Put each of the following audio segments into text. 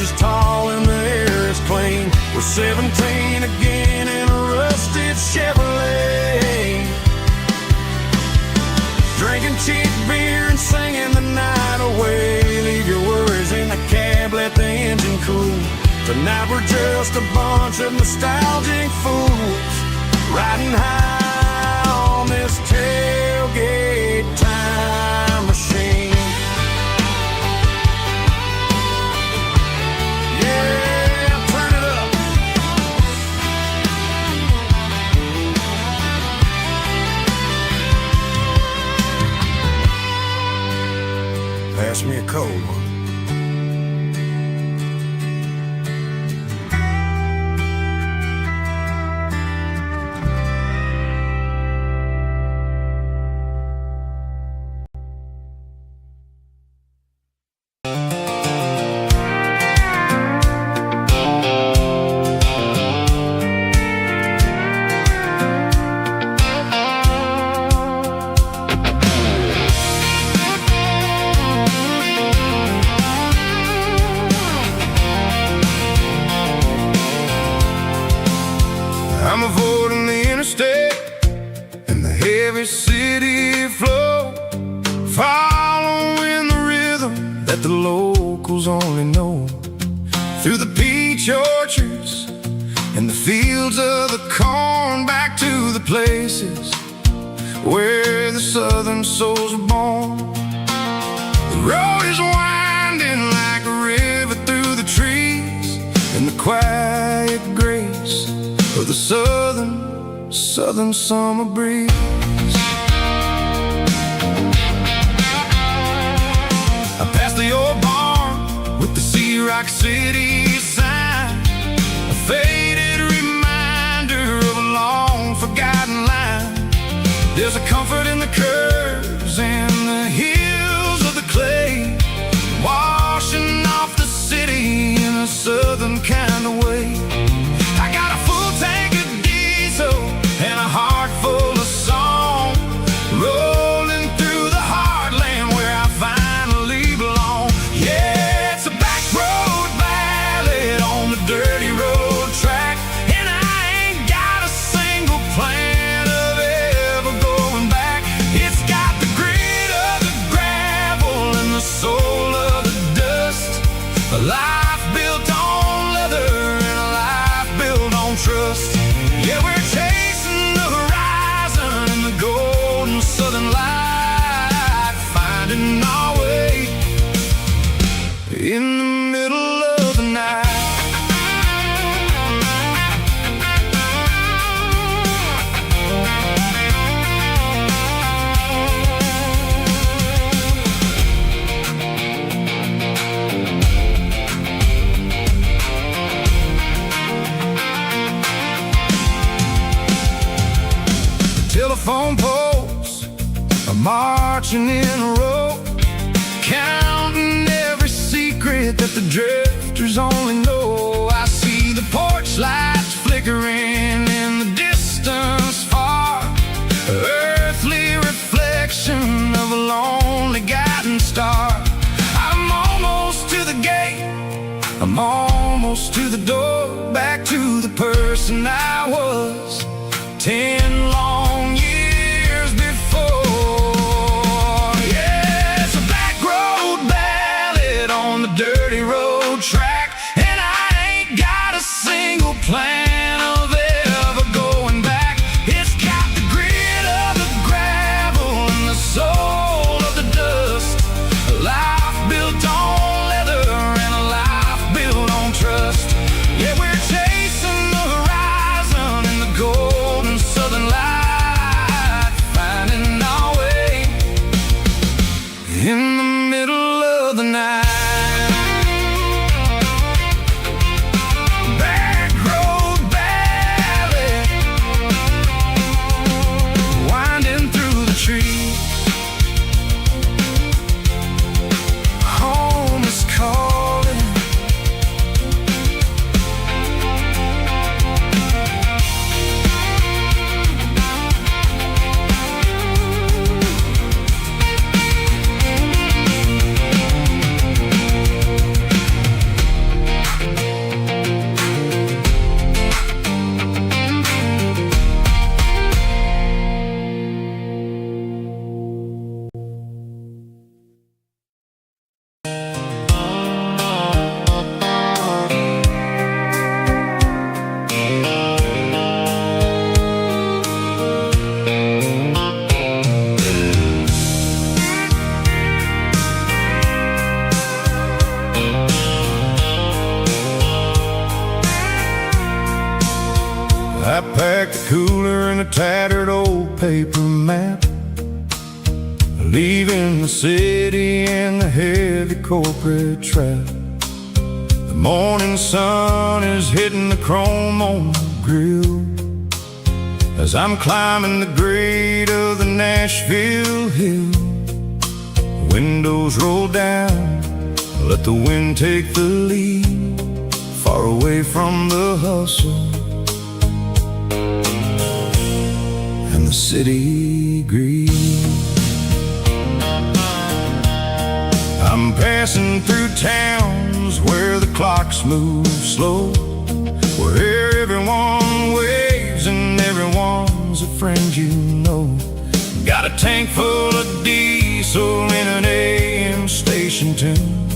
is tall and the air is clean. We're 17 again in a rusted Chevrolet, drinking cheap beer and singing the night away. Leave your worries in the cab, let the engine cool. Tonight we're just a bunch of nostalgic fools, riding high on this tailgate time machine. Yeah, turn it up. Pass me a cold one. I'm avoiding the interstate and the heavy city flow, following the rhythm that the locals only know. Through the peach orchards and the fields of the corn, back to the places where the southern souls are born. The road is winding like a river through the trees, and the quiet grace of the southern summer breeze. I passed the old barn with the Sea Rock City sign, a faded reminder of a long forgotten line. There's a comfort in the curves and the hills of the clay, washing off the city in a southern kind of way. I got a full tank of diesel and a heart full of song, rolling through the heartland where I finally belong. Yeah, it's a back road ballad on the dirty road track, and I ain't got a single plan of ever going back. It's got the grit of the gravel and the soul of the dust, a life built on leather and a life built on trust. Yeah, we're chasing the horizon in the golden southern light, finding our way in the middle of the night. Telephone poles are marching in a row, counting every secret that the drifters only know. I see the porch lights flickering in the distance far, earthly reflection of a lonely guiding star. I'm almost to the gate, I'm almost to the door, back to the person I was 10 long years before. Yeah, it's a back road ballad on the dirty road track, and I ain't got a single plan of ever going back. It's got the grit of the gravel and the soul of the dust, a life built on leather and a life built on trust. Yeah, we're chasing the horizon in the golden southern light, finding our way in the middle of the night. in a tattered old paper map, leaving the city and the heavy corporate trap. The morning sun is hitting the chrome on the grill as I'm climbing the grade of the Nashville hill. Windows roll down, let the wind take the lead, far away from the hustle and the city greed. I'm passing through towns where the clocks move slow, where everyone waves and everyone's a friend you know. Got a tank full of diesel in an AM station tune,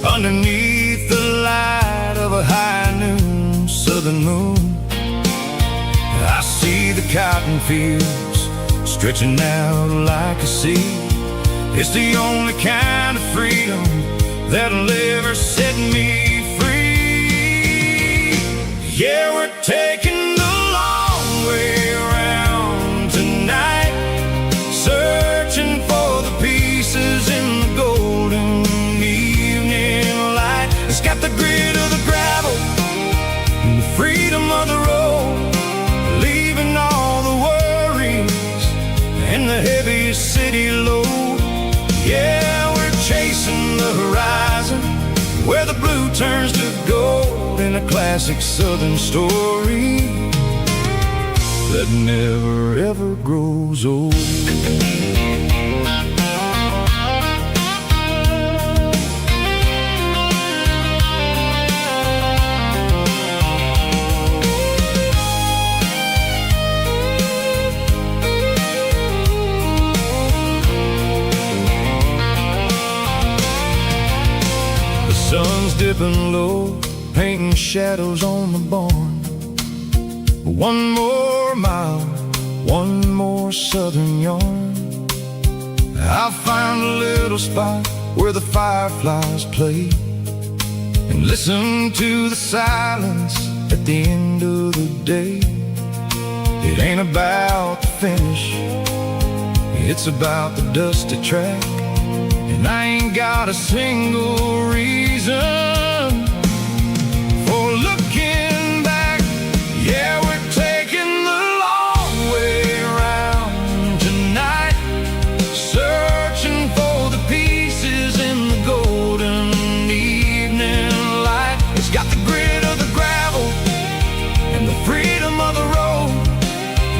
underneath the light of a high noon southern moon. I see the cotton fields stretching out like a sea. It's the only kind of freedom that'll ever set me free. Yeah, we're taking the long way around tonight, searching for the pieces in the golden evening light. It's got the grit of the gravel and the freedom of the road, leaving all the worries and the heavy city load. Yeah, we're chasing the horizon, where the blue turns to gold, in a classic southern story that never ever grows old. Sun's dipping low, painting shadows on the barn. One more mile, one more southern yarn. I'll find a little spot where the fireflies play, and listen to the silence at the end of the day. It ain't about the finish, it's about the dusty track. And I ain't got a single reason for looking back. Yeah, we're taking the long way around tonight, searching for the pieces in the golden evening light. It's got the grit of the gravel and the freedom of the road,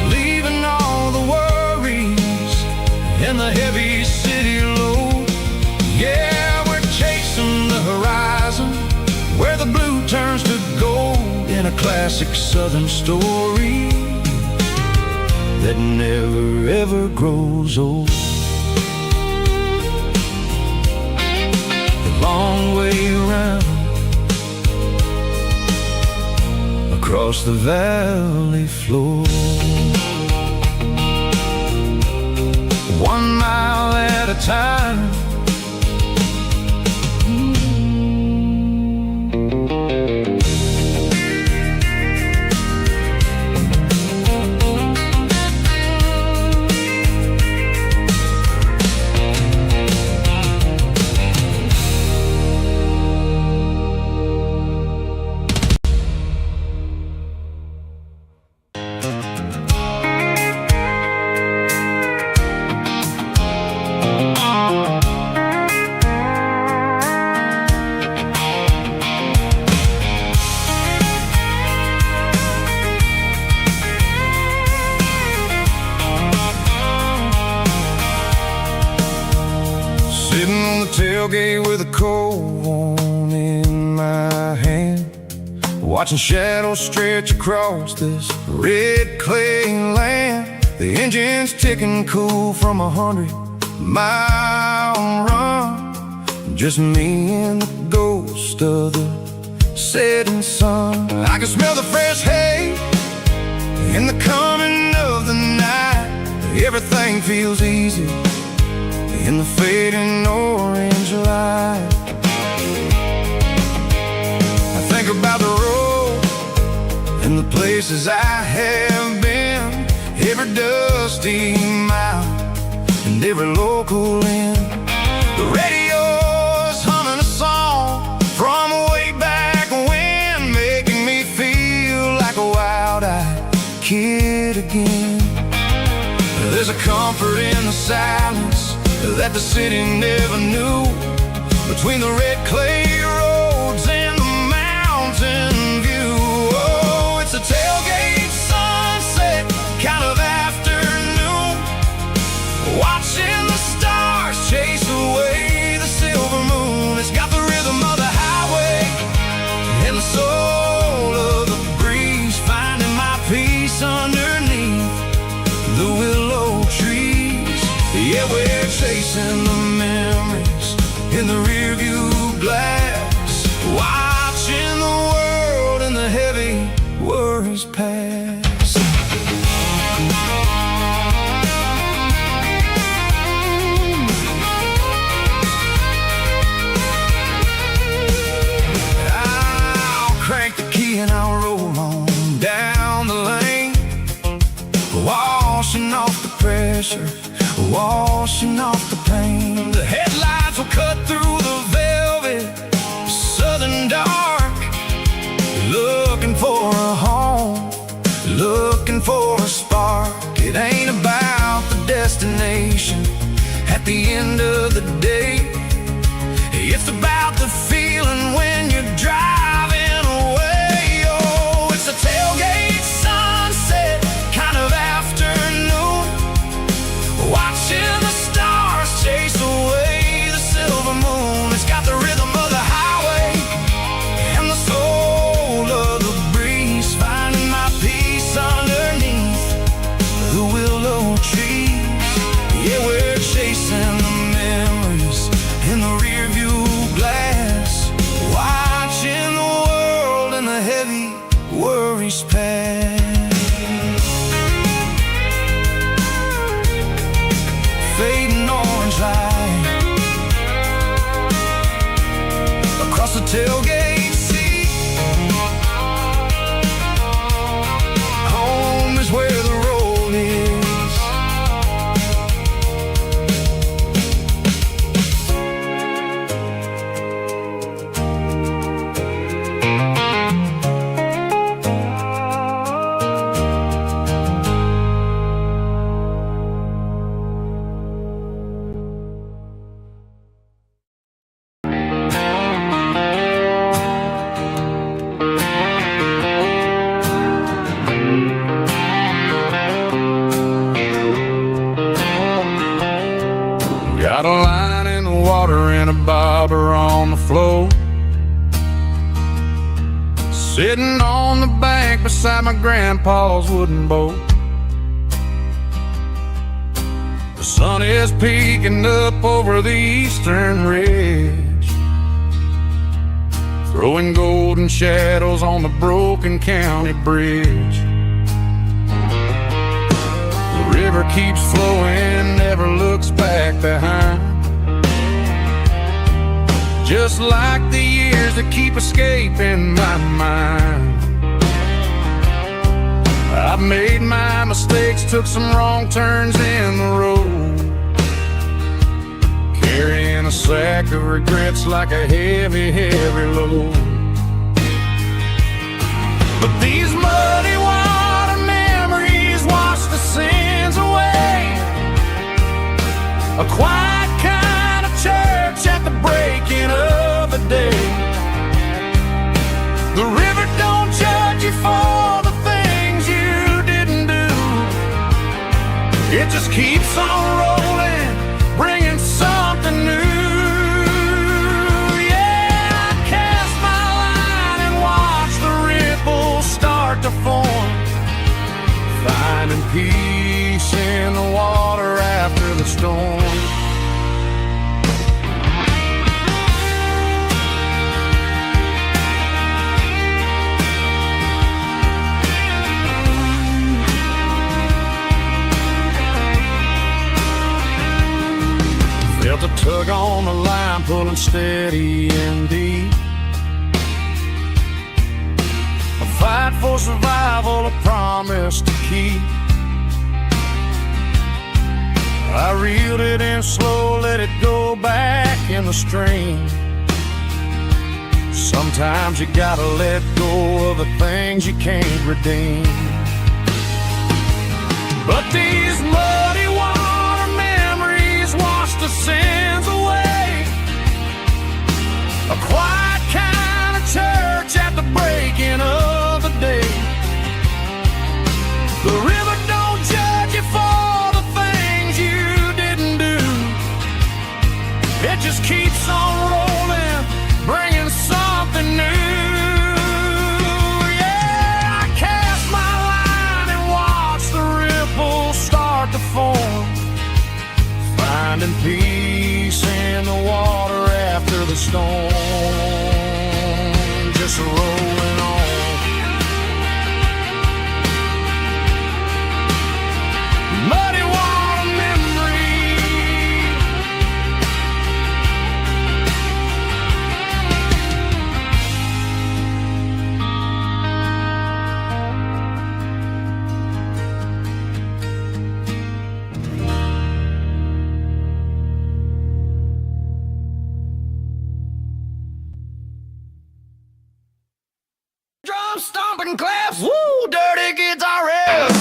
leaving all the worries and the heavy city load. Yeah, we're chasing the horizon, where the blue turns to gold, in a classic southern story that never ever grows old. The long way around, across the valley floor, 1 mile at a time. Sitting on the tailgate with a cold one in my hand, watching shadows stretch across this red clay land. The engine's ticking cool from 100-mile run, just me and the ghost of the setting sun. I can smell the fresh hay and the coming of the night. Everything feels easy in the fading orange light. I think about the road and the places I have been. every dusty mile and every local inn. The radio's humming a song from way back when, making me feel like a wild-eyed kid again. There's a comfort in the silence that the city never knew, between the red clay roads and the mountain view. Oh, it's a tailgate sunset kind of afternoon, watching the stars chase away the silver moon. It's got the rhythm of the highway and the soul of the breeze, finding my peace underneath the willow trees. Yeah, we're chasing the memories in the rearview glass, watching the world and the heavy worries pass. I'll crank the key and I'll roll on down the lane, washing off the pressure, washing off the pain. The headlights will cut through the velvet southern dark, looking for a home, looking for a spark. It ain't about the destination at the end of the day, it's about the feeling when you're driving away. Oh, it's a tailgate sunset kind of afternoon, watching the stars chase away the silver moon. It's got the rhythm of the highway and the soul of the breeze, finding my peace underneath the willow trees. Yeah, we're chasing the memories in the rearview glass, watching the world and the heavy worries pass. Fading orange light across the tailgate seat. Home is where the road is. Got a line in the water and a bobber on the floor, sitting on the bank beside my grandpa's wooden boat. The sun is peeking up over the eastern ridge, throwing golden shadows on the broken county bridge. The river keeps flowing, never looks back behind, just like the years that keep escaping my mind. I've made my mistakes, took some wrong turns in the road, carrying a sack of regrets like a heavy, heavy load. But these muddy water memories wash the sins away, a quiet kind of church at the breaking of the day. The river don't judge you for the things you didn't do, it just keeps on rolling, bringing something new. Yeah, I cast my line and watch the ripples start to form, finding peace in the water after the storm. Felt a tug on the line, pulling steady and deep, a fight for survival, a promise to keep. I reeled it in slow, let it go back in the stream. Sometimes you gotta let go of the things you can't redeem. But these muddy water memories wash the sins away. A quiet kind of church at the breaking of the day. The river don't judge you for the things you didn't do. It just keeps on rolling, bringing something new. Yeah, I cast my line and watch the ripples start to form, finding peace in the water after the storm. Just rolling on. Muddy water memory. Drum stomping claps, woo, dirty guitar riffs.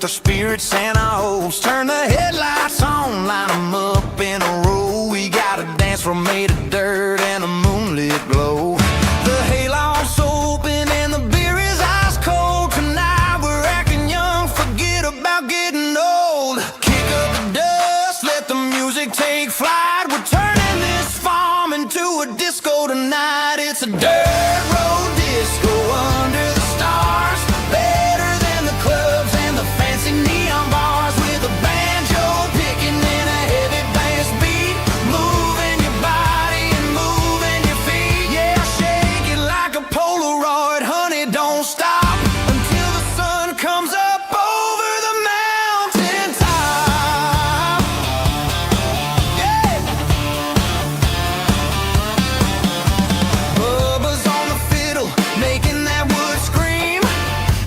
Spirits and our hopes. Turn the headlights on, line them up in a row. We got a dance floor made of dirt and a moonlit glow. The hayloft's open and the beer is ice cold. Tonight we're acting young, forget about getting old. Kick up the dust, let the music take flight. We're turning this farm into a disco tonight. It's a dirt road disco under the stars. Better than the clubs and the fancy neon bars, with a banjo picking and a heavy bass beat, moving your body and moving your feet. Yeah, shake it like a Polaroid, honey, don't stop until the sun comes up over the mountain top. Yeah. Bubba's on the fiddle, making that wood scream,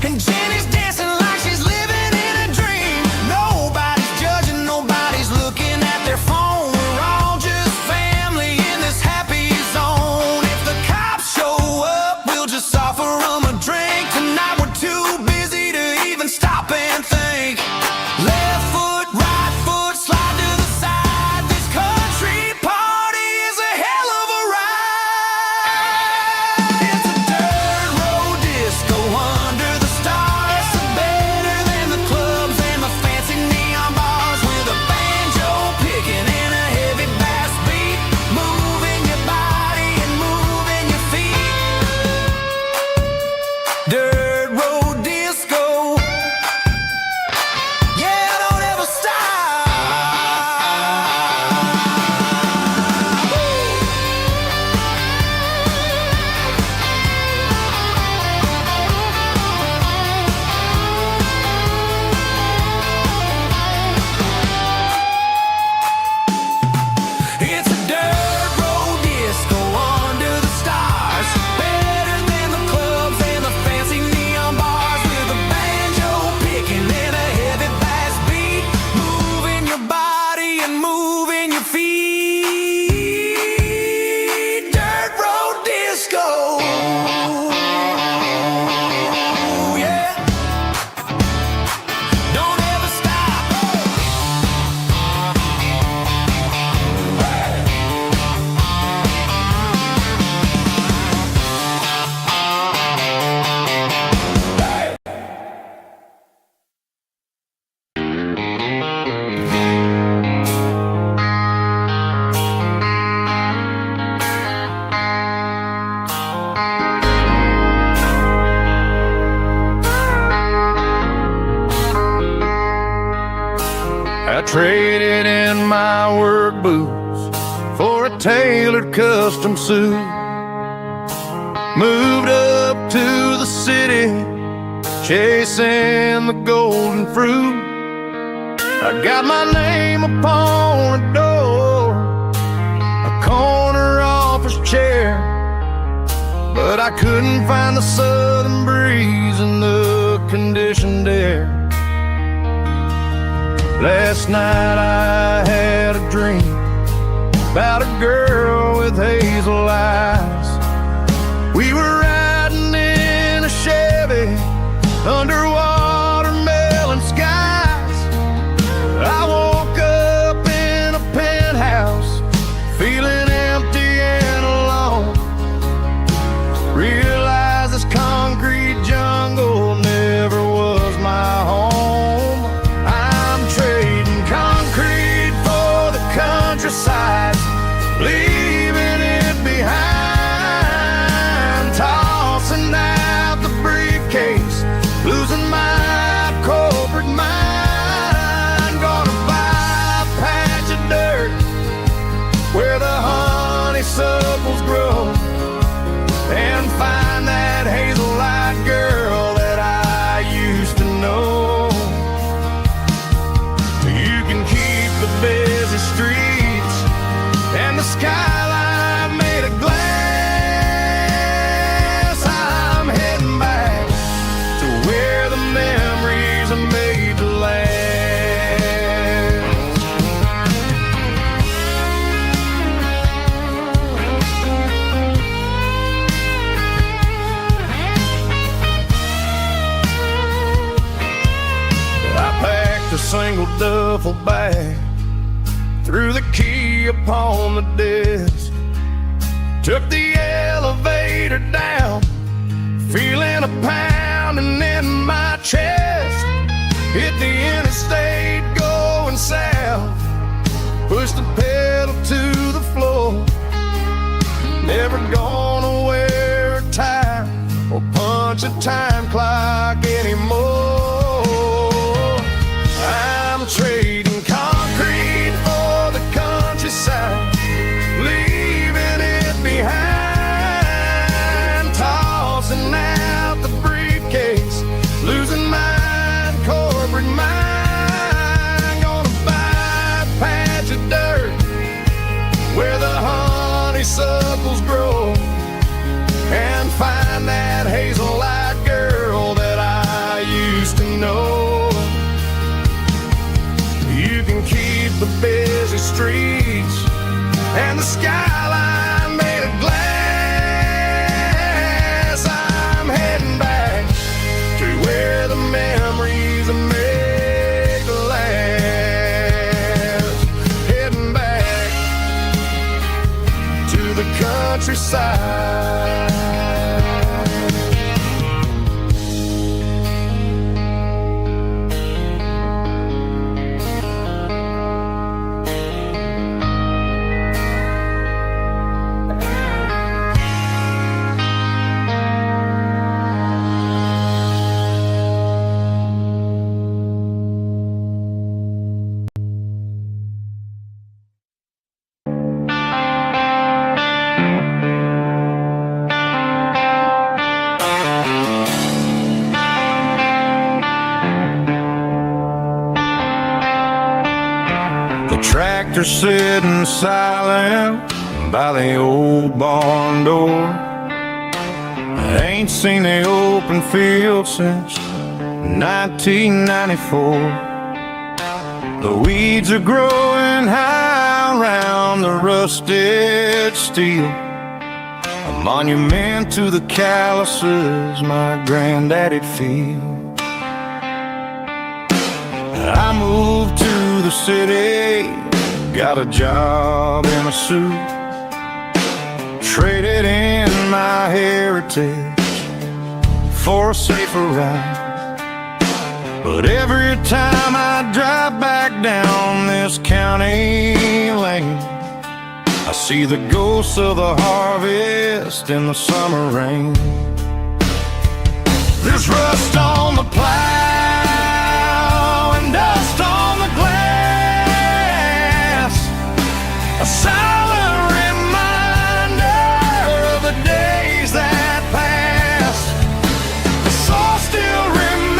and Jenny's dancing like she's living in a dream. Nobody's judging, nobody's looking at their phone. We're all just family in this happy zone. If the cops show up, we'll just offer them a drink. Tonight we're too busy to even stop and think. Left foot, right foot, slide to the side. This country party is a hell of a ride. It's a dirt road disco under the stars. Better than the clubs and the fancy neon bars, with a banjo picking and a heavy bass beat, moving your body and moving your feet. Dirt road disco. Yeah, don't ever stop. It's a dirt road disco under the stars. Better than the clubs and the fancy neon bars, with a banjo picking and a heavy bass beat, moving your body and moving your feet. Dirt road disco. Yeah. Don't ever stop. I traded in my work boots for a tailored custom suit. Moved up to the city, chasing the golden fruit. I got my name upon a door, a corner office chair, but I couldn't find the southern breeze in the conditioned air. Last night I had a dream about a girl with hazel eyes. We were riding in a Chevy under watermelon skies. I woke up in a penthouse feeling empty and alone. Realized this concrete jungle never was my home. I'm trading concrete for the countryside, leaving it behind, tossing out the briefcase, losing my corporate mind. Gonna buy a patch of dirt where the honeysuckles grow, and find that hazel-eyed girl that I used to know. You can keep the busy streets and the skyline made of glass. I'm heading back to where the memories are made to last. I packed a single duffel bag, threw the key upon the desk, took the elevator down, feeling a pounding in my chest. Hit the interstate going south, pushed the pedal to the floor. Never gonna wear a tie or punch a time clock anymore. I'm trading concrete for the countryside, leaving it behind, tossing out the briefcase, losing my corporate mind. Gonna buy a patch of dirt where the honeysuckles grow, and find that hazel-eyed girl that I used to know. You can keep the busy streets and the skyline made of glass. I'm heading back to where the memories are made to last. Heading back to the countryside. Tractor sitting silent by the old barn door. I ain't seen the open field since 1994. The weeds are growing high around the rusted steel, a monument to the calluses my granddaddy'd feel. I moved to the city, got a job in a suit, traded in my heritage for a safer ride. But every time I drive back down this county lane, I see the ghosts of the harvest in the summer rain. There's rust on the plow and dust on the glass, a silent reminder of the days that passed. The soul still remains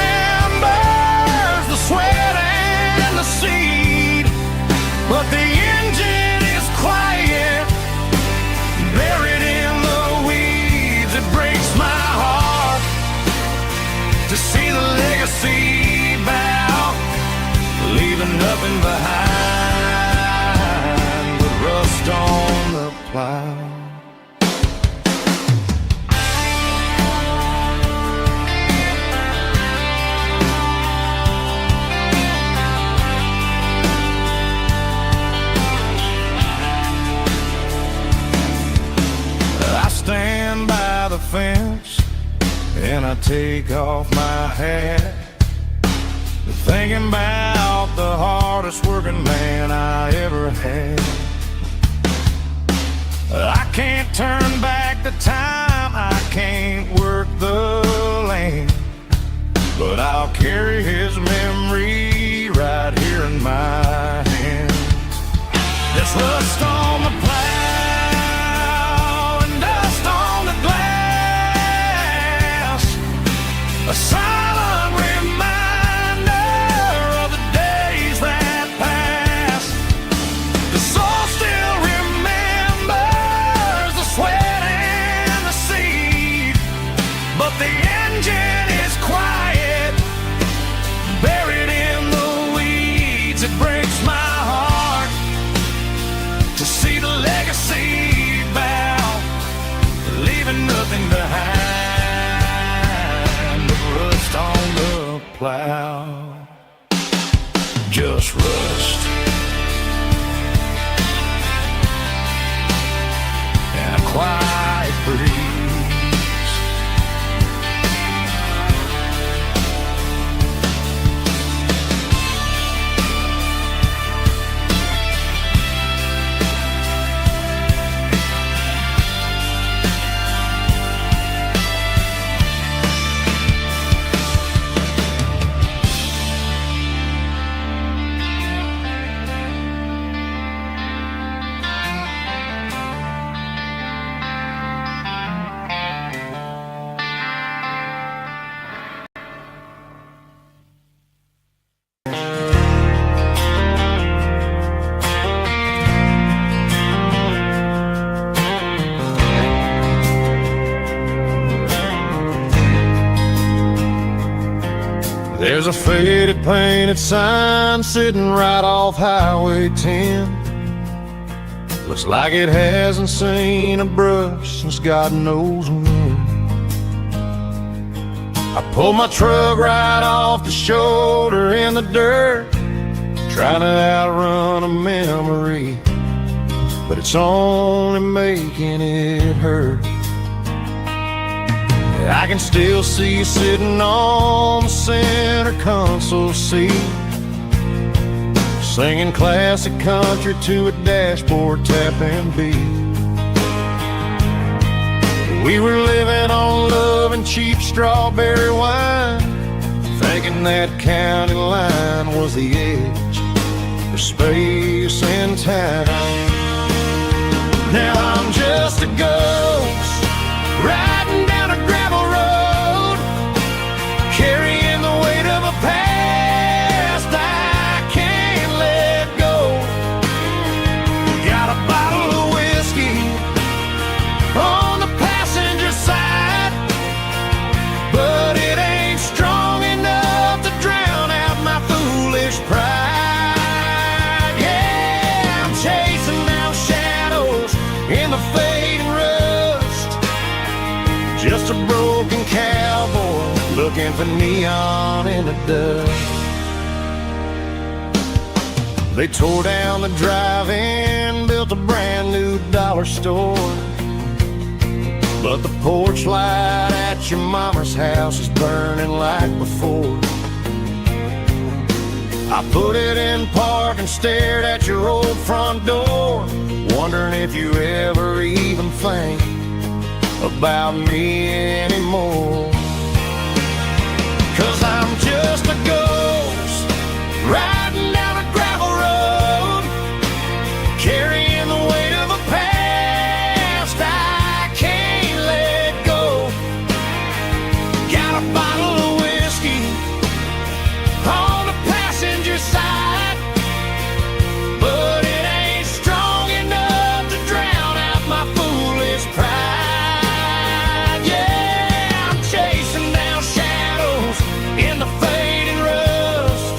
fence and I take off my hat, thinking about the hardest working man I ever had. I can't turn back the time, I can't work the land, but I'll carry his memory right here in my hand. There's rust on the plow and dust on the glass, a silent reminder of the days that passed. The soul still remembers the sweat and the seed, but the engine is quiet, buried in the weeds. It breaks my heart to see the legacy bow, leaving nothing behind but rust on the plow. Just rust and a quiet breeze. There's a faded painted sign sitting right off Highway 10. Looks like it hasn't seen a brush since God knows when. I pulled my truck right off the shoulder in the dirt, trying to outrun a memory, but it's only making it hurt. I can still see you sitting on the center console seat, singing classic country to a dashboard tapping beat. We were living on love and cheap strawberry wine, thinking that county line was the edge for space and time. Now I'm just a ghost riding down a gravel road, carrying the weight of a past I can't let go. Got a bottle of whiskey on the passenger side, but it ain't strong enough to drown out my foolish pride. Yeah, I'm chasing down shadows in the fading rust, just a broken cowboy looking for neon in the dust. They tore down the drive-in, built a brand new dollar store, but the porch light at your mama's house is burning like before. I put it in park and stared at your old front door, wondering if you ever even think about me anymore. 'Cause I'm just a ghost riding down a gravel road, carrying the weight of a past I can't let go. Got a bottle of whiskey on the passenger side, but it ain't strong enough to drown out my foolish pride. Yeah, I'm chasing down shadows in the fading rust,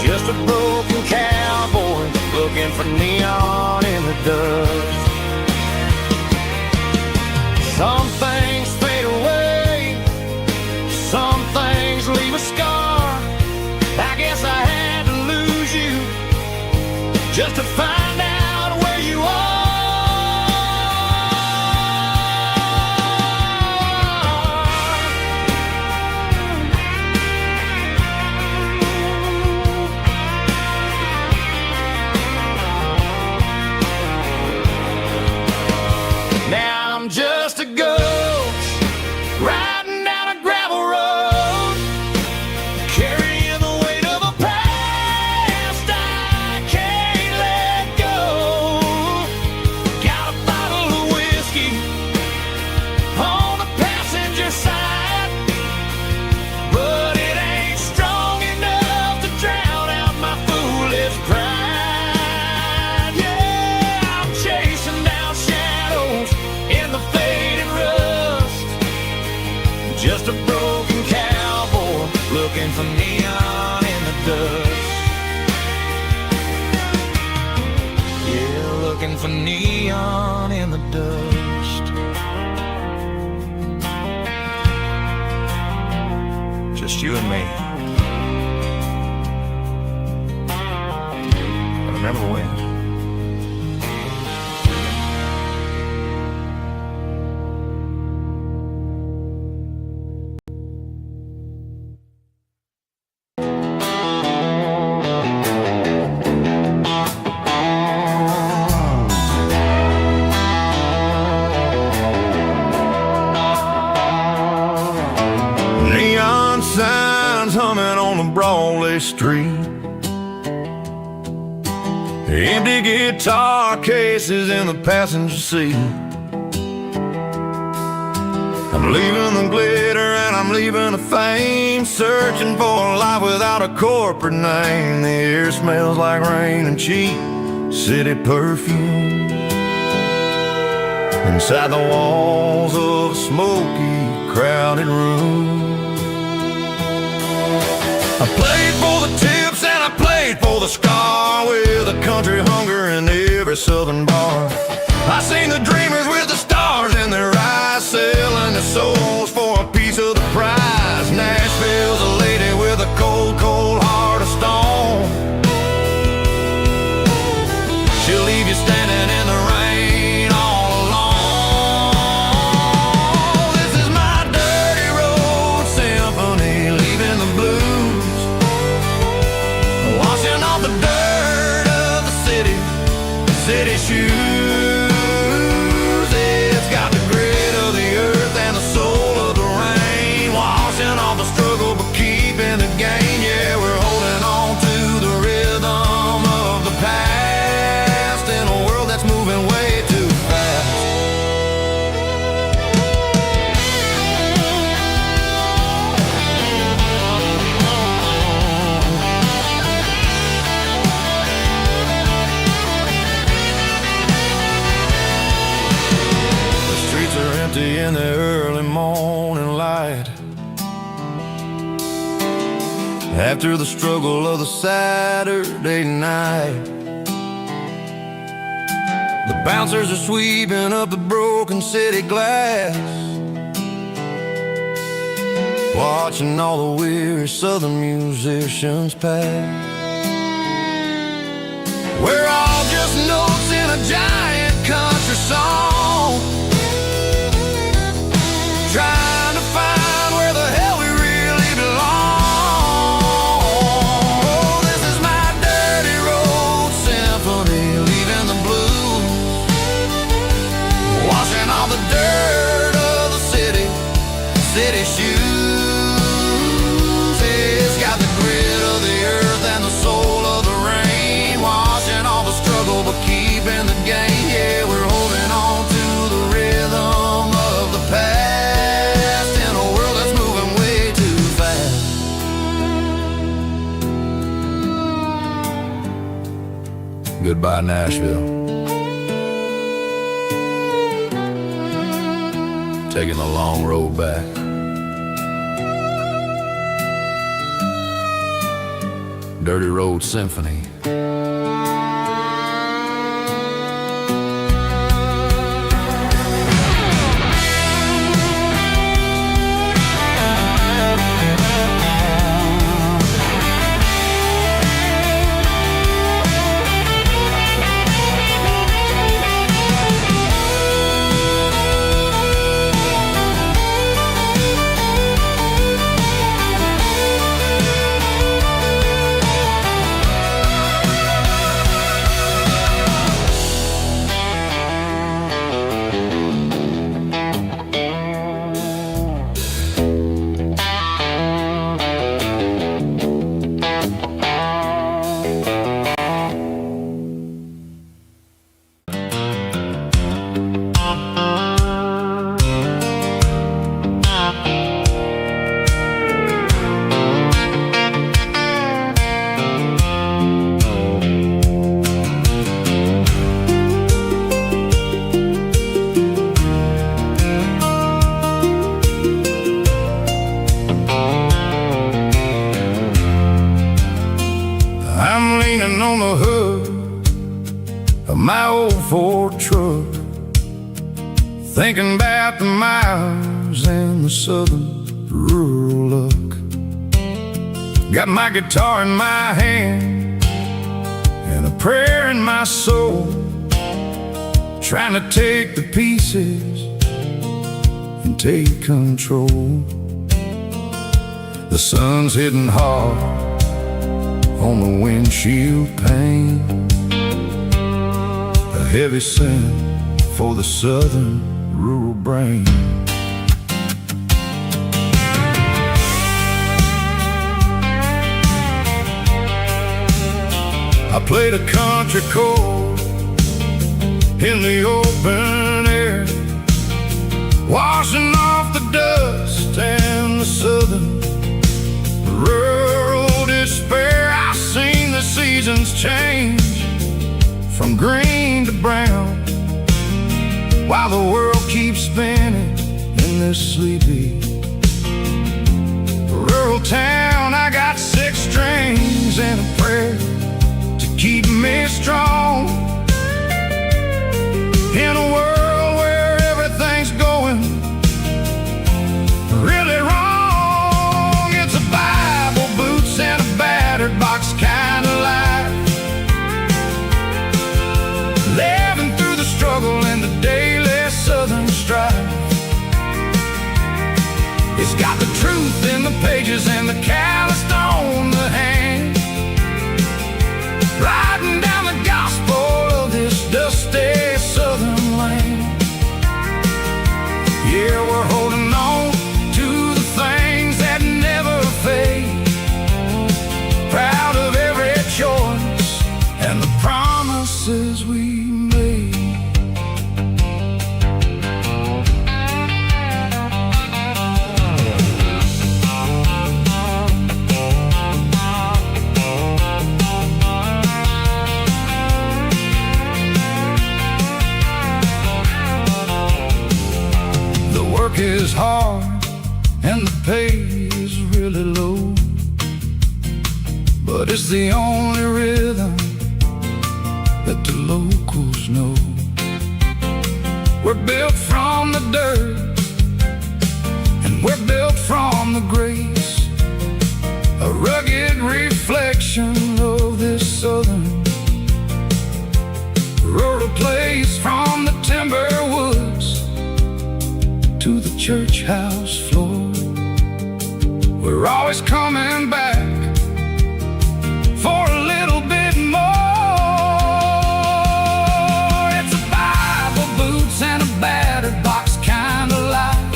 just a broken cowboy looking for neon in the dust. Some things fade away, some things leave a scar. I guess I had to lose you just to find out where you are. looking for neon in the dust. Just you and me. But remember when? Signs humming on the Broadway street, empty guitar cases in the passenger seat. I'm leaving the glitter and I'm leaving the fame, searching for a life without a corporate name. The air smells like rain and cheap city perfume inside the walls of a smoky, crowded room. I played for the tips and I played for the scar, with a country hunger in every southern bar. I seen the dreamers with the stars in their eyes, selling their souls for a piece of the prize. Nashville's a lady with a cold, cold heart of stone. She'll leave you standing in the rain all alone. This is my dirty road symphony, leaving the blues, washing off the dirt of the city shoes. It's got the grit of the earth and the soul of the rain, washing off the struggle but keeping the gain. Yeah, we're holding on to the rhythm of the past in a world that's moving way too fast. In the early morning light, after the struggle of the Saturday night, the bouncers are sweeping up the broken city glass, watching all the weary southern musicians pass. We're all just notes in a giant country song, trying to find where the hell we really belong. Oh, this is my dirty road symphony, leaving the blues, washing all the dirt of the city shoes. It's got the grit of the earth and the soul of the rain, washing all the struggle but keeping the gain. Yeah, we're holding on to the rhythm of the past. Goodbye, Nashville. Taking the long road back. Dirty Road Symphony. my old Ford truck, thinking about the miles and the southern rural look. Got my guitar in my hand and a prayer in my soul, trying to take the pieces and take control. The sun's hitting hard on the windshield pane, a heavy scent for the southern rural brain. I played a country chord in the open air, washing off the dust and the southern rural despair. I've seen the seasons change from green to brown, while the world keeps spinning in this sleepy rural town. I got 6 strings and a prayer to keep me strong in a world where everything's going really wrong. It's a Bible, boots, and a battered box kind of life, living through the struggle and the daily southern strife. It's got the truth in the pages and the calloused on the hand, riding down the gospel of this dusty southern land. Yeah, we're holding on to the things that never fade, proud of every choice and the promises we made. The work is hard and the pay is really low, but it's the only rhythm that the locals know. We're built from the dirt and we're built from the grace, a rugged reflection of this southern rural place. From the timber woods to the church house floor, we're always coming back for a little bit more. It's a Bible, boots, and a battered box kind of life,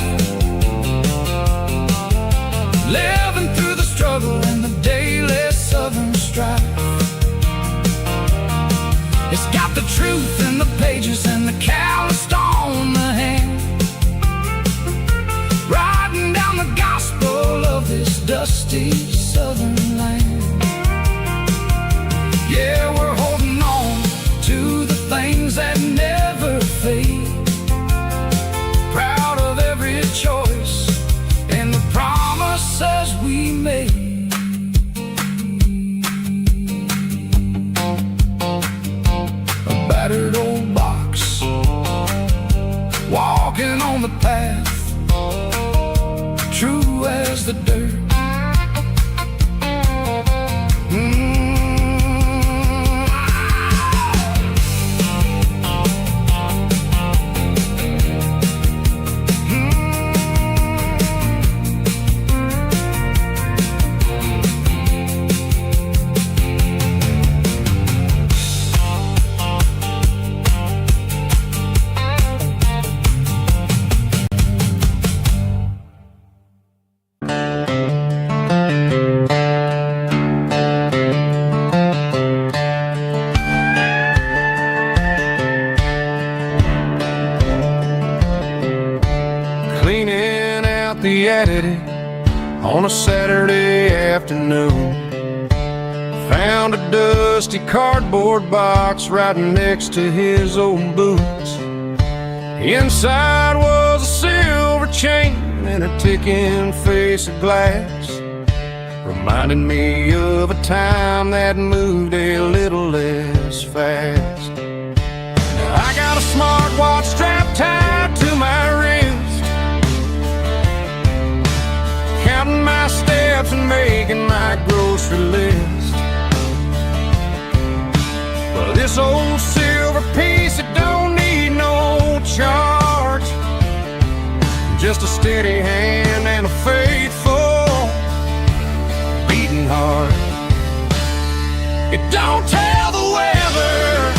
living through the struggle and the daily southern strife. It's got the truth in the pages and the calloused on the hand, riding down the gospel of this dusty southern land. Yeah, we're holding on to the things that never fade, proud of every choice and the promises we made. A battered old box, walking on the path, true as the dirt. On a Saturday afternoon, found a dusty cardboard box right next to his old boots. Inside was a silver chain and a ticking face of glass, reminding me of a time that moved a little less fast. just a steady hand and a faithful beating heart. It don't tell the weather,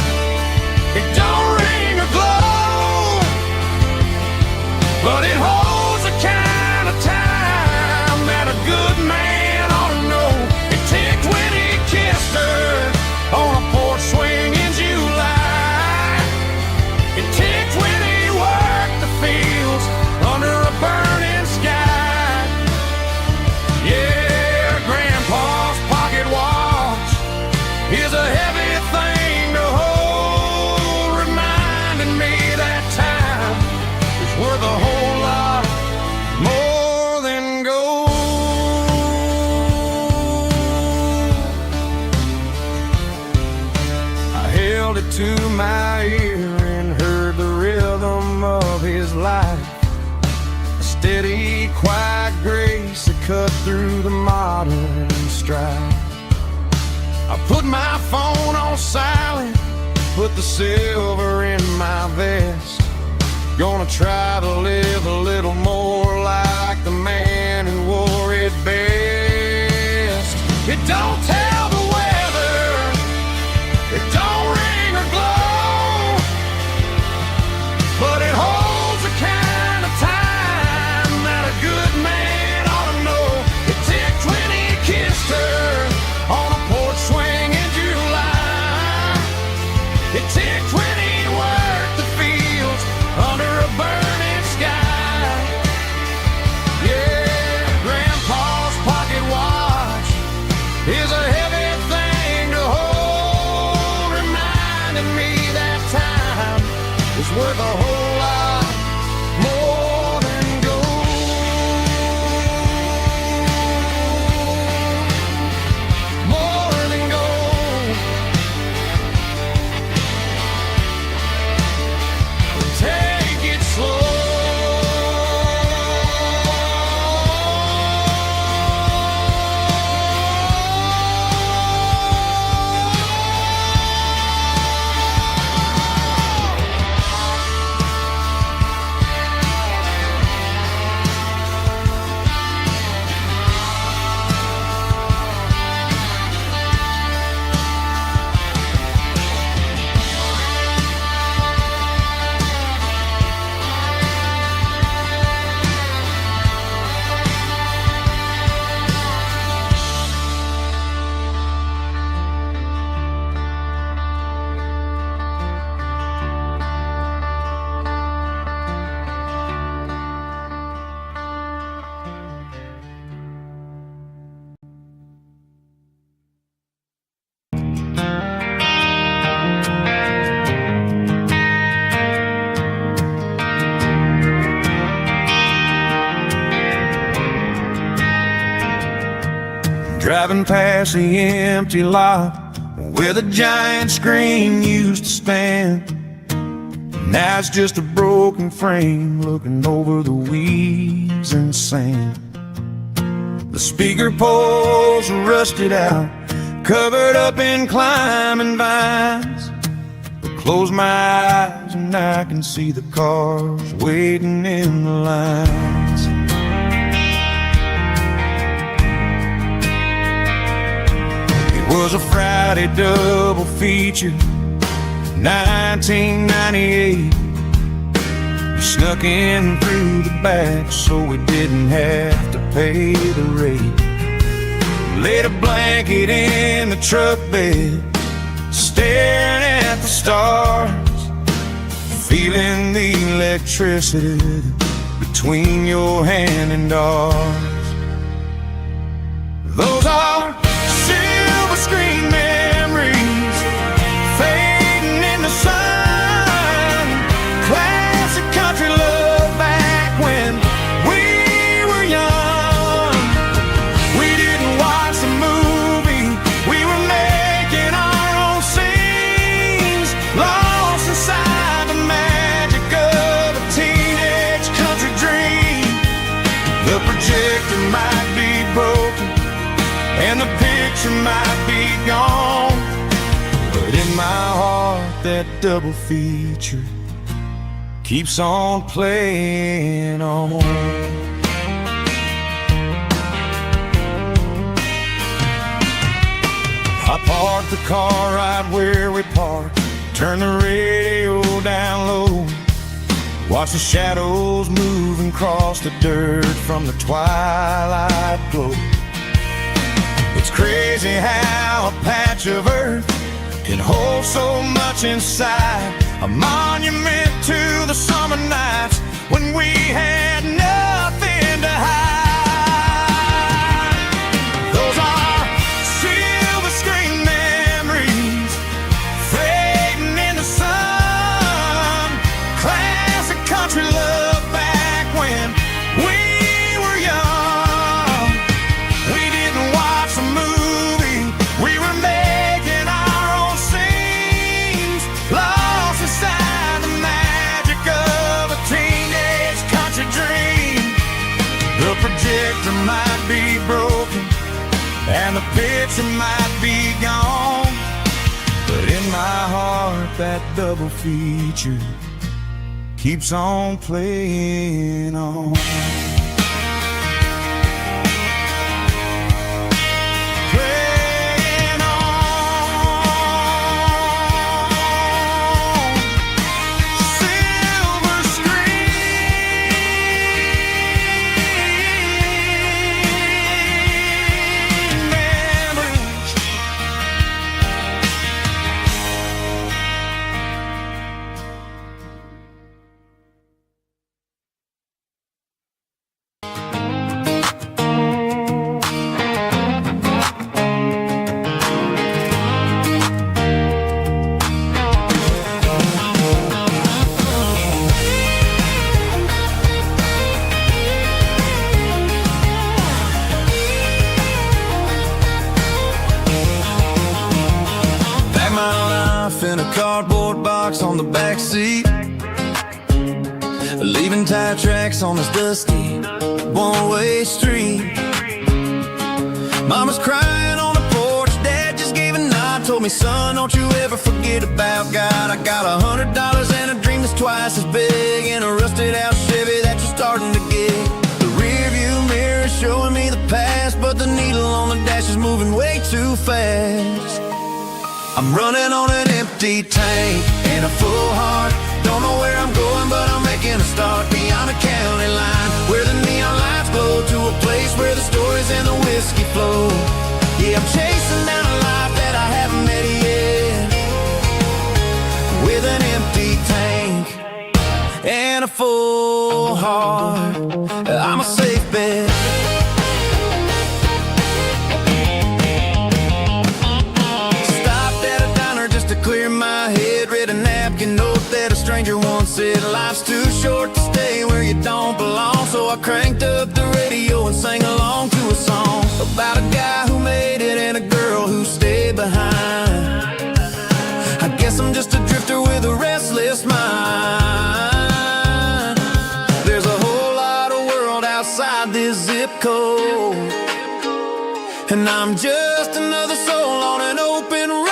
it don't ring or glow, but it holds the kind of time that a good man ought to know. It ticked when he kissed her on a porch swing in July. It ticked when he worked the fields under a burning sky. Yeah, Grandpa's pocket watch is a heavy thing to hold, reminding me that time is worth a whole lot more than gold. I held it to my ear and heard the rhythm of his life, a steady, quiet grace that cut through the modern strife. I put my phone on silent, put the silver in my vest. Gonna try to live a little more like the man who wore it best. It don't tell the weather, it don't ring or glow, but it holds the kind of time that a good man ought to know. It ticked when he kissed her on a porch swing in July. It ticked when he worked the fields under a burning sky. Yeah, Grandpa's pocket watch is a heavy thing to hold, reminding me that time is worth a whole lot more than gold. More than gold. Take it slow. Driving past the empty lot where the giant screen used to stand. Now it's just a broken frame looking over the weeds and sand. The speaker poles are rusted out, covered up in climbing vines. But close my eyes and I can see the cars waiting in the lines. It was a Friday double feature, 1998. We snuck in through the back so we didn't have to pay the rate. Laid a blanket in the truck bed, staring at the stars, feeling the electricity between your hand and ours. Those are silver screen memories fading in the sun. Classic country love back when we were young. We didn't watch the movie, we were making our own scenes, lost inside the magic of a teenage country dream. The projector might be broken and the picture might be gone, but in my heart that double feature keeps on playing on. I parked the car right where we parked, turn the radio down low, watch the shadows move and cross the dirt from the twilight glow. It's crazy how a patch of earth can hold so much inside, a monument to the summer nights when we had nothing to hide. Those are silver screen memories fading in the sun, classic country love back when we were young. We didn't watch a movie, we were making our own scenes, lost inside the magic of a teenage country dream. The projector might be broken and the picture might be gone, but in my heart that double feature keeps on playing on. Playing on. Silver screen memories. Pack my life in a cardboard box on the back seat, leaving tire tracks on this dusty one-way street. Mama's crying on the porch, Dad just gave a nod, told me, son, don't you ever forget about God. I got $100 and a dream that's twice as big, and a rusted out Chevy that you're starting to get. The rear view mirror is showing me the past, but the needle on the dash is moving way too fast. I'm running on an empty tank and a full heart. Don't know where I'm going, but I'm making a start beyond a county line, where the neon lights glow, to a place where the stories and the whiskey flow. Yeah, I'm chasing down a life that I haven't met yet, with an empty tank and a full heart. I'm a safe bet. Clear my head, read a napkin note that a stranger once said, life's too short to stay where you don't belong. So I cranked up the radio and sang along to a song about a guy who made it and a girl who stayed behind. I guess I'm just a drifter with a restless mind. There's a whole lot of world outside this zip code, and I'm just another soul on an open road.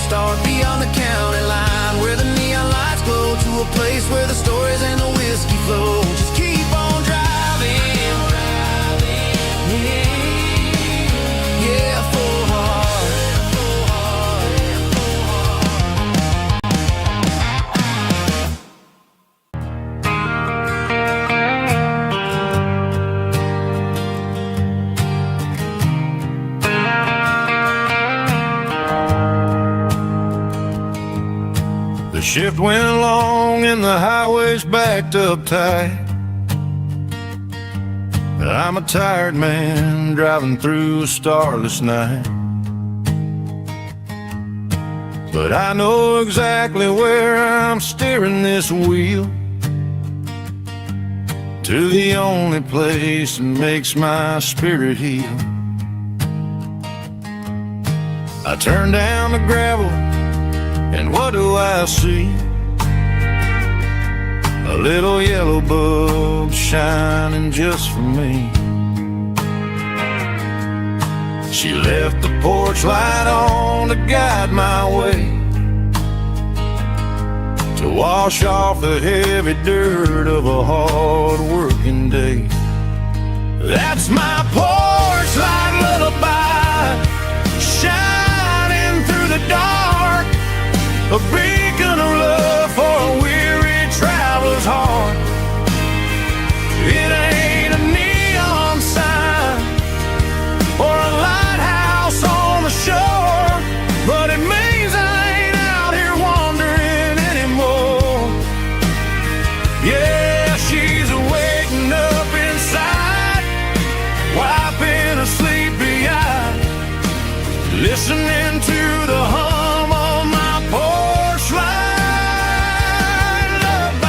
Start beyond the county line, where the neon lights glow, to a place where the stories and the whiskey flow. Just keep on driving, yeah, full heart. The shift went along and the highway's backed up tight. I'm a tired man driving through a starless night, but I know exactly where I'm steering this wheel. to the only place that makes my spirit heal. I turn down the gravel, and what do I see? A little yellow bulb shining just for me. She left the porch light on to guide my way, to wash off the heavy dirt of a hard-working day. That's my porch light lullaby, shining through the dark, a beacon of love for a weary traveler's heart. It ain't a neon sign or a lighthouse on the shore, but it means I ain't out here wandering anymore. Yeah, she's waking up inside, wiping a sleepy eye, listening to the hum of my porch light lullaby.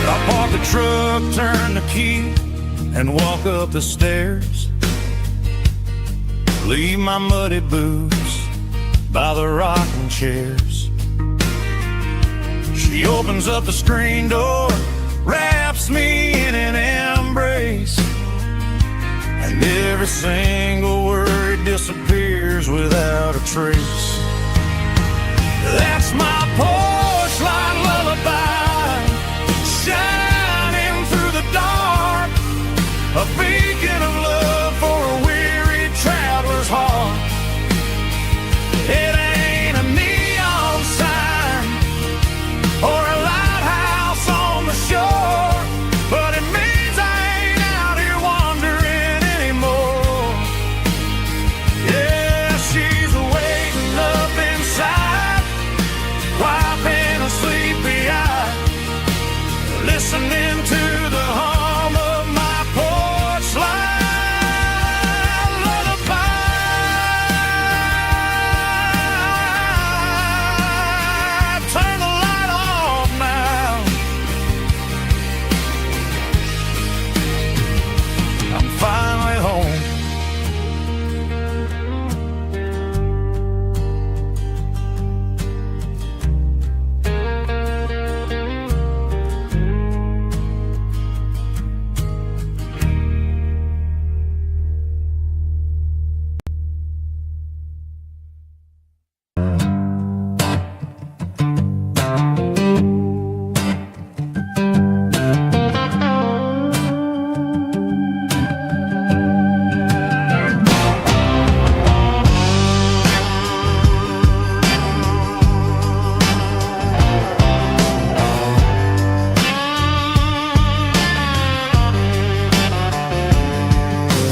I park the truck, turn the key, and walk up the stairs. Leave my muddy boots by the rocking chairs. She opens up the screen door, wraps me in an embrace, and every single word disappears without a trace. That's my porch light lullaby, shining through the dark, a beacon of love for a weary traveler's heart. It ain't a neon sign or a lighthouse on the shore, but it means I ain't out here wandering anymore. Yeah, she's waking up inside, wiping a sleepy eye, listening to the hum of my porch light lullaby. Turn the light off now. I'm finally home.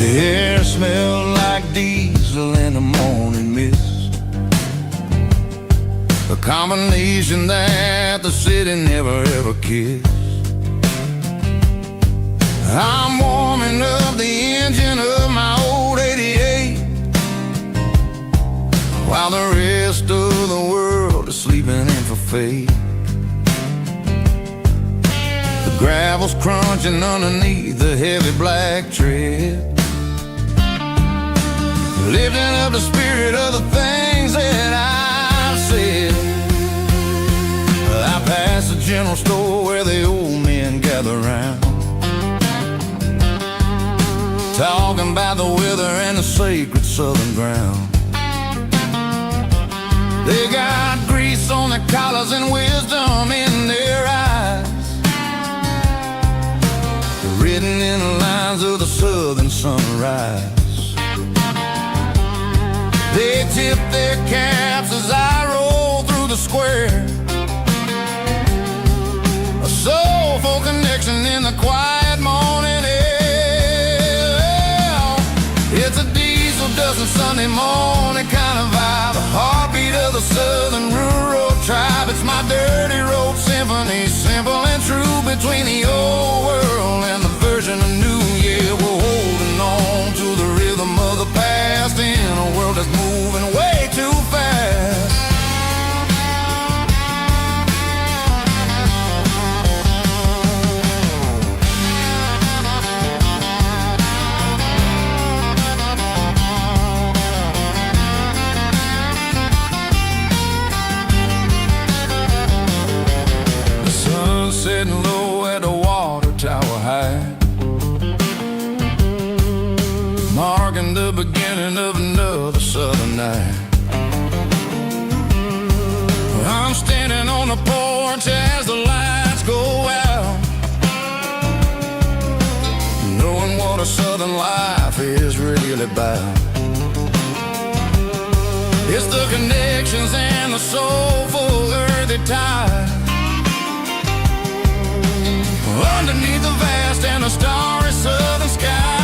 The air smelled like diesel in the morning mist, a combination that the city never ever kissed. I'm warming up the engine of my old 88, while the rest of the world is sleeping in for fate. The gravel's crunching underneath the heavy black tread, lifting up the spirit of the things that I've said. I pass the general store where the old men gather round, talking about the weather and the sacred southern ground. They got grease on their collars and wisdom in their eyes, written in the lines of the southern sunrise. They tip their caps as I roll through the square, a soulful connection in the quiet morning air. It's a diesel dusting Sunday morning kind of vibe, the heartbeat of the southern rural tribe. It's my dirty road symphony, simple and true, between the old world and the version of new. Yeah, we're holding on to the marking the beginning of another southern night. I'm standing on the porch as the lights go out, knowing what a southern life is really about. It's the connections and the soulful earthy tide underneath the vast and the starry southern skies.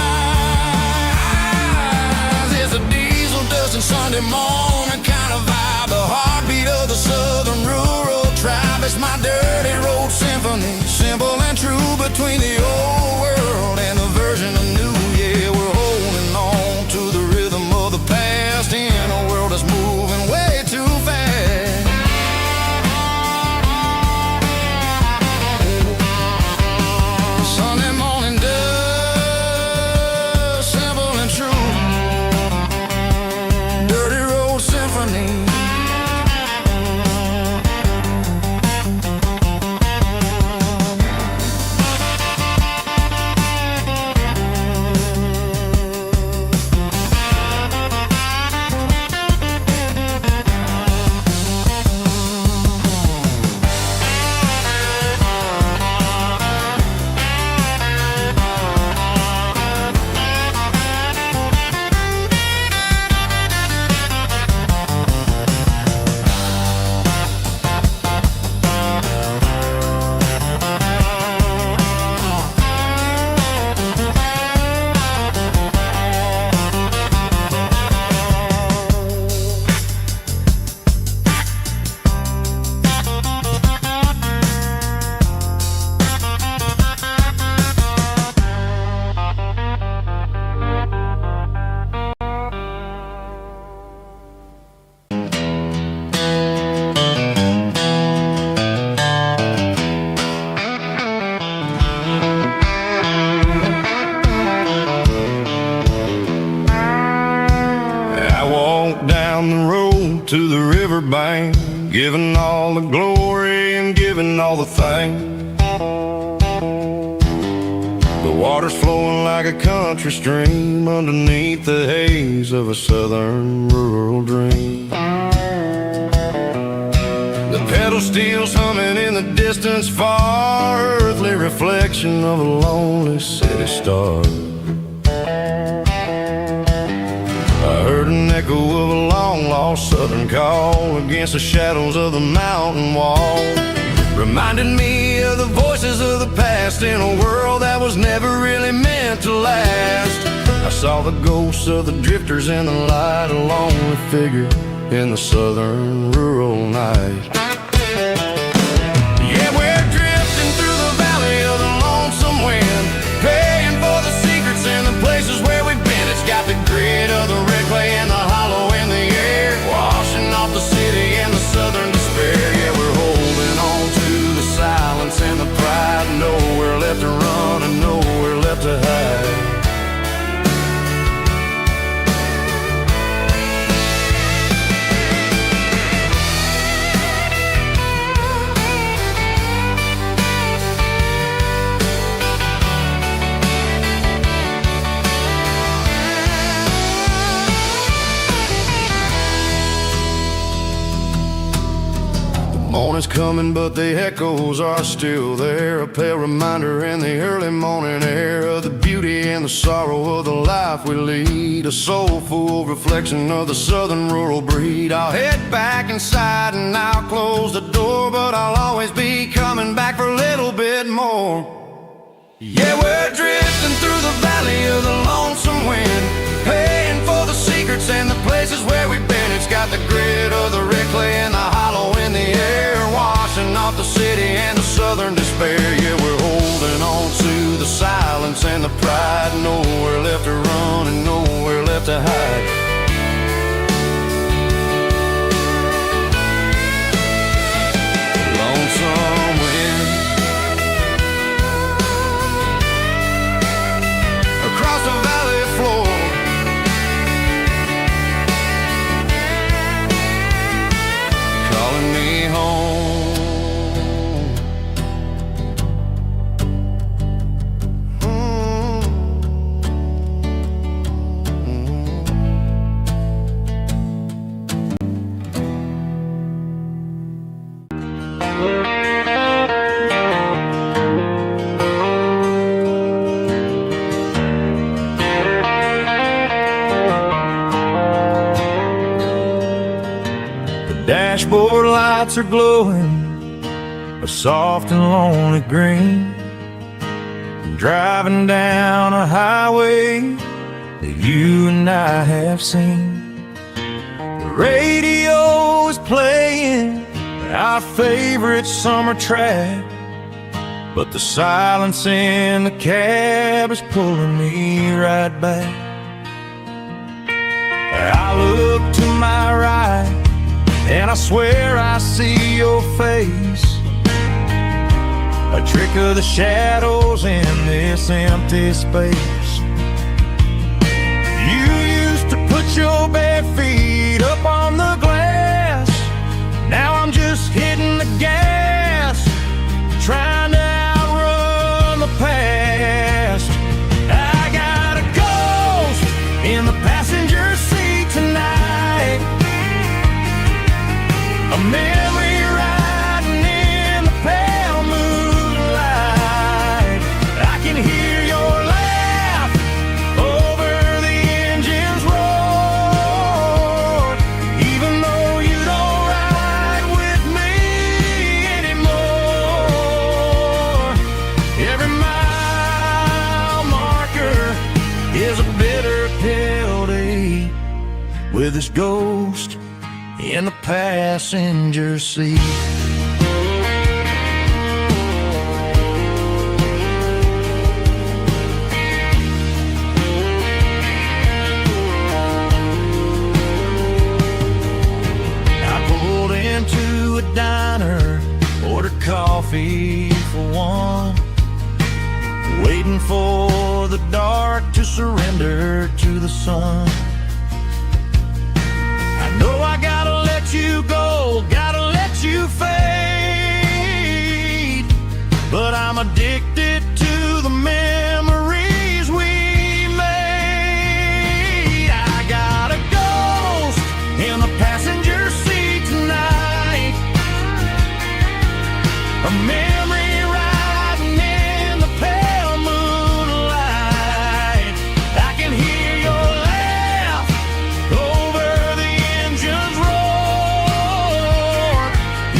It's a diesel dusting Sunday morning kind of vibe, the heartbeat of the southern rural tribe. It's my dirty road symphony, simple and true, between the old world and the version of new. Yeah, we're holding on to the rhythm of the past in a world that's moving way too fast. Sunday morning dust, simple and true, dirty road symphony. Down the road to the riverbank, giving all the glory and giving all the thanks. The water's flowing like a country stream underneath the haze of a southern rural dream. The pedal steel's humming in the distance far, earthly reflection of a lonely city star. I heard an echo of a long-lost southern call against the shadows of the mountain wall, reminded me of the voices of the past in a world that was never really meant to last. I saw the ghosts of the drifters in the light, a lonely figure in the southern rural night. Yeah, we're drifting through the valley of the lonesome wind, paying for the secrets and the places where we've been. It's got the grit of the red clay and the hollow in the air, washing off the city and the southern despair. Yeah, we're holding on to the silence and the pride, nowhere left to run and nowhere left to hide. Morning's coming, but the echoes are still there, a pale reminder in the early morning air of the beauty and the sorrow of the life we lead, a soulful reflection of the southern rural breed. I'll head back inside and I'll close the door, but I'll always be coming back for a little bit more. Yeah, we're drifting through the valley of the lonesome wind, paying for the secrets and the places where we've been. It's got the grit of the red clay and the hollow in the air, washing off the city and the southern despair. Yeah, we're holding on to the silence and the pride, nowhere left to run and nowhere left to hide. Lonesome wind across the valley floor, calling me home. dashboard lights are glowing a soft and lonely green. Driving down a highway that you and I have seen. The radio is playing our favorite summer track, but the silence in the cab is pulling me right back. I look to my right and I swear I see your face, a trick of the shadows in this empty space. You used to put your bare feet up on the glass. Now I'm just hitting the gas, trying to outrun the past. I got a ghost in the passenger seat tonight, a memory riding in the pale moonlight. I can hear your laugh over the engine's roar, even though you don't ride with me anymore. Every mile marker is a bitter pill to eat, with this ghost in the passenger seat. I pulled into a diner, ordered coffee for one, waiting for the dark to surrender to the sun. I know I gotta let you go, gotta let you fade, but I'm addicted to the memories we made. I got a ghost in the passenger seat tonight, a memory riding in the pale moonlight. I can hear your laugh over the engine's roar,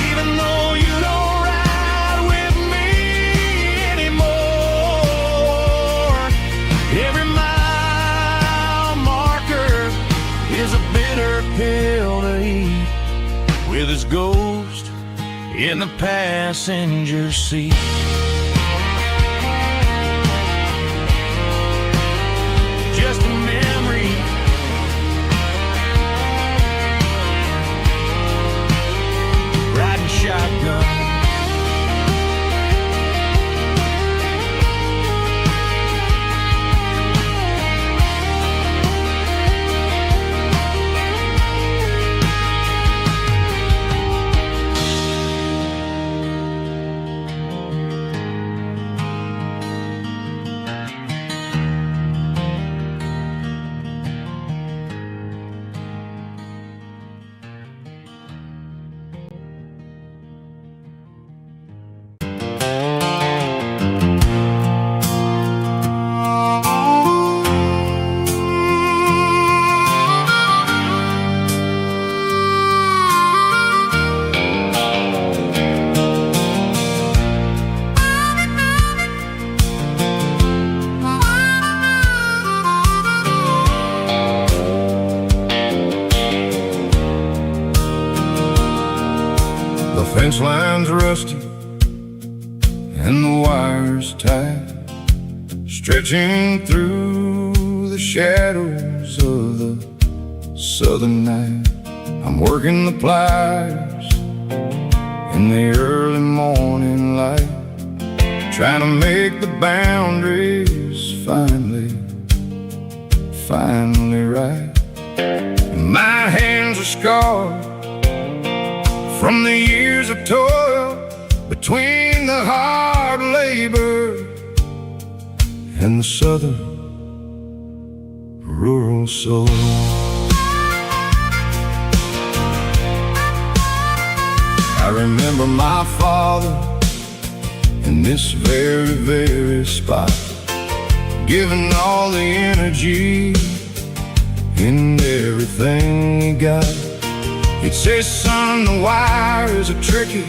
even though you don't ride with me anymore. Every mile marker is a bitter pill to eat, with his ghost in the passenger seat. Just a memory, riding shotgun. Fence line's rusty and the wires tight, stretching through the shadows of the southern night. I'm working the pliers in the early morning light, trying to make the boundaries finally right. My hands are scarred from the years of toil, between the hard labor and the southern rural soul. I remember my father in this very, very spot, giving all the energy in everything he got. He'd say, son, the wire is a tricky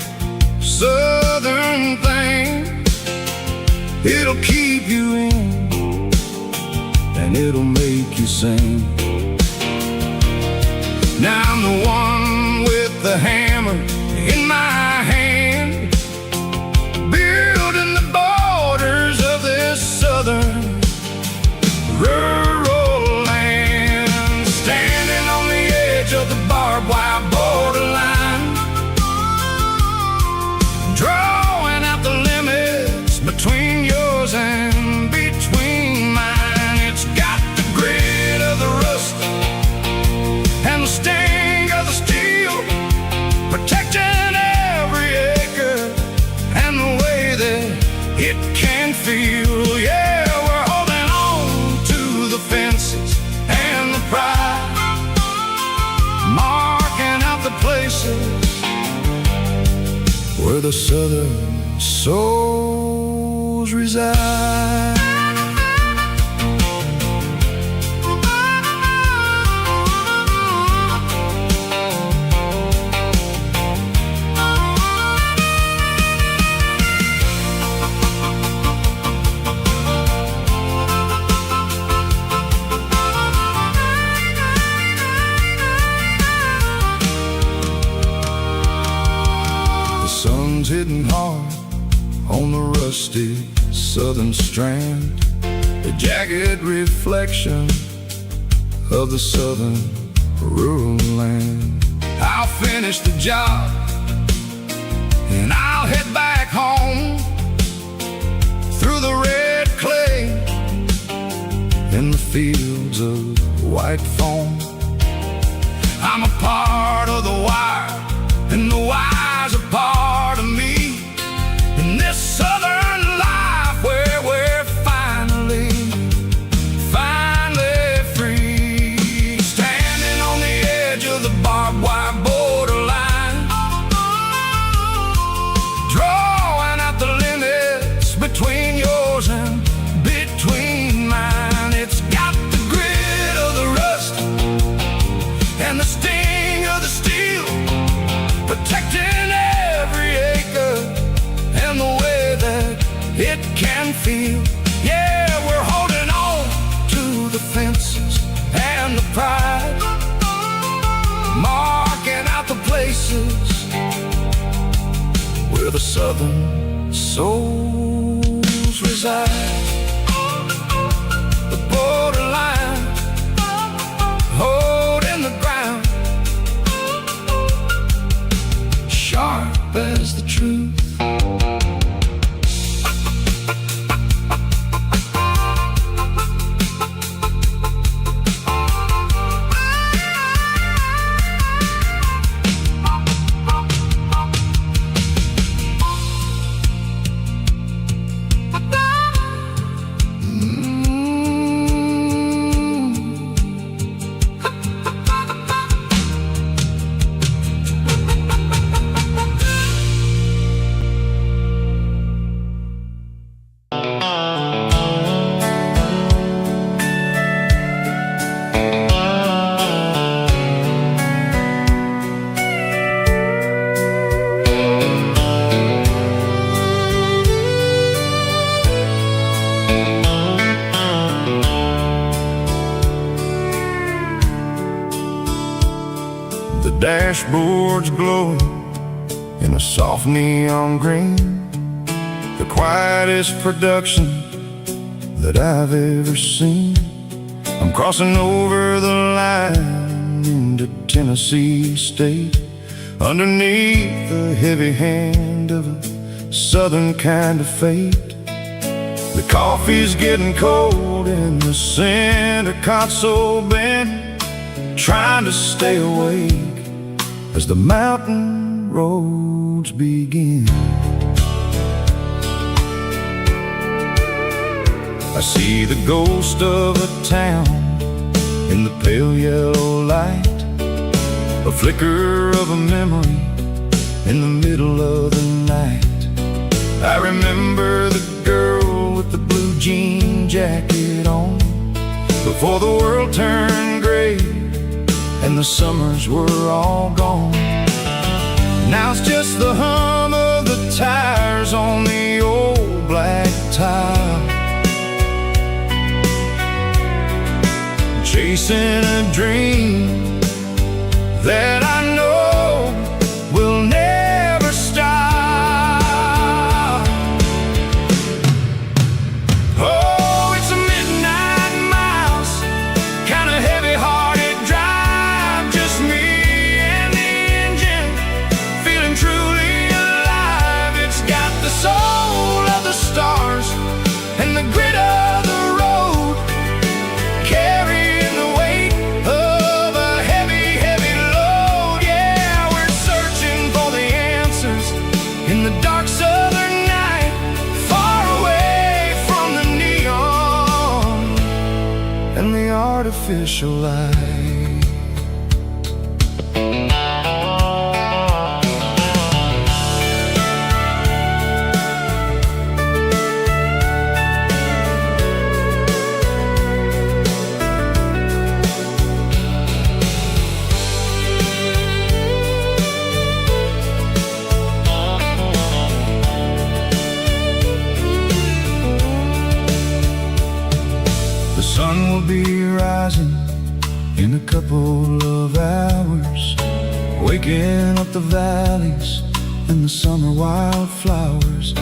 southern thing. It'll keep you in and it'll make you sing. Now I'm the one with the hammer in my hand, building the borders of this southern rural land, standing on the edge of the barbed wire borderline, drawing out the limits between yours and between mine. It's got the grit of the rust and the sting of the steel, protecting every acre and the way that it can feel. Yeah, we're holding on to the fences and the pride, marking out the places where the southern souls reside. Hitting hard on the rusty southern strand, the jagged reflection of the southern rural land. I'll finish the job and I'll head back home through the red clay in the fields of white foam. I'm a part of the wire and the wire's a part of me in this southern life where we're finally free, standing on the edge of the barbed wire borderline, drawing out the limits between yours and between mine. It's got the grit of the rust and the sting of the steel, protecting every acre and the way that it can feel. Yeah, we're holding on to the fences and the pride, marking out the places where the southern souls reside. The borderline, holding the ground, sharp as the truth. Dashboard's glowing in a soft neon green, the quietest production that I've ever seen. I'm crossing over the line into Tennessee State, underneath the heavy hand of a southern kind of fate. The coffee's getting cold in the center console bin, trying to stay awake as the mountain roads begin. I see the ghost of a town in the pale yellow light, a flicker of a memory in the middle of the night. I remember the girl with the blue jean jacket on, before the world turned gray and the summers were all gone. Now it's just the hum of the tires on the old black tile, chasing a dream that I know will never stop. Oh, it's a midnight miles, kind of heavy-hearted drive, just me and the engine, feeling truly alive. It's got the soul of the stars and the grit of the road, carrying the weight of a heavy, heavy load. Yeah, we're searching for the answers in the dark southern night, far away from the neon and the artificial light. The sun will be rising in a couple of hours, waking up the valleys and the summer wildflowers.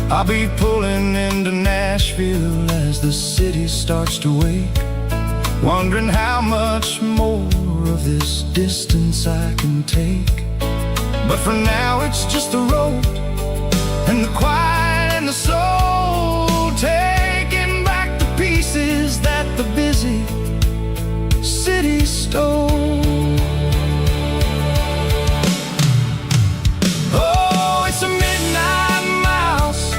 I'll be pulling into Nashville as the city starts to wake, wondering how much more of this distance I can take. But for now it's just the road and the quiet and the soul, taking back the pieces that the busy city stole. Oh, it's a midnight miles,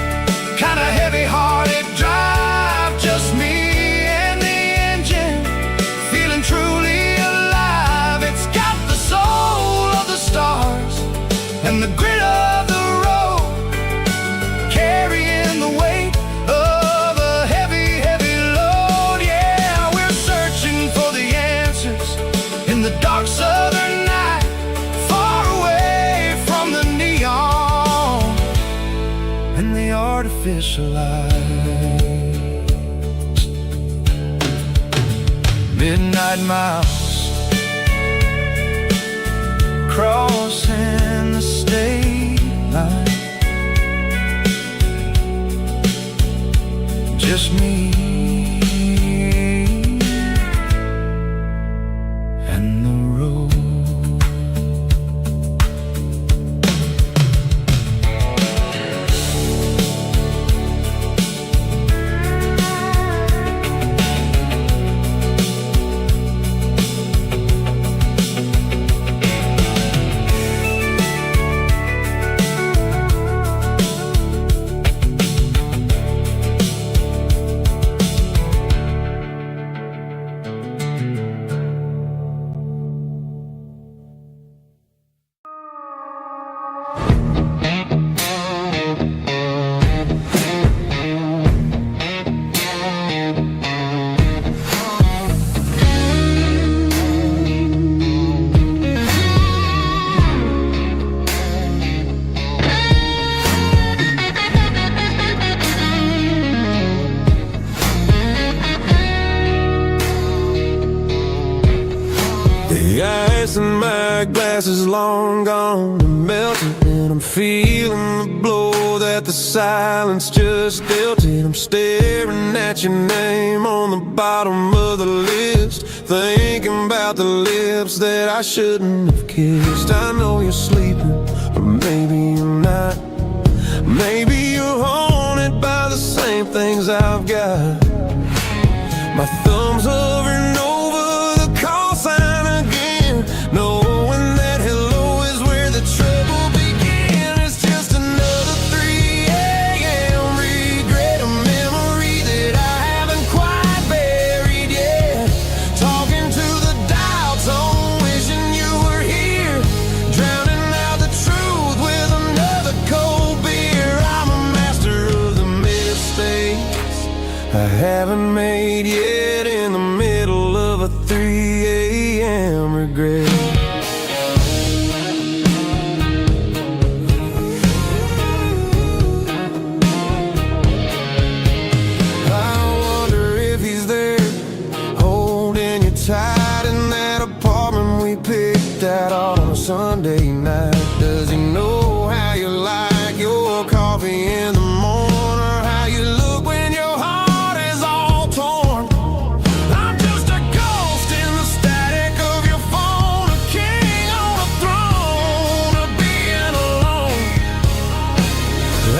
kind of heavy-hearted drive, just me and the engine, feeling truly alive. It's got the soul of the stars and the grit of the road, carrying the weight of a heavy, heavy load. Yeah, we're searching for the answers in the dark southern night, far away from the neon and the artificial lights. Midnight miles, crossing the state line, just me and the road. The ice in my glass is long gone and melted, and I'm feeling the blow that the silence just dealt it. I'm staring at your name on the bottom of the list, thinking about the lips that I shouldn't have kissed. I know you're sleeping, or maybe you're not. Maybe you're haunted by the same things I've got. My thumb's hovering over the call sign again, knowing that hello is where the trouble began. It's just another 3 a.m. regret, a memory that I haven't quite buried yet. Talking to the dial tone, wishing you were here, drowning out the truth with another cold beer. I'm a master of the mistakes I haven't made yet, in the middle of a 3 a.m. regret. Tight in that apartment we picked out on a Sunday night. Does he know how you like your coffee in the morning, or how you look when your heart is all torn? I'm just a ghost in the static of your phone, a king on a throne of being alone. I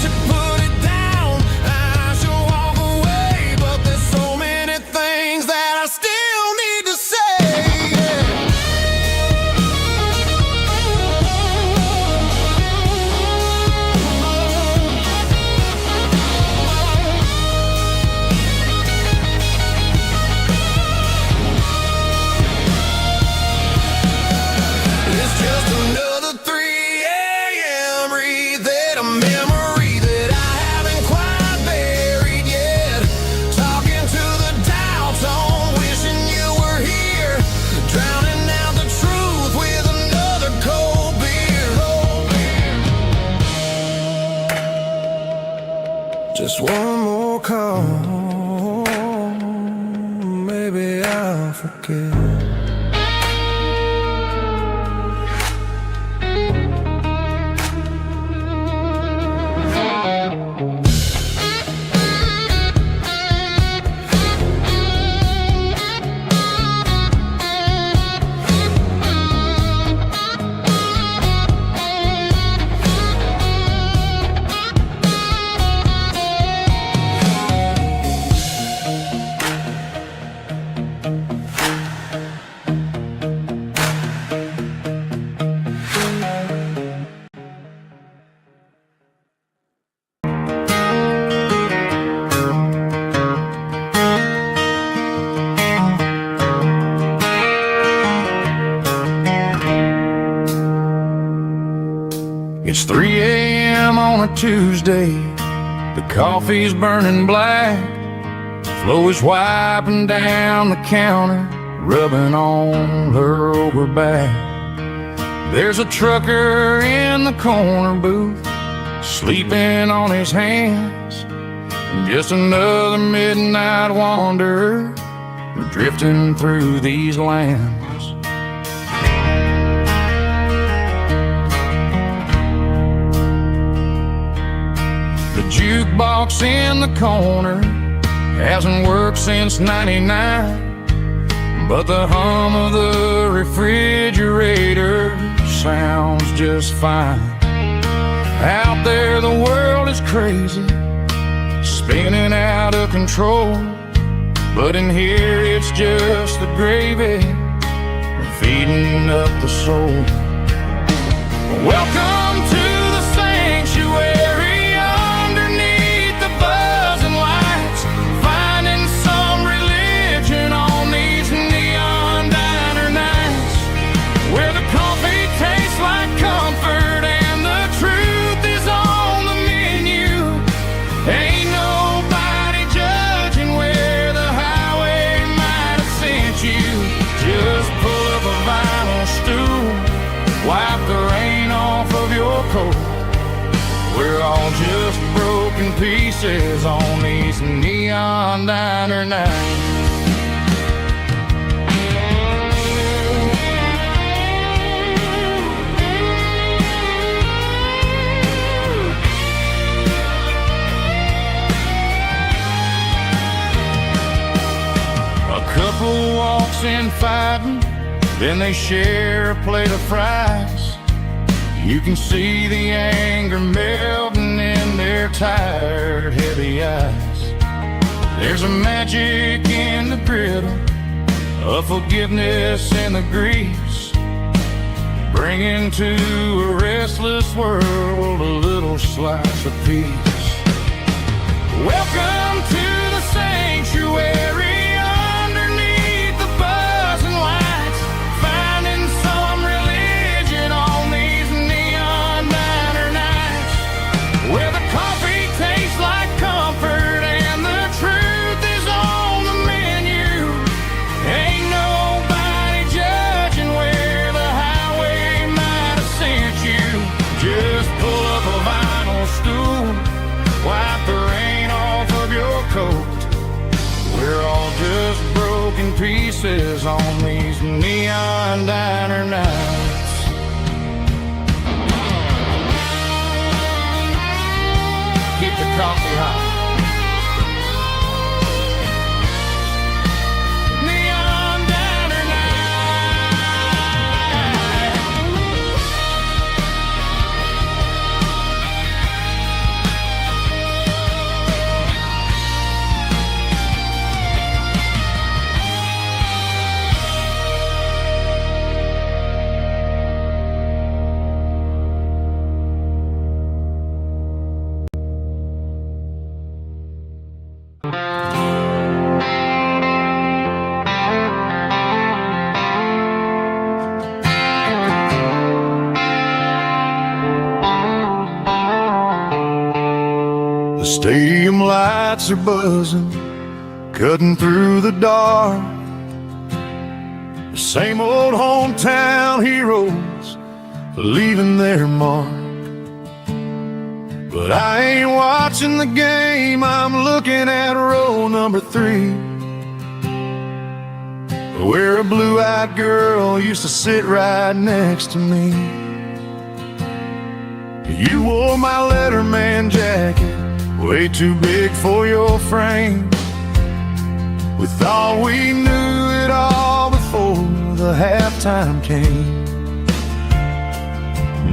should put it down, I should walk away, but there's so many things that I still need to say. It's just another 3 a.m. breathing a memory that I haven't quite buried yet. Talking to the dial tone, wishing you were here, drowning out the truth with another cold beer. Just one more call, maybe I'll forget. It's 3 a.m. on a Tuesday. The coffee's burning black. Flo is wiping down the counter, rubbing on her over back. There's a trucker in the corner booth, sleeping on his hands. Just another midnight wanderer, drifting through these lands. The jukebox in the corner hasn't worked since '99, but the hum of the refrigerator sounds just fine. Out there the world is crazy, spinning out of control, but in here it's just the gravy feeding up the soul. Welcome to the sanctuary, underneath the buzzing lights, finding some religion on these neon diner nights, where the coffee tastes like comfort and the truth is on the menu. Ain't nobody judging where the highway might have sent you. Just pull up a vinyl stool, wipe the rain off of your coat. We're all just broken pieces on these neon diner nights. A couple walks in fighting, then they share a plate of fries. You can see the anger melting in their tired, heavy eyes. There's a magic in the griddle, a forgiveness in the grease, bringing to a restless world a little slice of peace. Welcome to the sanctuary, where the coffee tastes like comfort and the truth is on the menu. Ain't nobody judging pieces on these neon diner nights. Keep the coffee hot. The stadium lights are buzzing, cutting through the dark. The same old hometown heroes leaving their mark. But I ain't watching the game, I'm looking at row number 3, where a blue-eyed girl used to sit right next to me. You wore my Letterman jacket, way too big for your frame. We thought we knew it all before the halftime came.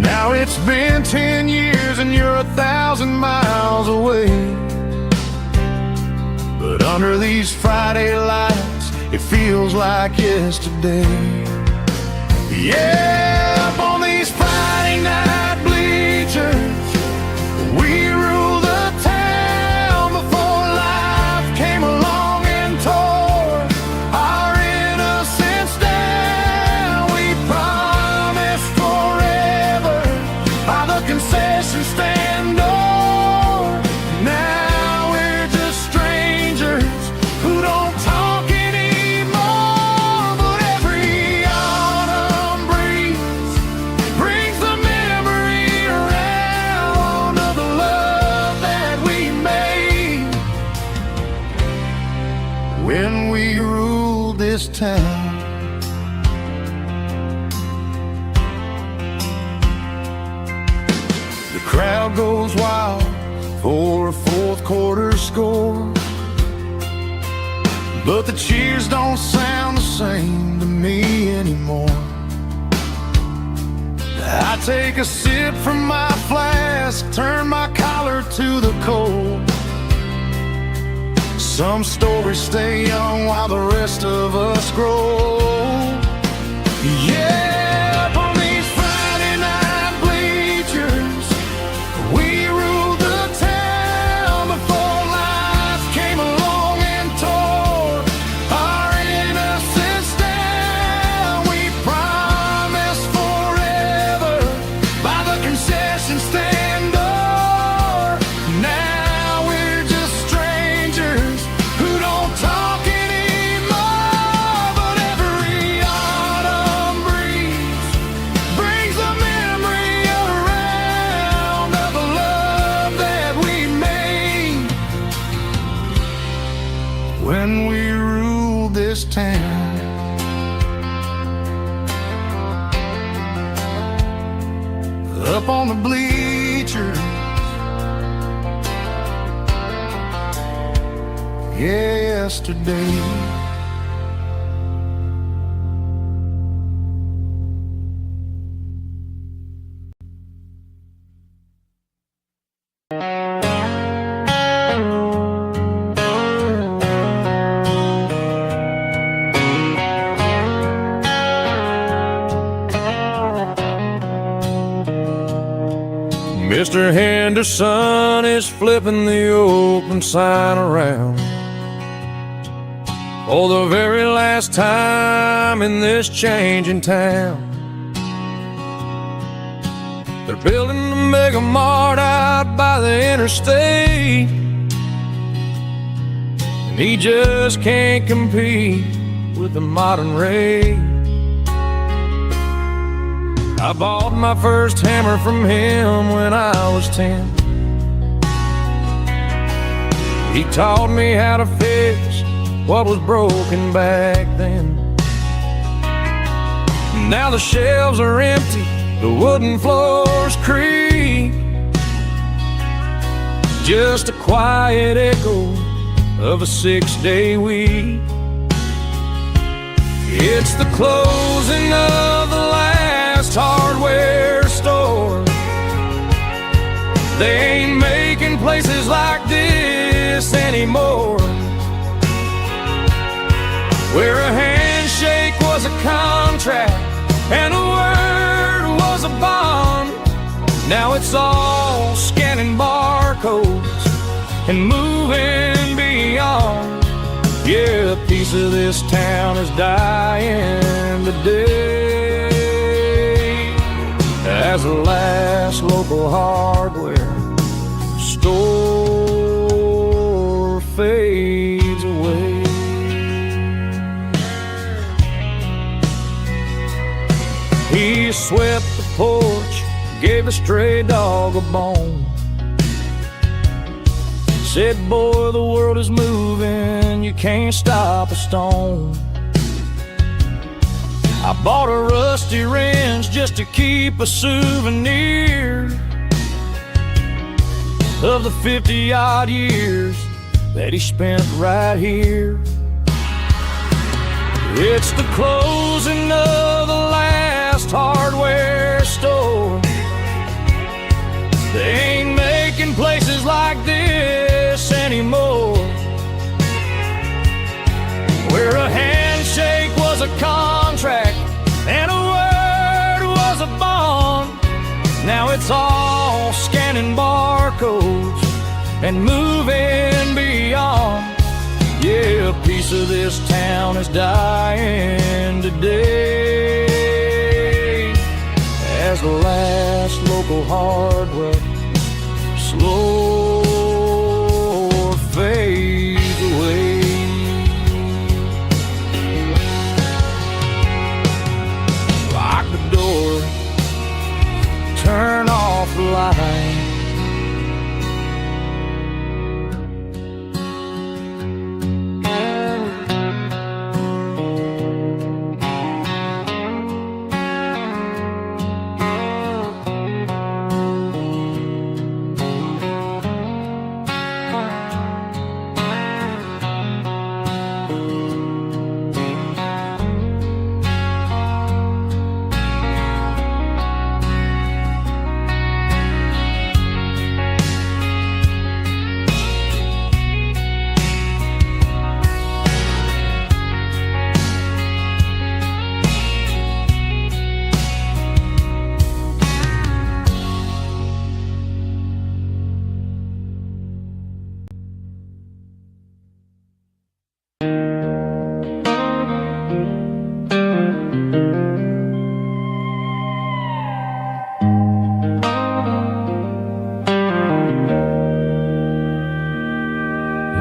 Now it's been 10 years and you're 1,000 miles away. But under these Friday lights, it feels like yesterday. Yeah, up on these Friday night bleachers, we rule the town before life came along and tore our innocence down. We promised forever by the concession stand door. Now we're just strangers who don't talk anymore. But every autumn breeze brings the memory around of the love that we made when we ruled this town. The crowd goes wild for a fourth quarter score, but the cheers don't sound the same to me anymore. I take a sip from my flask, turn my collar to the cold. Some stories stay young while the rest of us grow. Yeah, up on these Friday night bleachers, we ruled the town before life came along and tore our innocence down. We promised forever by the concession stand door. Now we're just strangers who don't talk anymore. But every autumn breeze brings the memory around of the love that we made when we ruled this town. Up on the bleachers, yesterday. Mr. Henderson is flipping the open sign around for the very last time in this changing town. They're building the mega mart out by the interstate, and he just can't compete with the modern rate. I bought my first hammer from him when I was 10. He taught me how to fix what was broken back then. Now the shelves are empty, the wooden floors creak, just a quiet echo of a 6-day week. It's the closing of the last hardware store. They ain't making places like this anymore, where a handshake was a contract and a word was a bond. Now it's all scanning barcodes and moving beyond. Yeah, a piece of this town is dying today as the last local hardware store fades away. He swept the porch, gave a stray dog a bone, said, boy, the world is moving, you can't stop a stone. I bought a rusty wrench just to keep a souvenir of the 50-odd years that he spent right here. It's the closing of the last hardware store. They ain't making places like this anymore, where a handshake was a contract and a word was a bond. Now it's all scanning barcodes and moving beyond. Yeah, a piece of this town is dying today as the last local hardware slow fades away. Lock the door, turn off the light.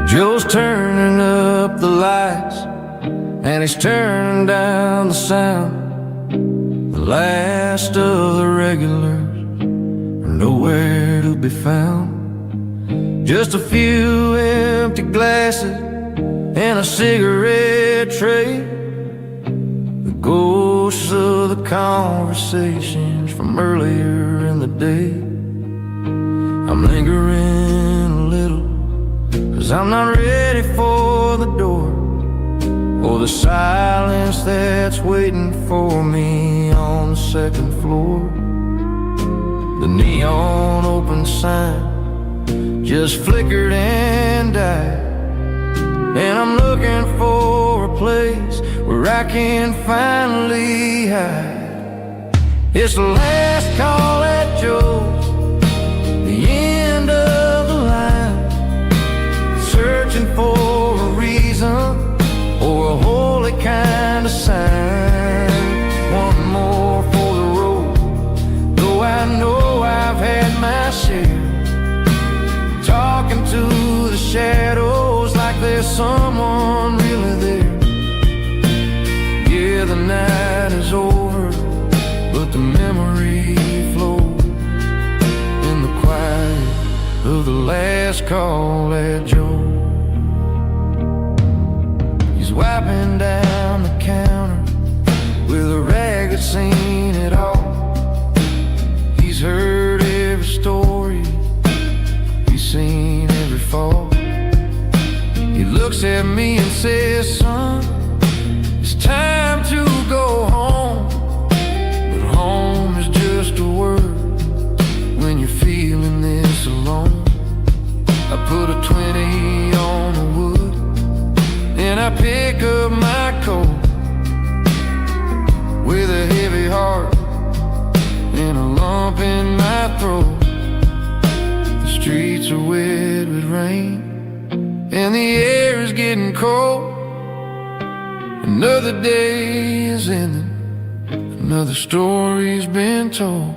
Joe's turning up the lights and he's turning down the sound. The last of the regulars are nowhere to be found. Just a few empty glasses and a cigarette tray, the ghosts of the conversations from earlier in the day. I'm lingering a little, 'cause I'm not ready for the door, or the silence that's waiting for me on the second floor. The neon open sign just flickered and died, and I'm looking for a place where I can finally hide. It's the last call at Joe's, the end of the line, searching for a reason or a holy kind of sign. One more for the road, though I know I've had my share, talking to the shadows like there's someone really there. Yeah, the night is over, but the memory flows in the quiet of the last call at Joe. me and says, son, it's time to go home. But home is just a word when you're feeling this alone. I put a 20 on the wood and I pick up my coat with a heavy heart and a lump in my throat. The streets are wet with rain and the air is getting cold. Another day is ending, another story's been told.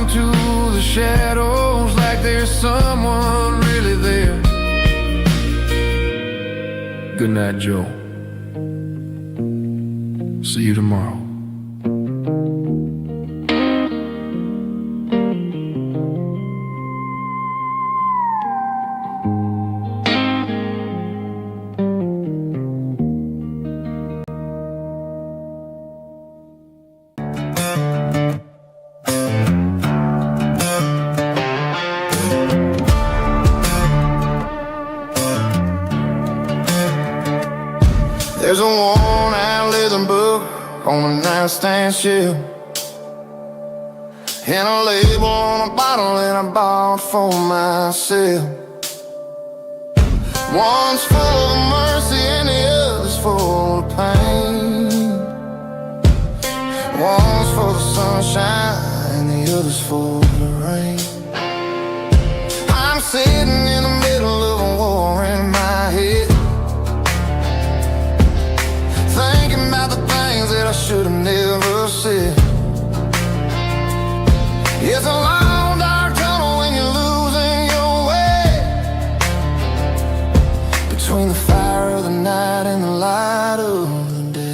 To the shadows like there's someone really there. Good night, Joe. See you tomorrow. There's a worn-out leather book on the nightstand shelf, and a label on a bottle that I bought for myself. One's full of mercy and the other's full of pain. One's full of sunshine and the other's full of rain. I'm sitting in the middle of a war in my head, thinking about the things that I should have never said. It's a long dark tunnel when you're losing your way, between the fire of the night and the light of the day.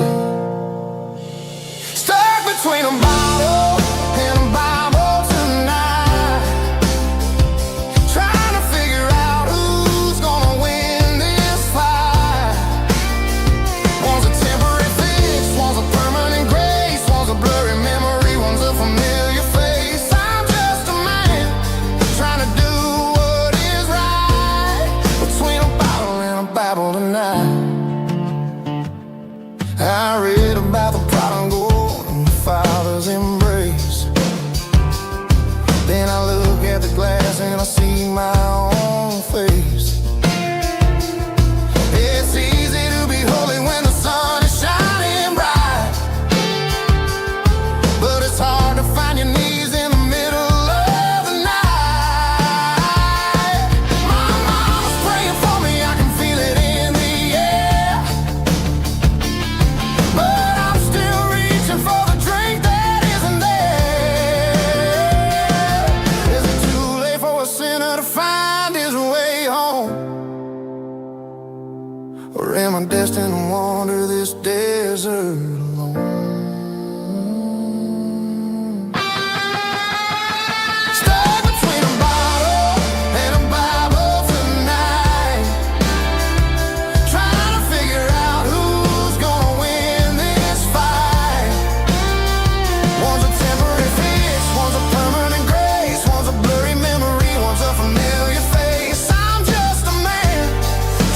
Stuck between a bottle and a Bible tonight, trying to figure out who's gonna win this fight. One's a temporary fix, one's a permanent grace, one's a blurry memory, one's a familiar face. I'm just a man trying to do what is right, between a bottle and a Bible tonight. I read about the prodigal and the Father's embrace. Then I look at the glass and I see my own face. It's easy to be holy when the sun is shining bright, but it's hard to find your knees in the middle of the night. My mama's praying for me, I can feel it in the air, but I'm still reaching for the drink that isn't there. Is it too late for a sinner to find his way home? Or am I destined to wander this desert alone? Stuck between a bottle and a Bible tonight, trying to figure out who's gonna win this fight. One's a temporary fix, one's a permanent grace, one's a blurry memory, one's a familiar face. I'm just a man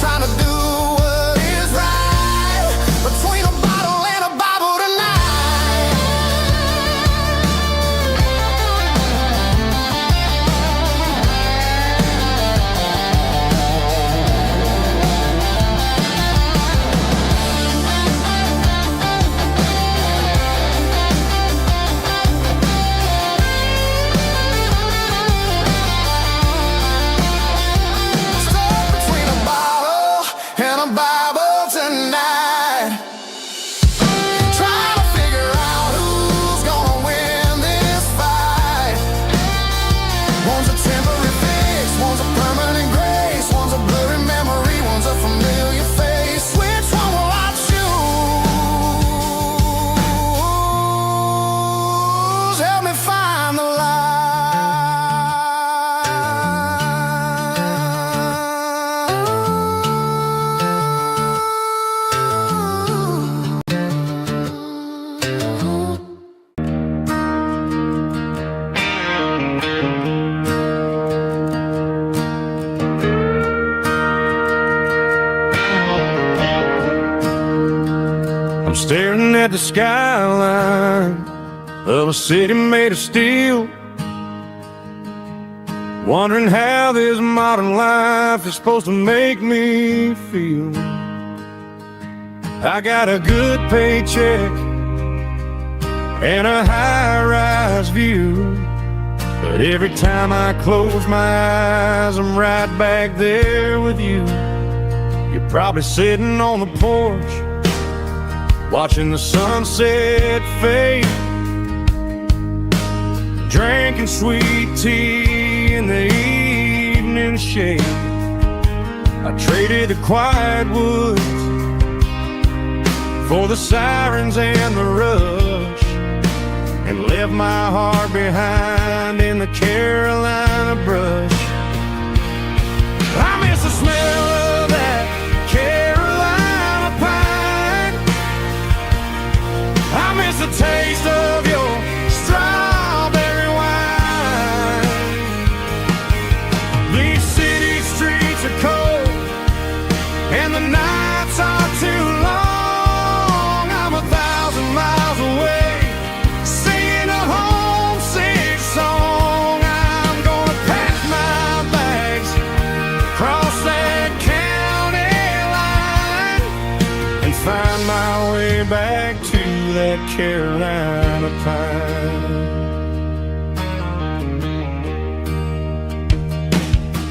trying to do what is right, between a bottle and a Bible tonight. tonight. Trying to figure out who's gonna win this fight. One's a temporary fix, one's a permanent grace, one's a blurry memory, one's a familiar face. Which one will I choose? Help me find the light. I'm staring at the skyline of a city made of steel, wondering how this modern life is supposed to make me feel. I got a good paycheck and a high-rise view, but every time I close my eyes, I'm right back there with you. You're probably sitting on the porch, watching the sunset fade, drinking sweet tea in the evening shade. I traded the quiet woods for the sirens and the rush, and left my heart behind in the Carolina brush. I miss the smell of that Carolina pine. I miss the taste of your strawberry wine. These city streets are cold and the nights are too long. I'm 1,000 miles away, singing a homesick song. I'm gonna pack my bags, cross that county line, and find my way back to that Carolina pine.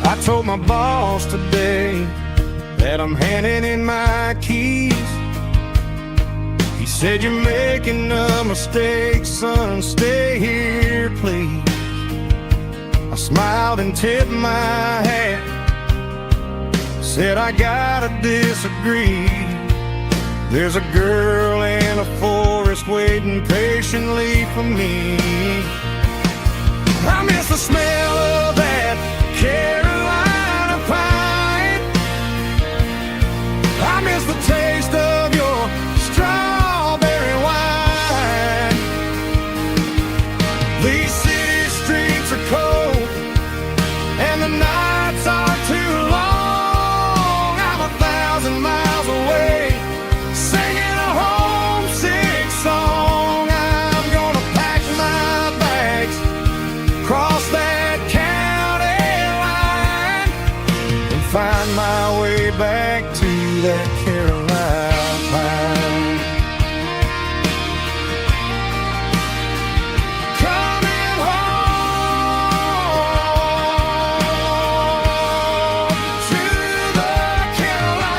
I told my boss today that I'm handing in my keys. He said, "You're making a mistake, son, stay here, please." I smiled and tipped my hat, said, "I gotta disagree. There's a girl in a forest waiting patiently for me." I miss the smell of that Carolina pine. I miss the taste of your strawberry wine. These city streets are cold and the nights are too long. I'm 1,000 miles away, singing a homesick song. I'm gonna pack my bags, cross that county line, and find my way back to that Carolina pine. Coming home to the Carolina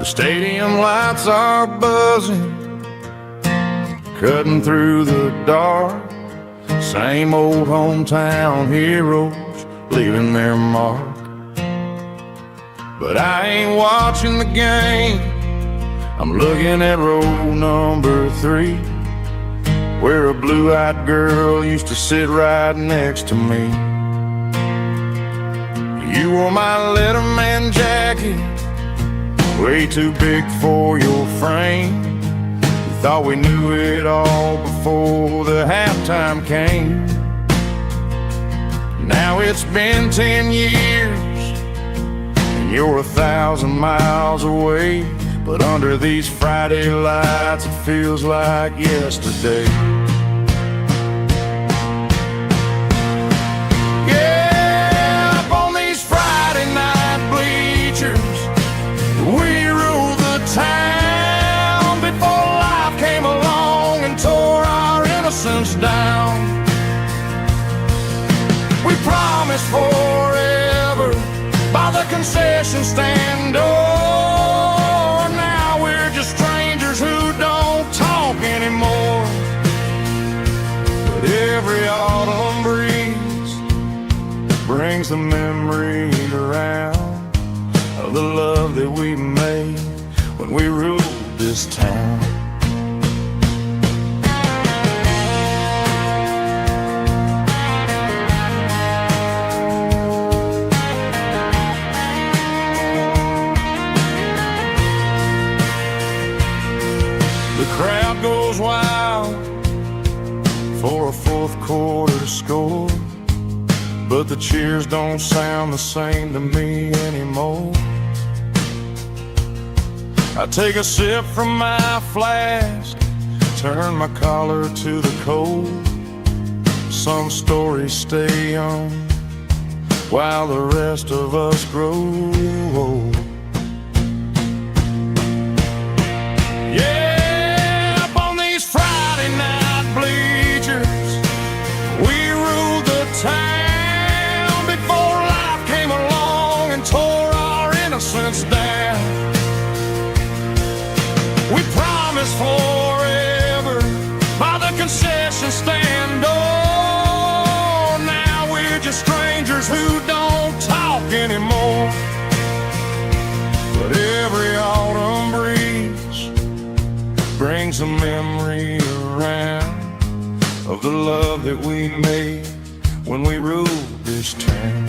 The stadium lights are buzzing, cutting through the dark. Same old hometown heroes leaving their mark. But I ain't watching the game, I'm looking at row number 3, where a blue-eyed girl used to sit right next to me. You wore my Letterman jacket, way too big for your frame. We thought we knew it all before the halftime came. Now it's been 10 years and you're 1,000 miles away, but under these Friday lights it feels like yesterday. Yeah, up on these Friday night bleachers we ruled the town before life came along and tore our innocence down. We promised forever by the concession stand door. Now we're just strangers who don't talk anymore. But every autumn breeze brings the memory around of the love that we made when we ruled this town. The crowd goes wild for a fourth quarter score, but the cheers don't sound the same to me anymore. I take a sip from my flask, turn my collar to the cold. Some stories stay young while the rest of us grow old. Down. We promised forever by the concession stand door. Now we're just strangers who don't talk anymore. But every autumn breeze brings a memory around of the love that we made when we ruled this town.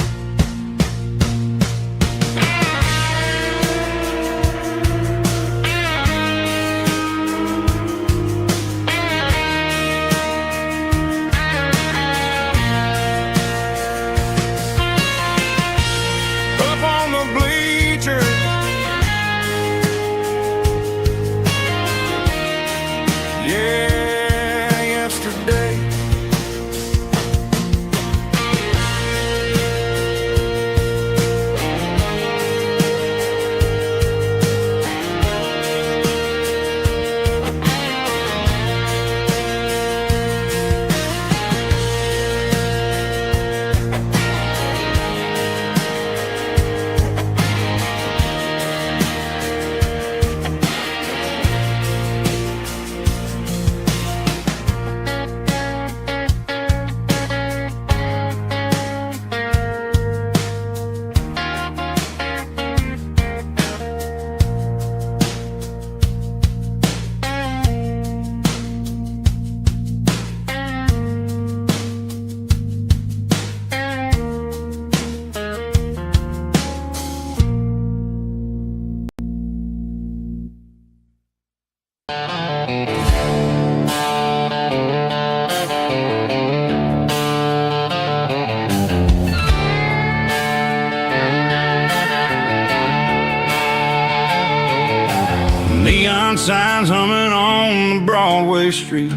Neon signs humming on the Broadway street,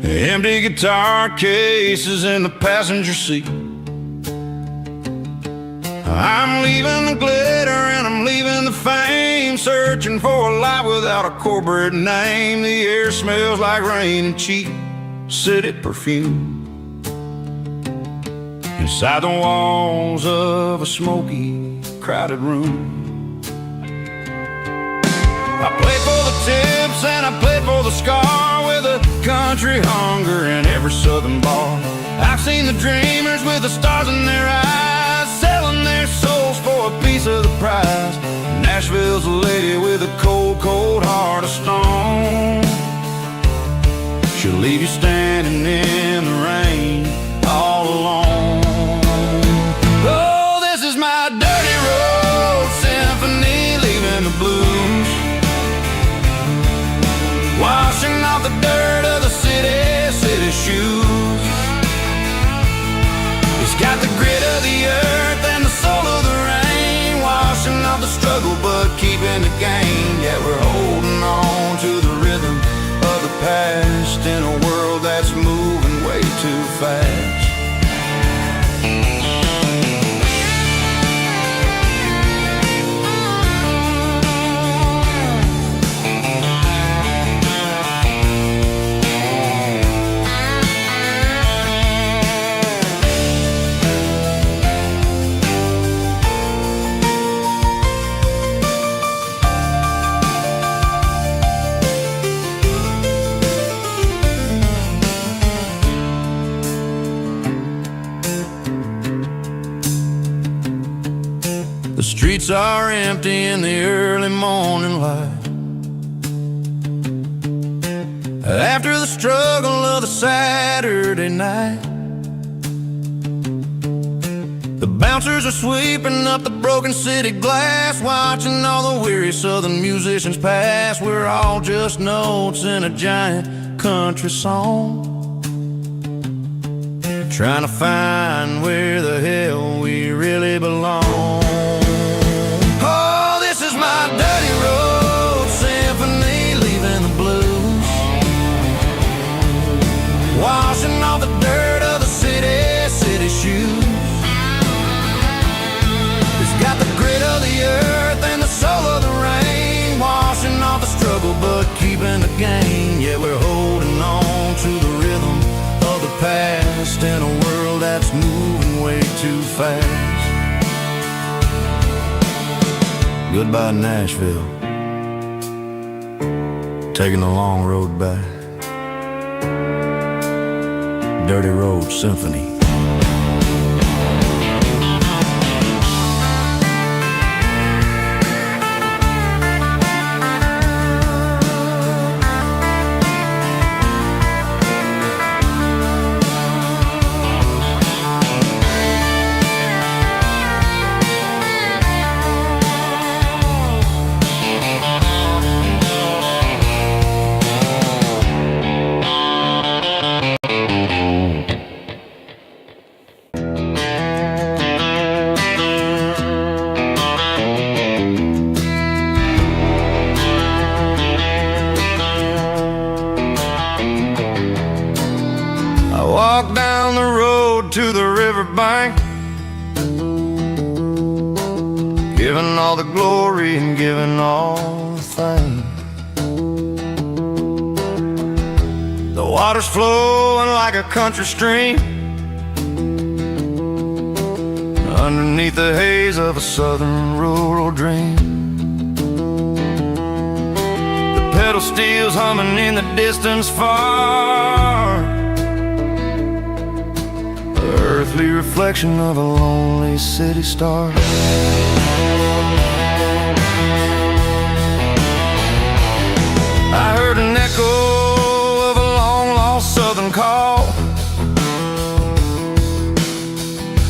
empty guitar cases in the passenger seat. I'm leaving the glitter and I'm leaving the fame, searching for a life without a corporate name. The air smells like rain and cheap city perfume inside the walls of a smoky, crowded room. I played for the tips and I played for the scar, with a country hunger in every southern bar. I've seen the dreamers with the stars in their eyes, selling their souls for a piece of the prize. Nashville's a lady with a cold, cold heart of stone. She'll leave you standing in the rain all alone. Oh, this is my dirty road symphony, leaving the blues, washing off the dirt of the city shoes. fast. The streets are empty in the early morning light. After the struggle of the Saturday night, the bouncers are sweeping up the broken city glass, watching all the weary southern musicians pass. We're all just notes in a giant country song, trying to find where the hell we really belong. Oh, this is my dirty road symphony, leaving the blues, washing off the dirt of the city shoes. It's got the grit of the earth and the soul of the rain, washing off the struggle but keeping the gain. Yeah, we're holding on to the rhythm of the past in a world that's moving way too fast. Goodbye Nashville, taking the long road back. Dirty Road Symphony. Walk down the road to the riverbank, giving all the glory and giving all the thanks. The water's flowing like a country stream, underneath the haze of a southern rural dream. The pedal steel's humming in the distance far, earthly reflection of a lonely city star. I heard an echo of a long-lost southern call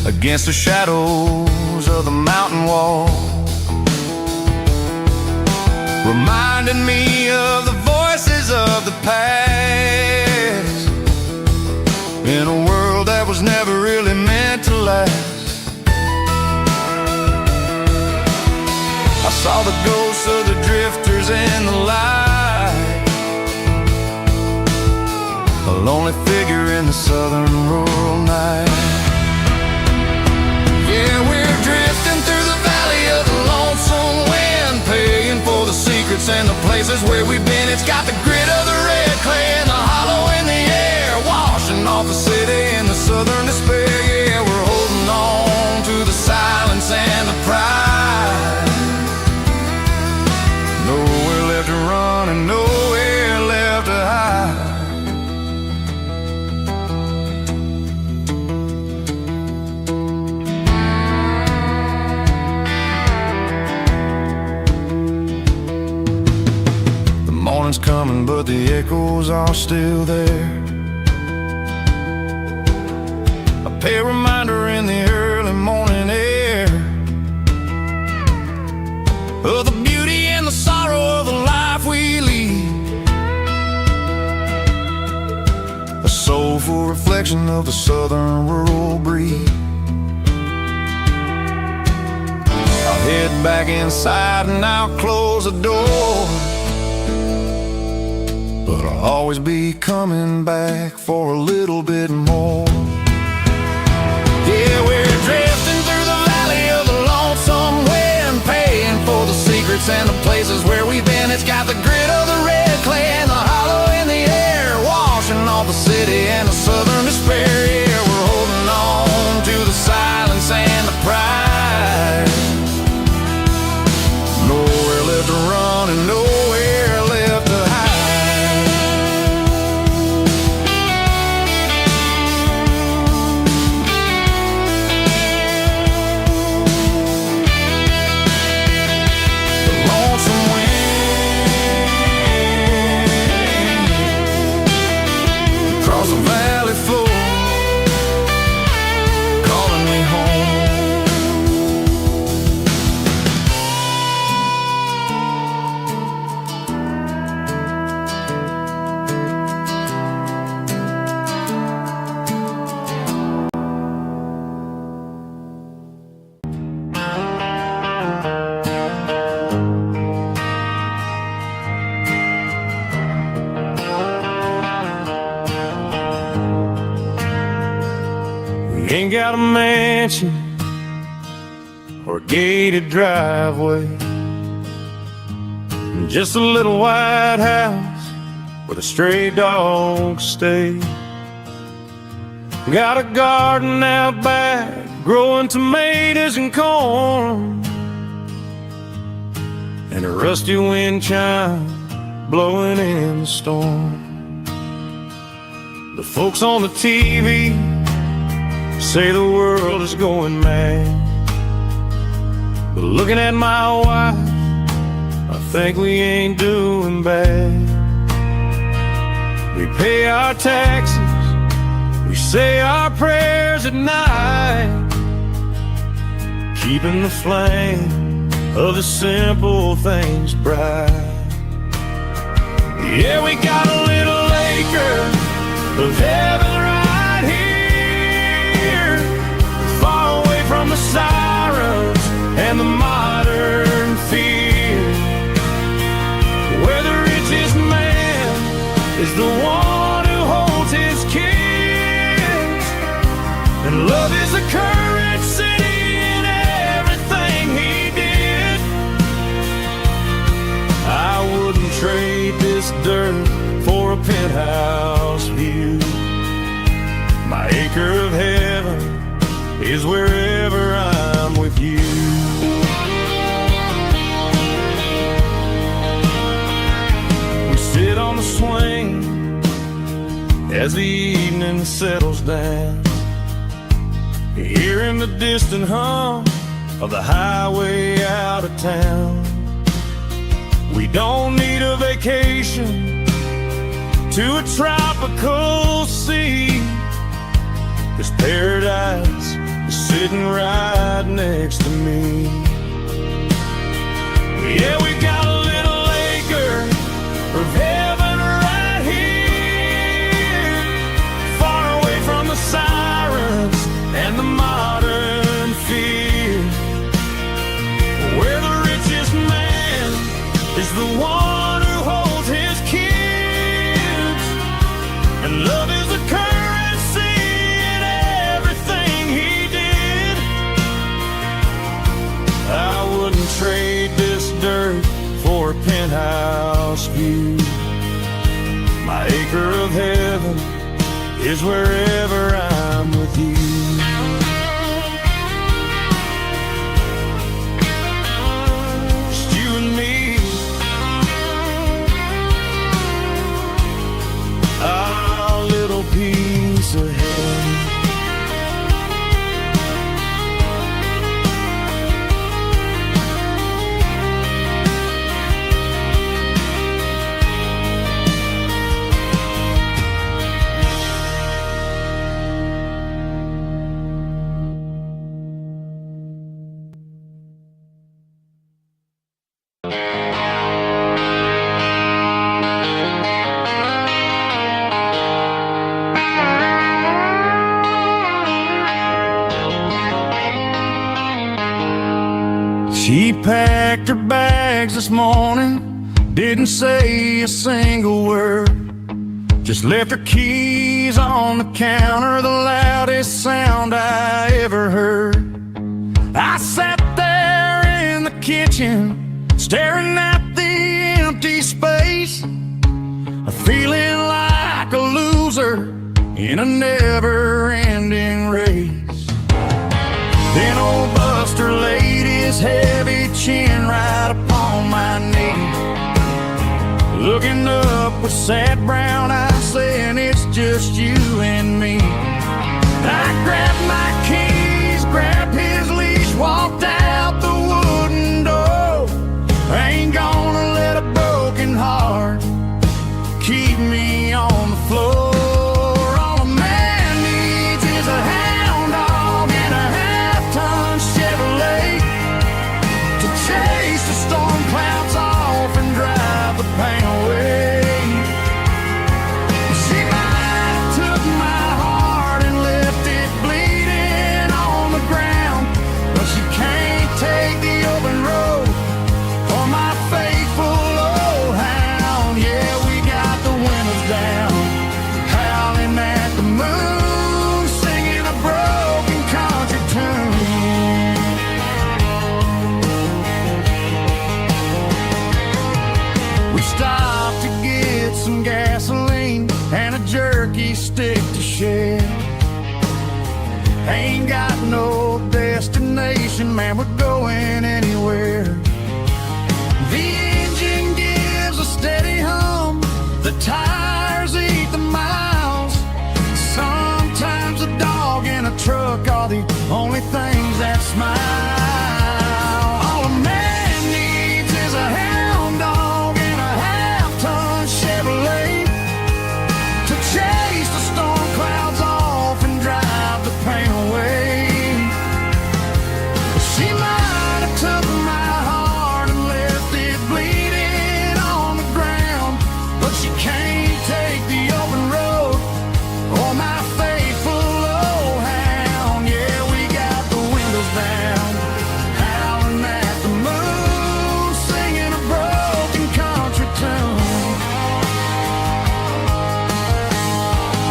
against the shadows of the mountain wall, reminding me of the voices of the past in a world that was never really meant to last. I saw the ghosts of the drifters in the light, a lonely figure in the southern rural night. Yeah, we're drifting through the valley of the lonesome wind, paying for the secrets and the places where we've been. It's got the grit of the red clay and the hollow in the air, washing off the city and the southern despair. Yeah, we're holding on to the silence and the pride. Nowhere left to run and nowhere left to hide. The morning's coming, but the echoes are still there. A pale reminder in the early morning air of the beauty and the sorrow of the life we lead, a soulful reflection of the southern rural breed. I'll head back inside and I'll close the door, but I'll always be coming back for a little bit more. Yeah, we're drifting through the valley of the lonesome wind, paying for the secrets and the places where we've been. It's got the grit of the red clay and the hollow in the air, washing off the city and the southern despair. Yeah, we're holding on to the silence and the pride. Nowhere left to run and nowhere left to hide. The lonesome wind across the valley floor, calling me home. Ain't got a mansion or a gated driveway, just a little white house where the stray dogs stay. Got a garden out back growing tomatoes and corn, and a rusty wind chime blowing in the storm. The folks on the TV say the world is going mad, but looking at my wife, I think we ain't doing bad. We pay our taxes, we say our prayers at night, keeping the flame of the simple things bright. Yeah, we got a little acre of heaven right here, far away from the sirens and the modern fear, where the richest man is the one who holds his kids, and love is the currency in everything he did. I wouldn't trade this dirt for a penthouse view. My acre of heaven is wherever I'm with you. We sit on the swing as the evening settles down, hearing the distant hum of the highway out of town. We don't need a vacation to a tropical sea, 'cause paradise is sitting right next to me. Yeah, we got a little acre of heaven right here, far away from the sirens and the modern fear, where the richest man is the one who holds his kids, and love is the currency in everything he did. I wouldn't trade this dirt for a penthouse view. My acre of heaven is wherever I'm with you. Just you and me, our little piece of heaven. She packed her bags this morning, didn't say a single word. Just left her keys on the counter, the loudest sound I ever heard. I sat there in the kitchen, staring at the empty space, feeling like a loser in a never-ending race. Then old Buster laid his heavy chin right upon my knee, looking up with sad brown eyes, saying it's just you and me. I grabbed my keys, grabbed his leash, walked out the wooden door. I ain't gonna let a broken heart keep me on the floor. All a man needs is a hound dog and a half-ton Chevrolet to chase the storm clouds off and drive the pain away. She might have took my heart and left it bleeding on the ground, but she can't take the open road for my faithful old hound. Yeah, we got the windows down, howling at the moon, singing a broken country tune. We stopped to get some gasoline and a jerky stick to share. Ain't got no destination, man, we're going anywhere. The engine gives a steady hum, the tires eat the miles. Sometimes a dog and a truck are the only things that smile. All a man needs is a hound dog and a half-ton Chevrolet to chase the storm clouds off and drive the pain away. She might have took my heart and left it bleeding on the ground, but she can't take the open road or my faithful old hound. Yeah, we got the windows down, howling at the moon, singing a broken country tune.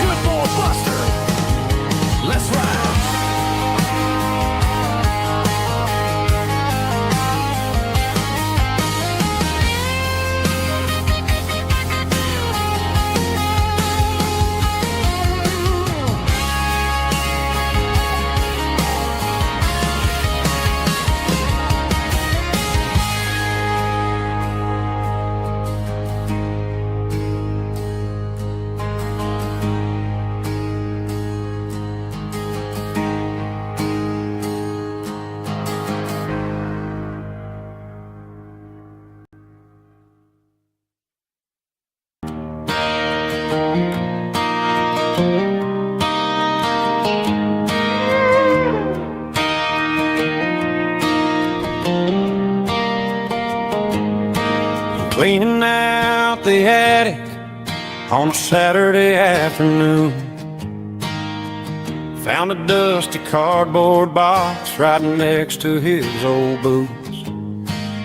Good boy Buster, let's ride. Cleaning out the attic on a Saturday afternoon, found a dusty cardboard box right next to his old boots.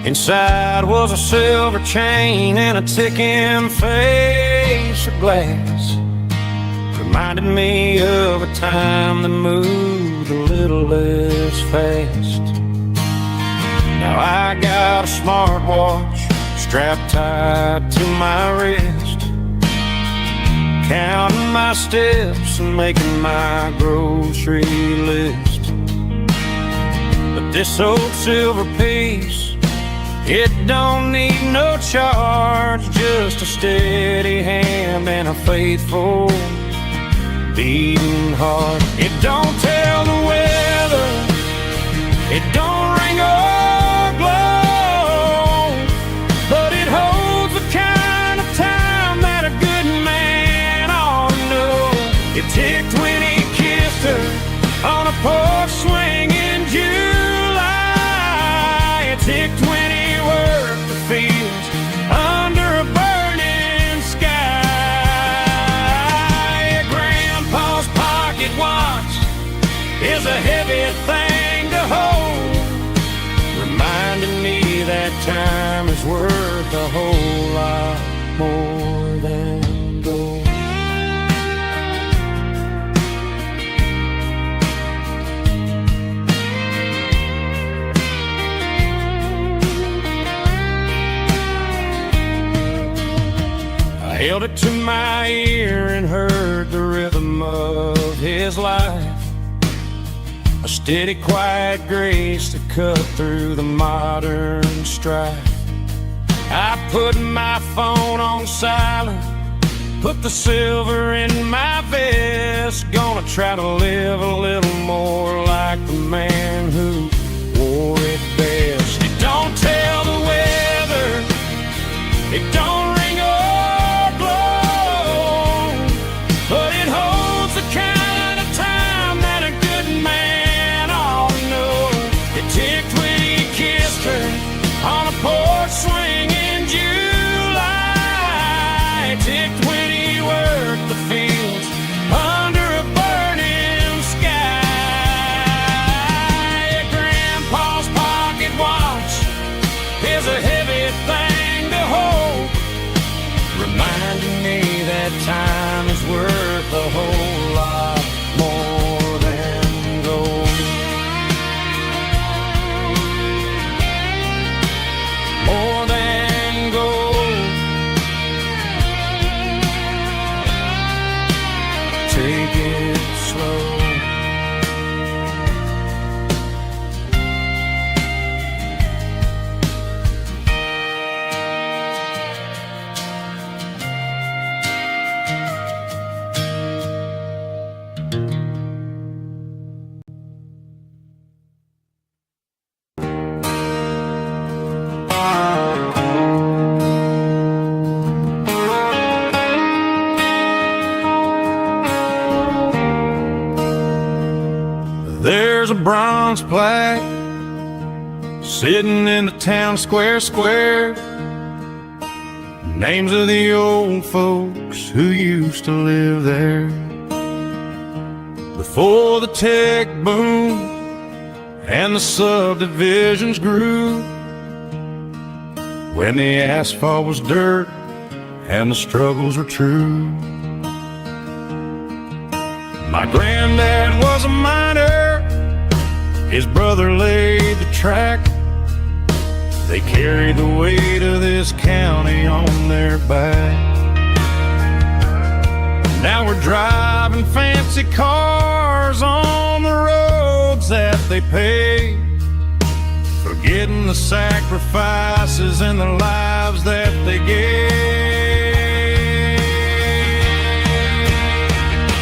Inside was a silver chain and a ticking face of glass, reminded me of a time that moved a little less fast. Now I got a smartwatch strapped tight to my wrist, counting my steps and making my grocery list. But this old silver piece, it don't need no charge, just a steady hand and a faithful beating heart. It don't tell the weather, it don't ring or glow, but it holds the kind of time that a good man ought to know. It ticked when he kissed her on a porch swing in July. It ticked when he worked the fields under a burning sky. Grandpa's pocket watch is a heavy thing to hold, reminding me that time is worth a whole lot more than gold. held it to my ear and heard the rhythm of his life. A steady, quiet grace to cut through the modern strife. I put my phone on silent, put the silver in my vest. Gonna try to live a little more like the man who wore it best. It don't tell the weather, it don't ring or blow, but it holds the kind of time that a good man ought to know. It ticked when he kissed her on a porch swing in July. It ticked when he worked the fields under a burning sky. Grandpa's pocket watch is a heavy thing to hold, reminding me that time is worth a whole lot more than gold. More than gold. Take it slow. There's a bronze plaque sitting in the town square. Names of the old folks who used to live there before the tech boom and the subdivisions grew, when the asphalt was dirt and the struggles were true. My granddad was a miner, his brother laid the track. They carried the weight of this county on their back. Now we're driving fancy cars on the roads that they paved, forgetting the sacrifices and the lives that they gave.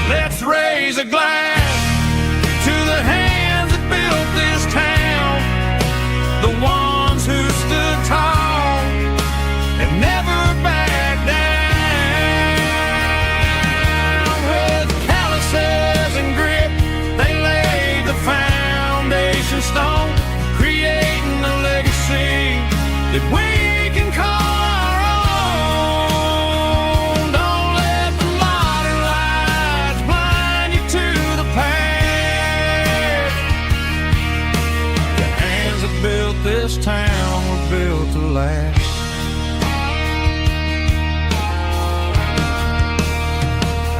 Let's raise a glass to the hands that built this town, the ones who stood tall and never backed down. With calluses and grit, they laid the foundation stone, creating a legacy that we can call our own. Don't let the modern lights blind you to the past. The hands that built this town were built to last.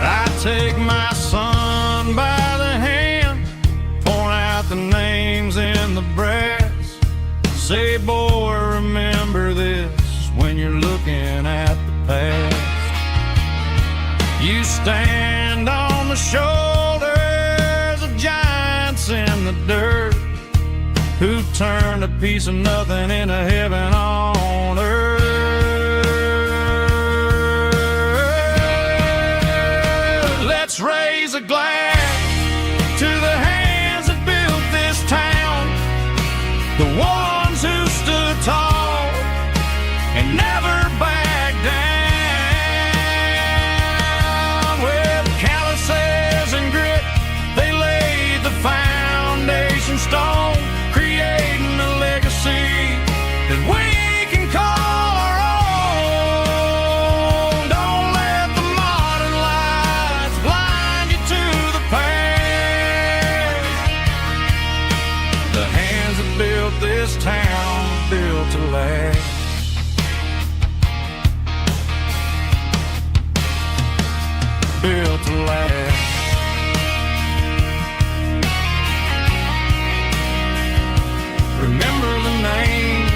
I take my son by the hand, point out the names in the brass. Say, boy, remember this when you're looking at the past. You stand on the shoulders of giants in the dirt, who turned a piece of nothing into heaven on earth. Let's raise a glass to the hands that built this town, the ones who stood tall and never backed down. With calluses and grit, they laid the foundation stone, creating a legacy that we can call our own. Don't let the modern lights blind you to the past. The hands that built this town were built to last. Built to last. Remember the names.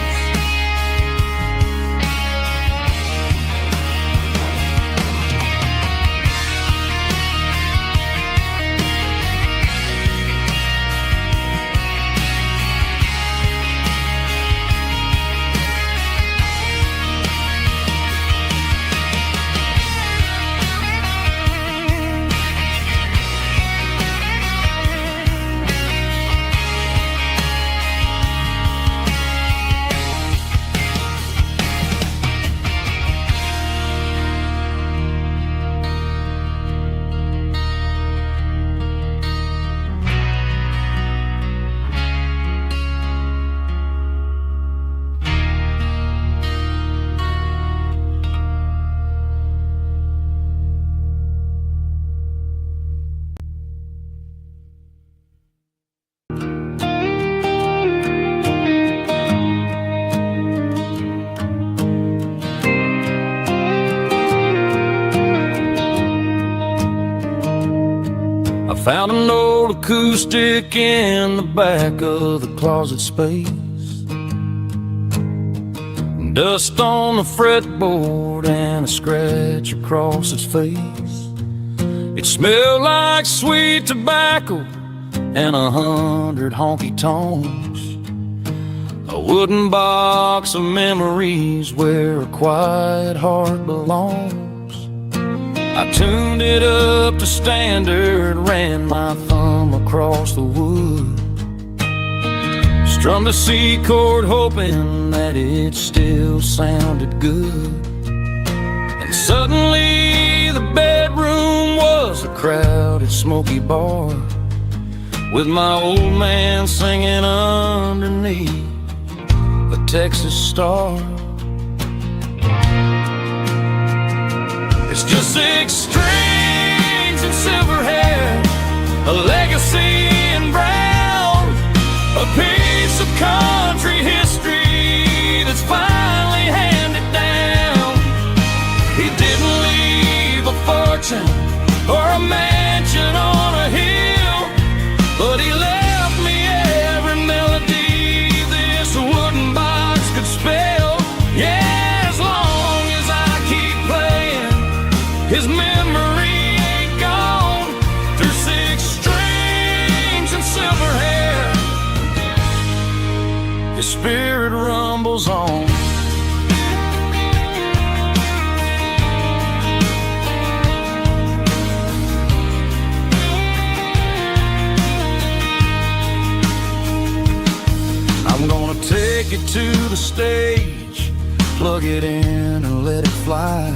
Found an old acoustic in the back of the closet space. Dust on the fretboard and a scratch across its face. It smelled like sweet tobacco and 100 honky-tonks. A wooden box of memories where a quiet heart belongs. I tuned it up to standard, ran my thumb across the wood. Strummed a C chord hoping that it still sounded good. And suddenly the bedroom was a crowded smoky bar, with my old man singing underneath the Texas star. It's just 6 strings and silver hair, a legacy in brown, a piece of country history that's finally handed down. He didn't leave a fortune or a mansion on a hill, but he left me every melody this wooden box could spell. Yeah, as long as I keep playing, his memory ain't gone. Through 6 strings and silver hair, his spirit rumbles on. I'm gonna take it to the stage, plug it in and let it fly.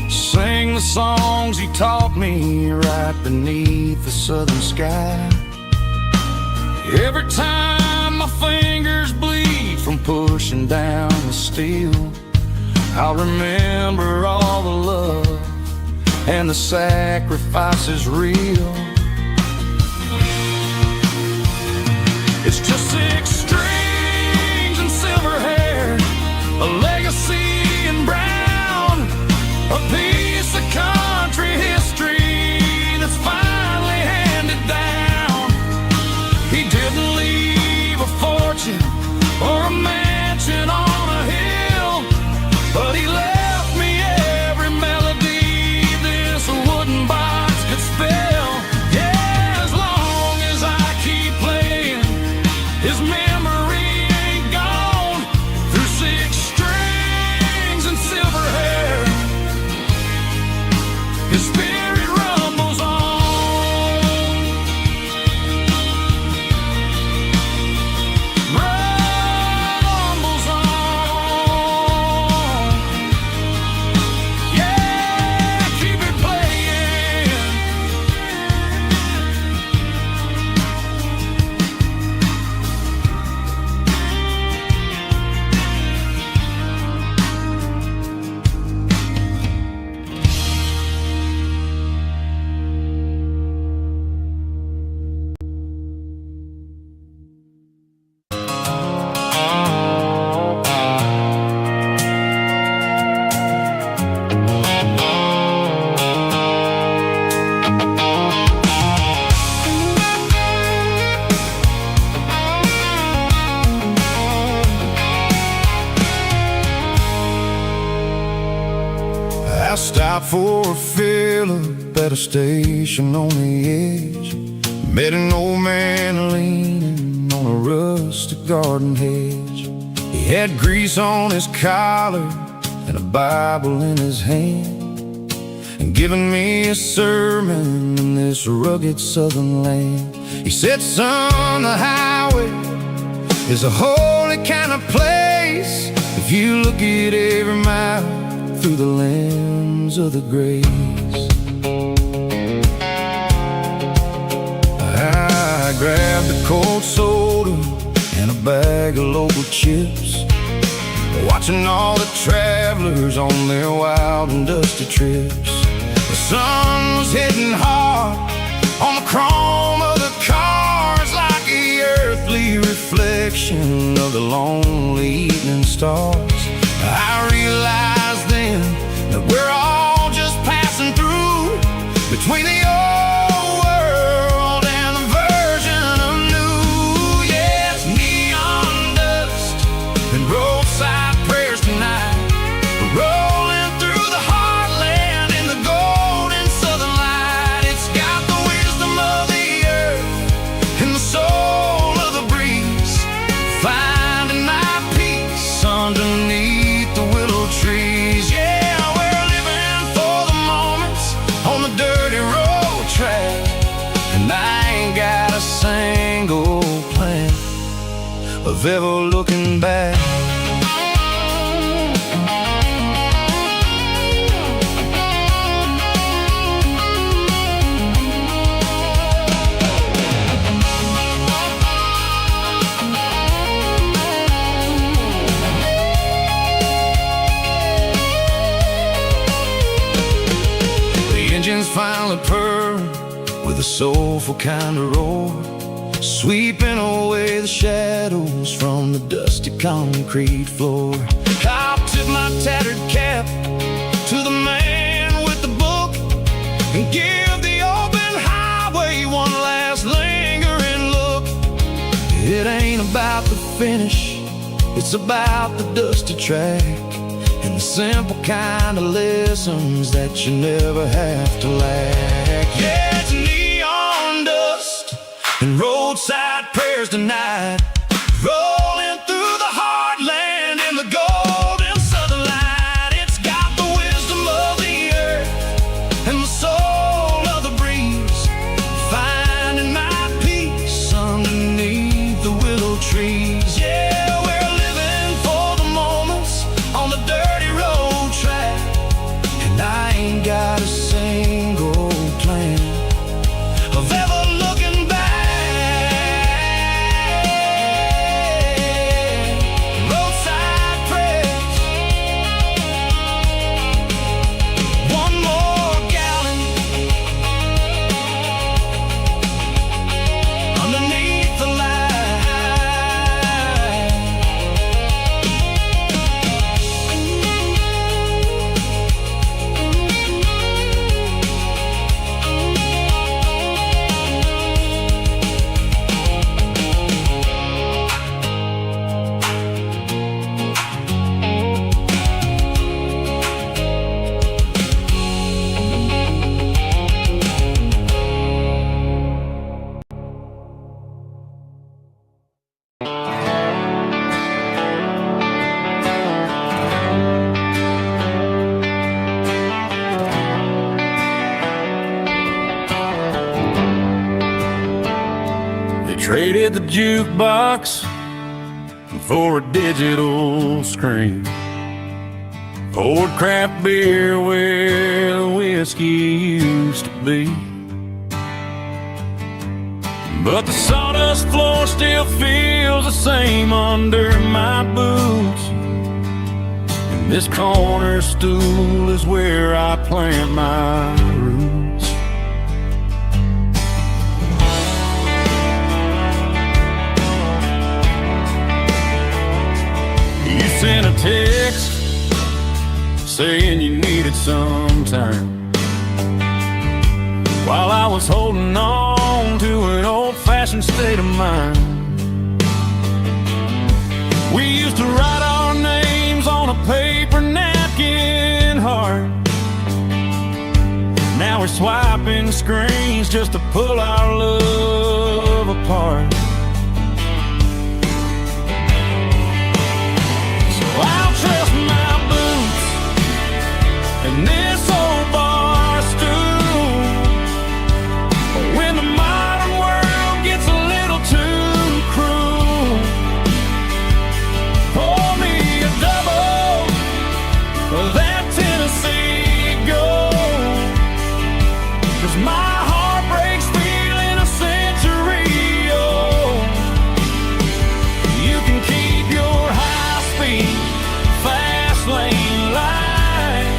Sing the songs he taught me right beneath the southern sky. Every time my fingers bleed from pushing down the steel, I'll remember all the love and the sacrifices real. It's just 6 strings and silver hair, a legacy in brown, a piece of country history that's finally handed down. He didn't leave a fortune or a mansion on a hill, but he left me every melody this wooden box could spell. Yeah, as long as I keep playing, his memory ain't gone. Through 6 strings and silver hair, his spirit rumbles on. Rumbles on. Yeah, keep it playing. I stopped for a fill-up at a station on the edge. Met an old man leaning on a rustic garden hedge. He had grease on his collar and a Bible in his hand, and giving me a sermon in this rugged southern land. He said, son, the highway is a holy kind of place if you look at every mile through the lens of the grace. I grabbed a cold soda and a bag of local chips, watching all the travelers on their wild and dusty trips. The sun was hitting hard on the chrome of the cars, like the earthly reflection of the lonely evening stars. I realized then that we're all just passing through between the old of ever looking back. Engines finally purr with a soulful kind of roar, sweeping away the shadows from the dusty concrete floor. I'll tip my tattered cap to the man with the book and give the open highway one last lingering look. It ain't about the finish, it's about the dusty track and the simple kind of lessons that you never have to lack. Yeah, it's neon dust and roadside prayers tonight, rolling through the heartland in the golden southern light. It's got the wisdom of the earth and the soul of the breeze, finding my peace underneath the willow trees. Yeah, we're living for the moments on the dirty road track, and I ain't got a single plan of ever looking back. Roadside prayers, one more gallon underneath the light. Traded the jukebox for a digital screen, poured craft beer where the whiskey used to be. But the sawdust floor still feels the same under my boots, and this corner stool is where I plant my roots. You sent a text saying you needed some time, while I was holding on to an old-fashioned state of mind. We used to write our names on a paper napkin heart. Now we're swiping screens just to pull our love apart. I'll trust my boots and this old bar stool when the modern world gets a little too cruel. Pour me a double of that Tennessee Gold, 'cause my heart breaks feeling a century old. You can keep your high-speed fast lane light,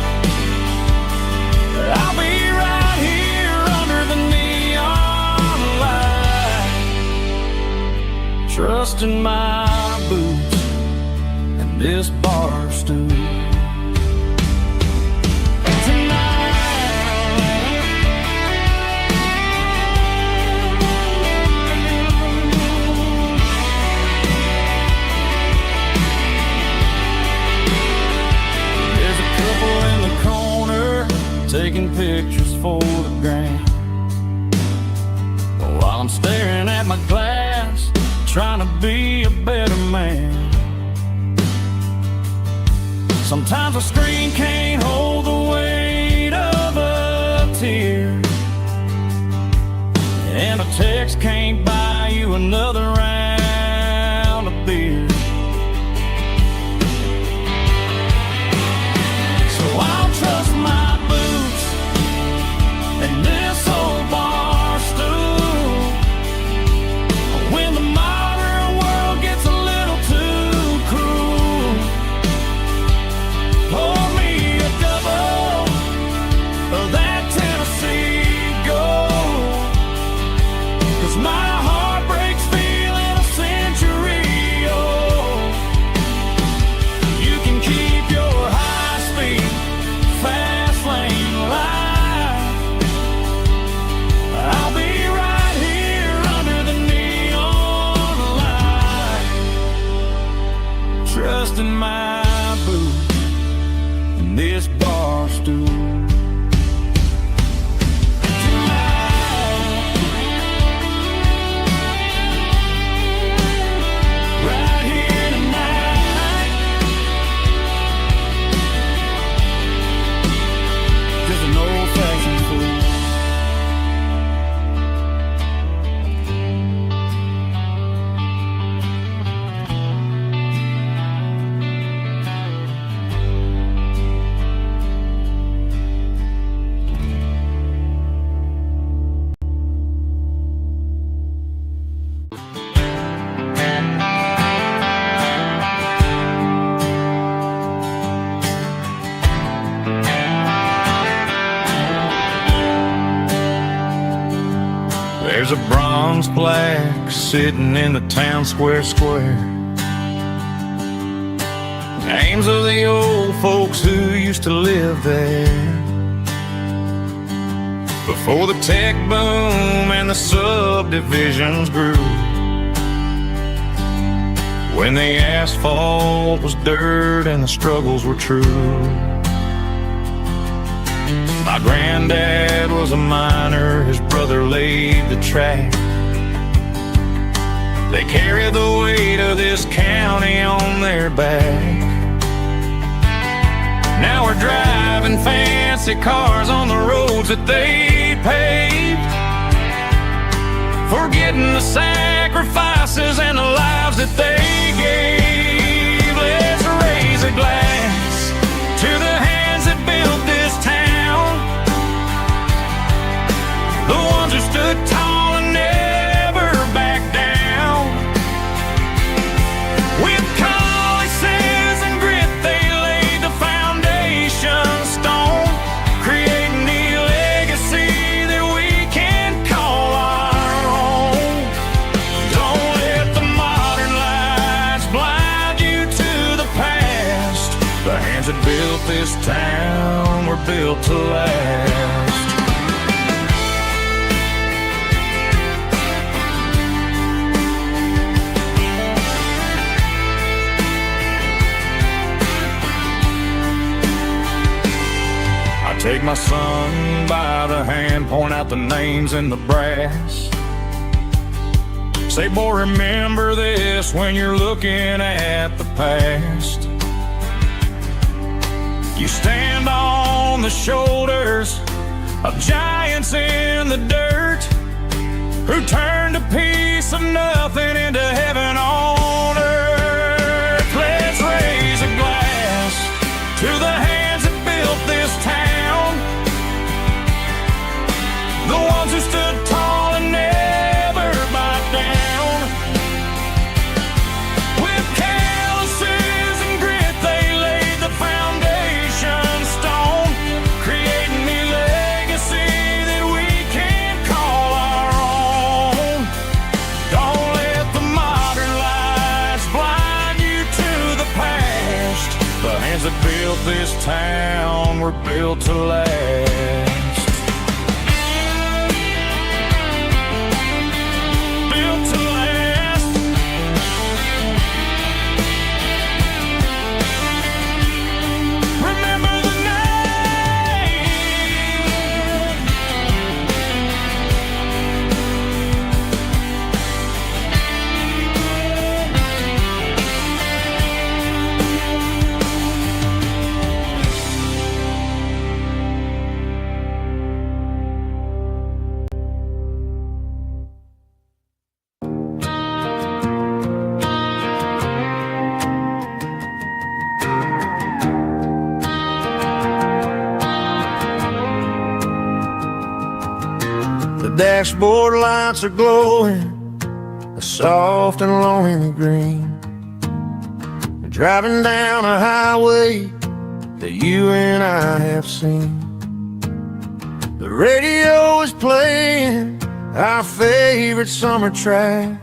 I'll be right here under the neon light, trusting my boots and this bar stool. Taking pictures for the gram, while I'm staring at my glass, trying to be a better man. Sometimes a screen can't hold the weight of a tear, and a text can't buy you another round of beer. So I'll trust my boots and this old bar stool. When the modern world gets a little too cruel, pour me a double of that Tennessee Gold, 'cause my heart breaks feeling a century old. You can keep your high-speed, fast lane life. I'll be right here under the neon light, trusting my boot and this bar stool. Right here tonight, just an old-fashioned fool. There's a bronze plaque sitting in the town square. Names of the old folks who used to live there before the tech boom and the subdivisions grew, when the asphalt was dirt and the struggles were true. My granddad was a miner, his brother laid the track. They carried the weight of this county on their back. Now we're driving fancy cars on the roads that they paved, forgetting the sacrifices and the lives that they gave. Let's raise a glass to the hands that built this town, the ones who stood tall and never backed down. With calluses and grit they laid the foundation stone, creating the legacy that we can call our own. Don't let the modern lights blind you to the past. The hands that built this town were built to last. Take my son by the hand, point out the names in the brass. Say, boy, remember this when you're looking at the past. You stand on the shoulders of giants in the dirt, who turned a piece of nothing into heaven on earth. Let's raise a glass to the hands that built this town, the ones who stood tall and never backed down. With calluses and grit they laid the foundation stone, creating the legacy that we can call our own. Don't let the modern lights blind you to the past. The hands that built this town were built to last. Built to last. Remember the name. dashboard lights are glowing a soft and lonely green. Driving down a highway that you and I have seen. The radio is playing our favorite summer track,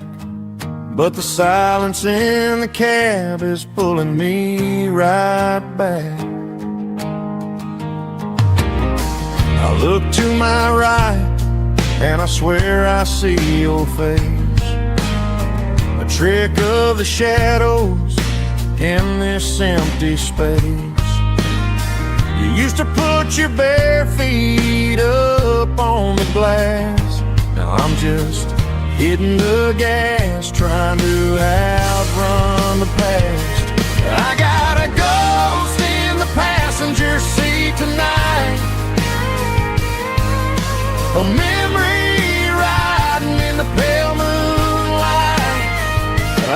but the silence in the cab is pulling me right back. I look to my right and I swear I see your face, a trick of the shadows in this empty space. You used to put your bare feet up on the glass. Now I'm just hitting the gas, trying to outrun the past. I got a ghost in the passenger seat tonight, a memory riding in the pale moonlight.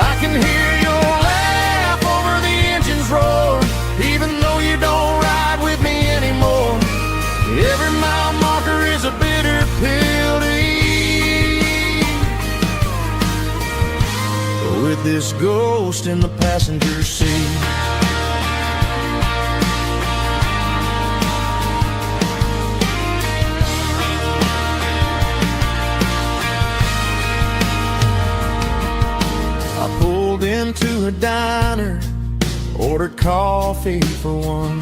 I can hear your laugh over the engine's roar, even though you don't ride with me anymore. Every mile marker is a bitter pill to eat, with this ghost in the passenger seat. I pulled into a diner, ordered coffee for one,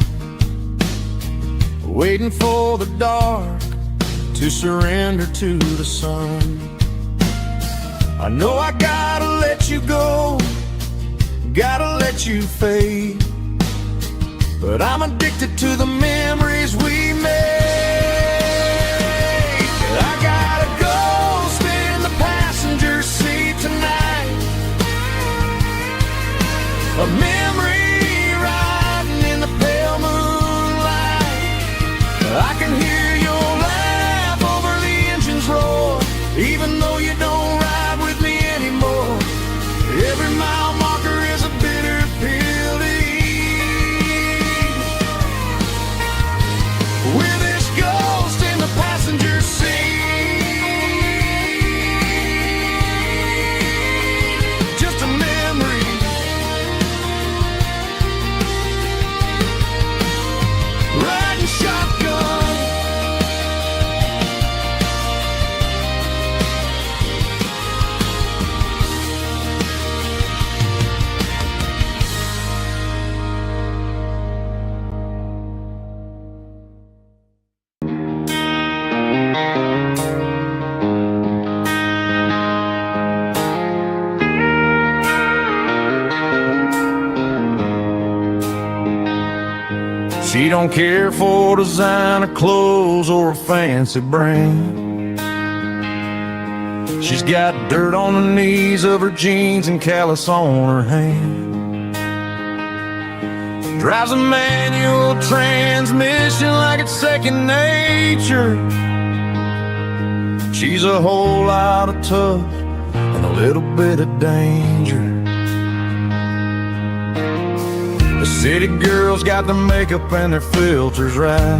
waiting for the dark to surrender to the sun. I know I gotta let you go, gotta let you fade, but I'm addicted to the memories we made. I got a ghost in the passenger seat tonight, a memory riding in the pale moonlight. I can hear your laugh over the engine's roar, even though you don't ride with me anymore. Every mile marker is a bitter pill to eat, with this ghost in the passenger seat. Just a memory, riding shotgun. She don't care for designer clothes or a fancy brand. She's got dirt on the knees of her jeans and callus on her hand. Drives a manual transmission like it's second nature. She's a whole lot of tough and a little bit of danger. The city girls got their makeup and their filters right,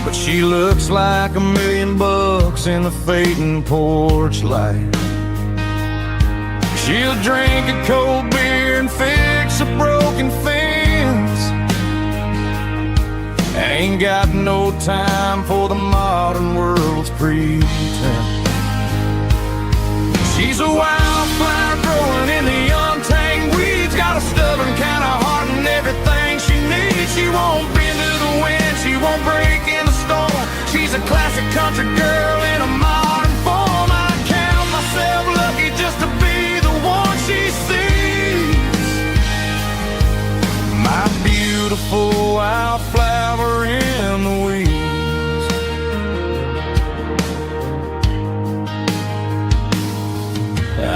but she looks like $1 million in the fading porch light. She'll drink a cold beer and fix a broken fence. Ain't got no time for the modern world's pretense. She's a wildflower growing in the untamed weeds, got a stubborn kind of heart and everything she needs. She won't bend to the wind, she won't break in the storm. She's a classic country girl in a modern form. I count myself lucky just to be the one she sees. My beautiful wildflower in the weeds.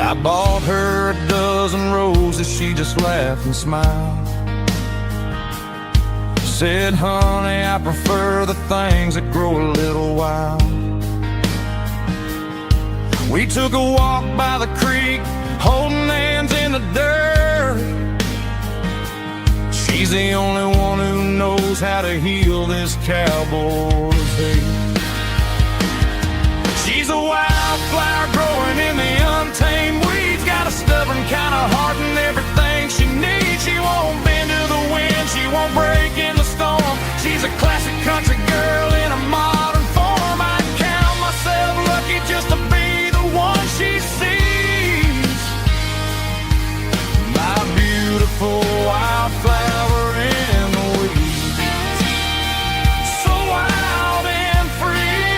I bought her a dozen roses, she just laughed and smiled. Said, honey, I prefer the things that grow a little wild. We took a walk by the creek, holding hands in the dirt. She's the only one who knows how to heal this cowboy's hate. wildflower growing in the untamed weeds. Got a stubborn kind of heart and everything she needs. She won't bend to the wind, she won't break in the storm. She's a classic country girl in a modern form. I count myself lucky just to be the one she sees. My beautiful wildflower in the weeds, so wild and free.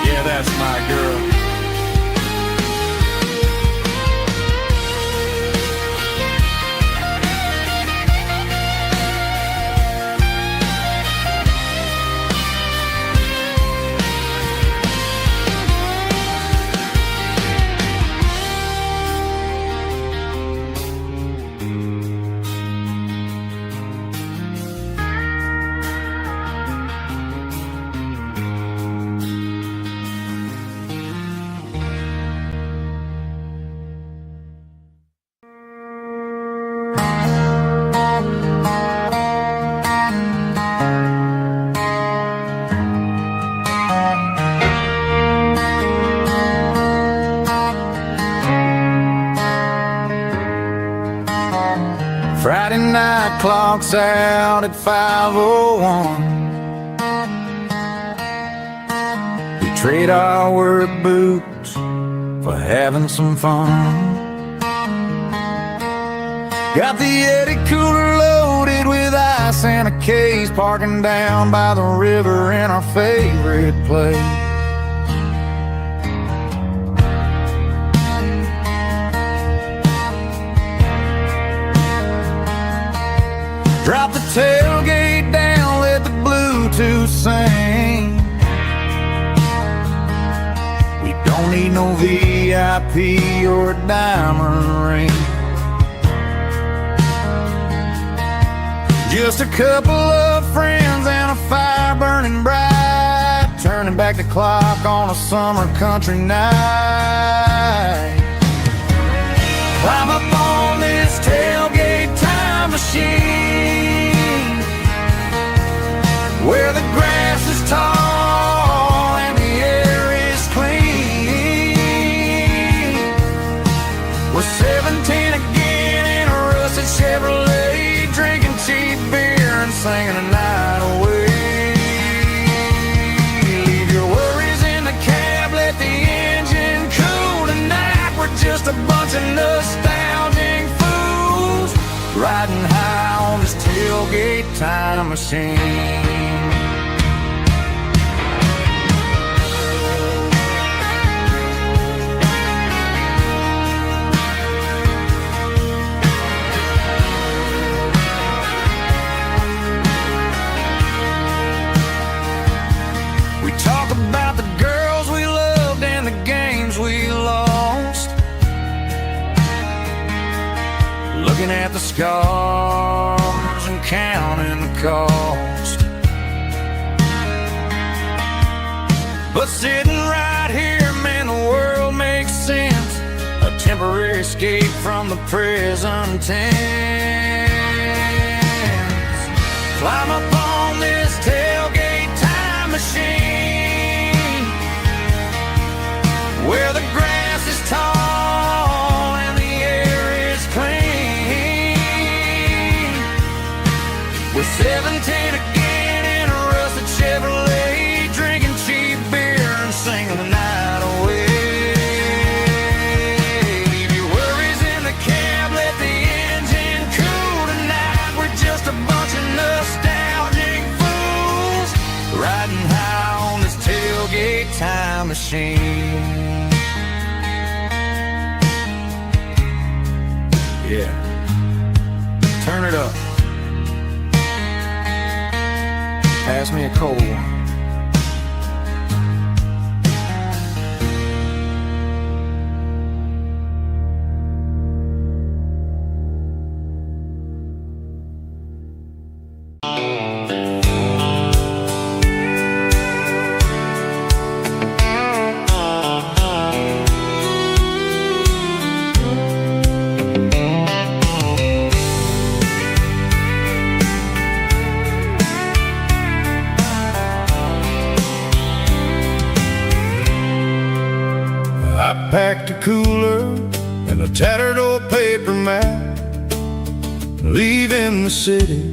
Yeah, that's my girl. Friday night clock's out at 5:01. We trade our work boots for having some fun. Got the Yeti cooler loaded with ice and a case, parking down by the river in our favorite place. Drop the tailgate down, let the Bluetooth sing. We don't need no VIP or a diamond ring. Just a couple of friends and a fire burning bright, turning back the clock on a summer country night. Climb up on this tailgate time machine, where the grass is tall and the air is clean. We're 17 again in a rusted Chevrolet, drinking cheap beer and singing the night away. Leave your worries in the cab, let the engine cool tonight. We're just a bunch of nostalgic fools, riding high on this tailgate time machine. We talk about the girls we loved and the games we lost, looking at the scars and counting the cost. But sitting right here, man, the world makes sense. A temporary escape from the present tense. Climb up on this tailgate time machine, where the grass is tall and the air is clean. We're 17 again in a rusted Chevrolet, drinking cheap beer and singing the night away. Leave your worries in the cab, let the engine cool tonight. We're just a bunch of nostalgic fools, riding high on this tailgate time machine. Yeah, turn it up. Pass me a cold one. packed a cooler and a tattered old paper map, leaving the city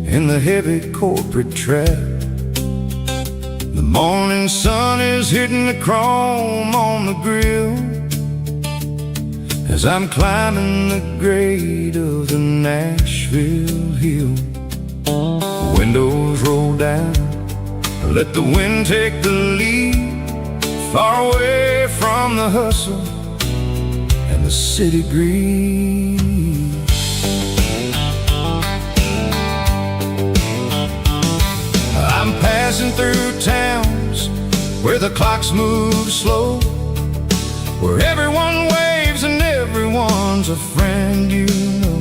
in the heavy corporate trap. The morning sun is hitting the chrome on the grill as I'm climbing the grade of the Nashville hill. Windows roll down, let the wind take the lead, far away from the hustle and the city greed. I'm passing through towns where the clocks move slow, where everyone waves and everyone's a friend you know.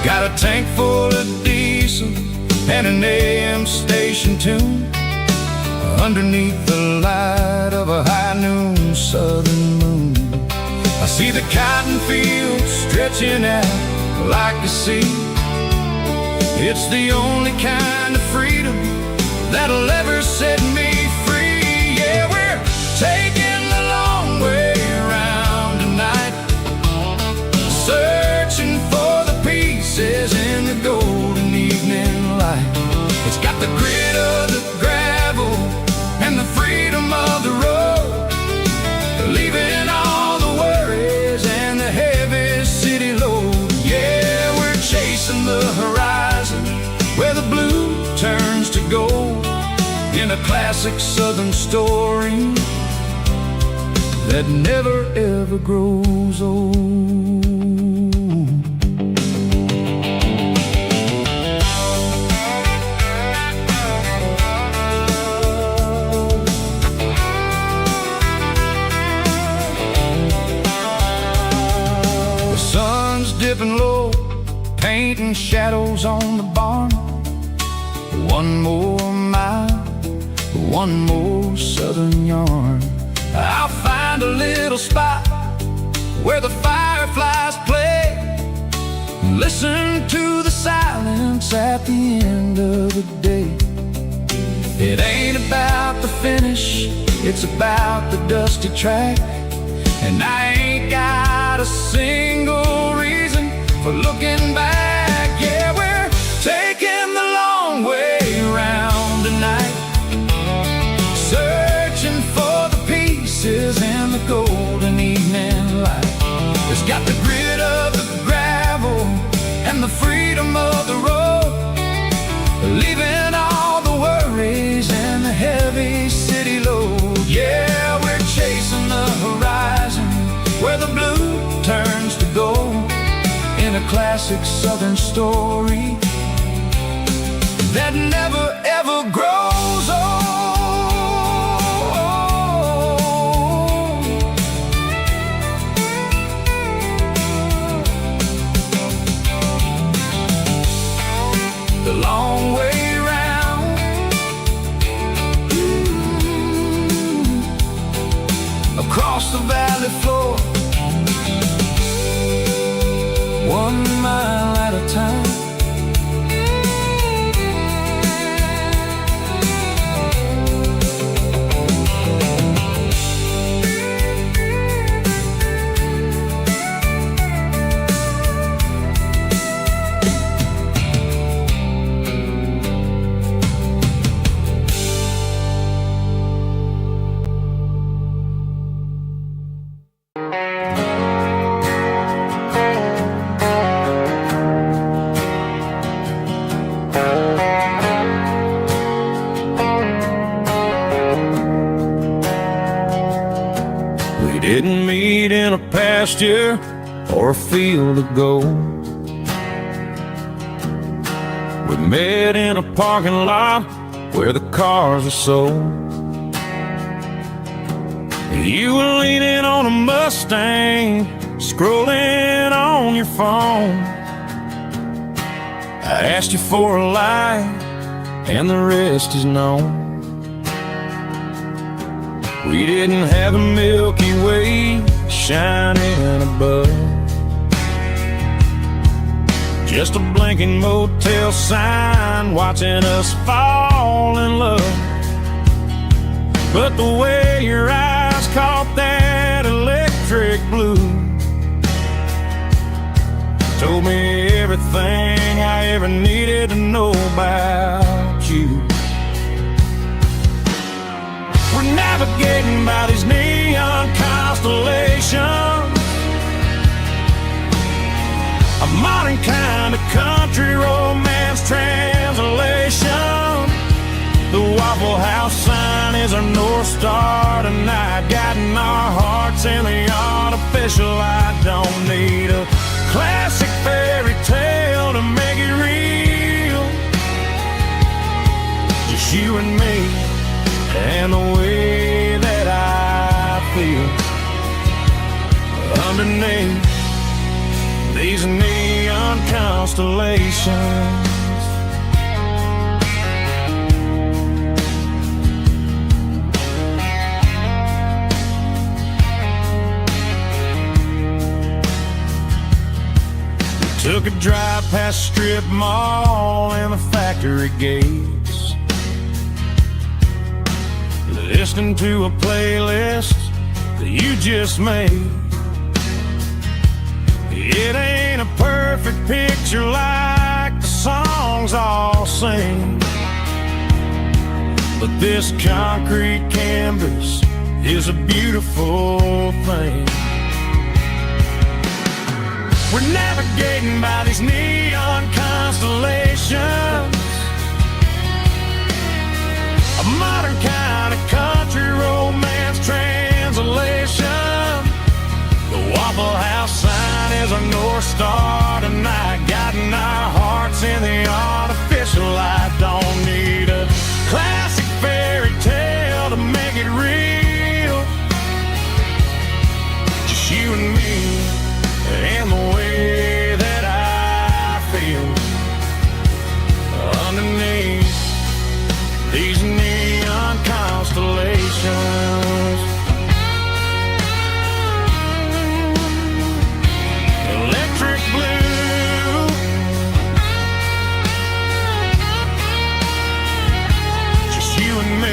Got a tank full of diesel and an AM station tune underneath the light of a high noon southern moon. I see the cotton fields stretching out like the sea. It's the only kind of freedom that'll ever set me free. Yeah, we're taking the long way around tonight, searching for the pieces in the golden evening light. It's got the grit of the gravel and the freedom of the road, leaving all the worries and the heavy city load. Yeah, we're chasing the horizon where the blue turns to gold, in a classic southern story that never ever grows old. The sun's dipping low, painting shadows on the barn. One more mile, one more southern yarn. I'll find a little spot where the fireflies play, listen to the silence at the end of the day. It ain't about the finish, it's about the dusty track. And I ain't got a single reason for looking back. Yeah, we're taking the long way around tonight, searching for the pieces in the golden evening light. It's got the grit of the gravel and the freedom of the road, leaving all the worries and the heavy city load. Yeah, we're chasing the horizon where the blue turns to gold, in a classic southern story that never ever grows old. The long way round, across the valley floor, 1 mile at a time. Didn't meet in a pasture or a field of gold. We met in a parking lot where the cars are sold. You were leaning on a Mustang, scrolling on your phone. I asked you for a light, and the rest is known. We didn't have a Milky Way shining above, just a blinking motel sign watching us fall in love. But the way your eyes caught that blue. Told me everything I ever needed to know about you. We're navigating by these neon constellations, a modern kind of country romance translation. The Waffle House sign is our North Star tonight, guiding our hearts in the artificial. I don't need a classic fairy tale to make it real. Just you and me and the way that I feel underneath these neon constellations. Took a drive past Strip Mall and the factory gates, listening to a playlist that you just made. It ain't a perfect picture like the songs all sing, but this concrete canvas is a beautiful thing. We're navigating by these neon constellations, a modern kind of country romance translation. The Waffle House sign is our North Star tonight, guiding our hearts in the artificial light. Don't need a classic fairy tale to make it real. Just you and me and the way that I feel underneath these neon constellations. Electric blue, just you and me.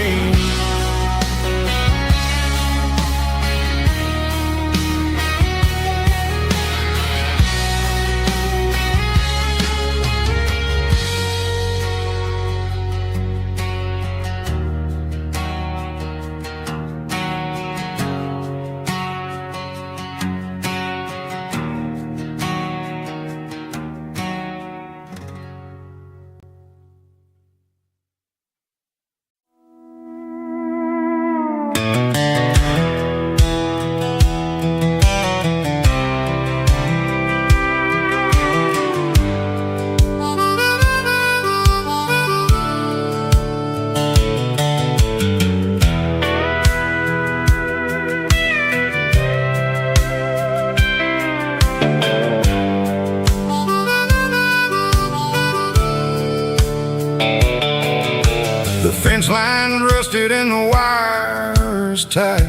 The fence line rusted and the wires tight,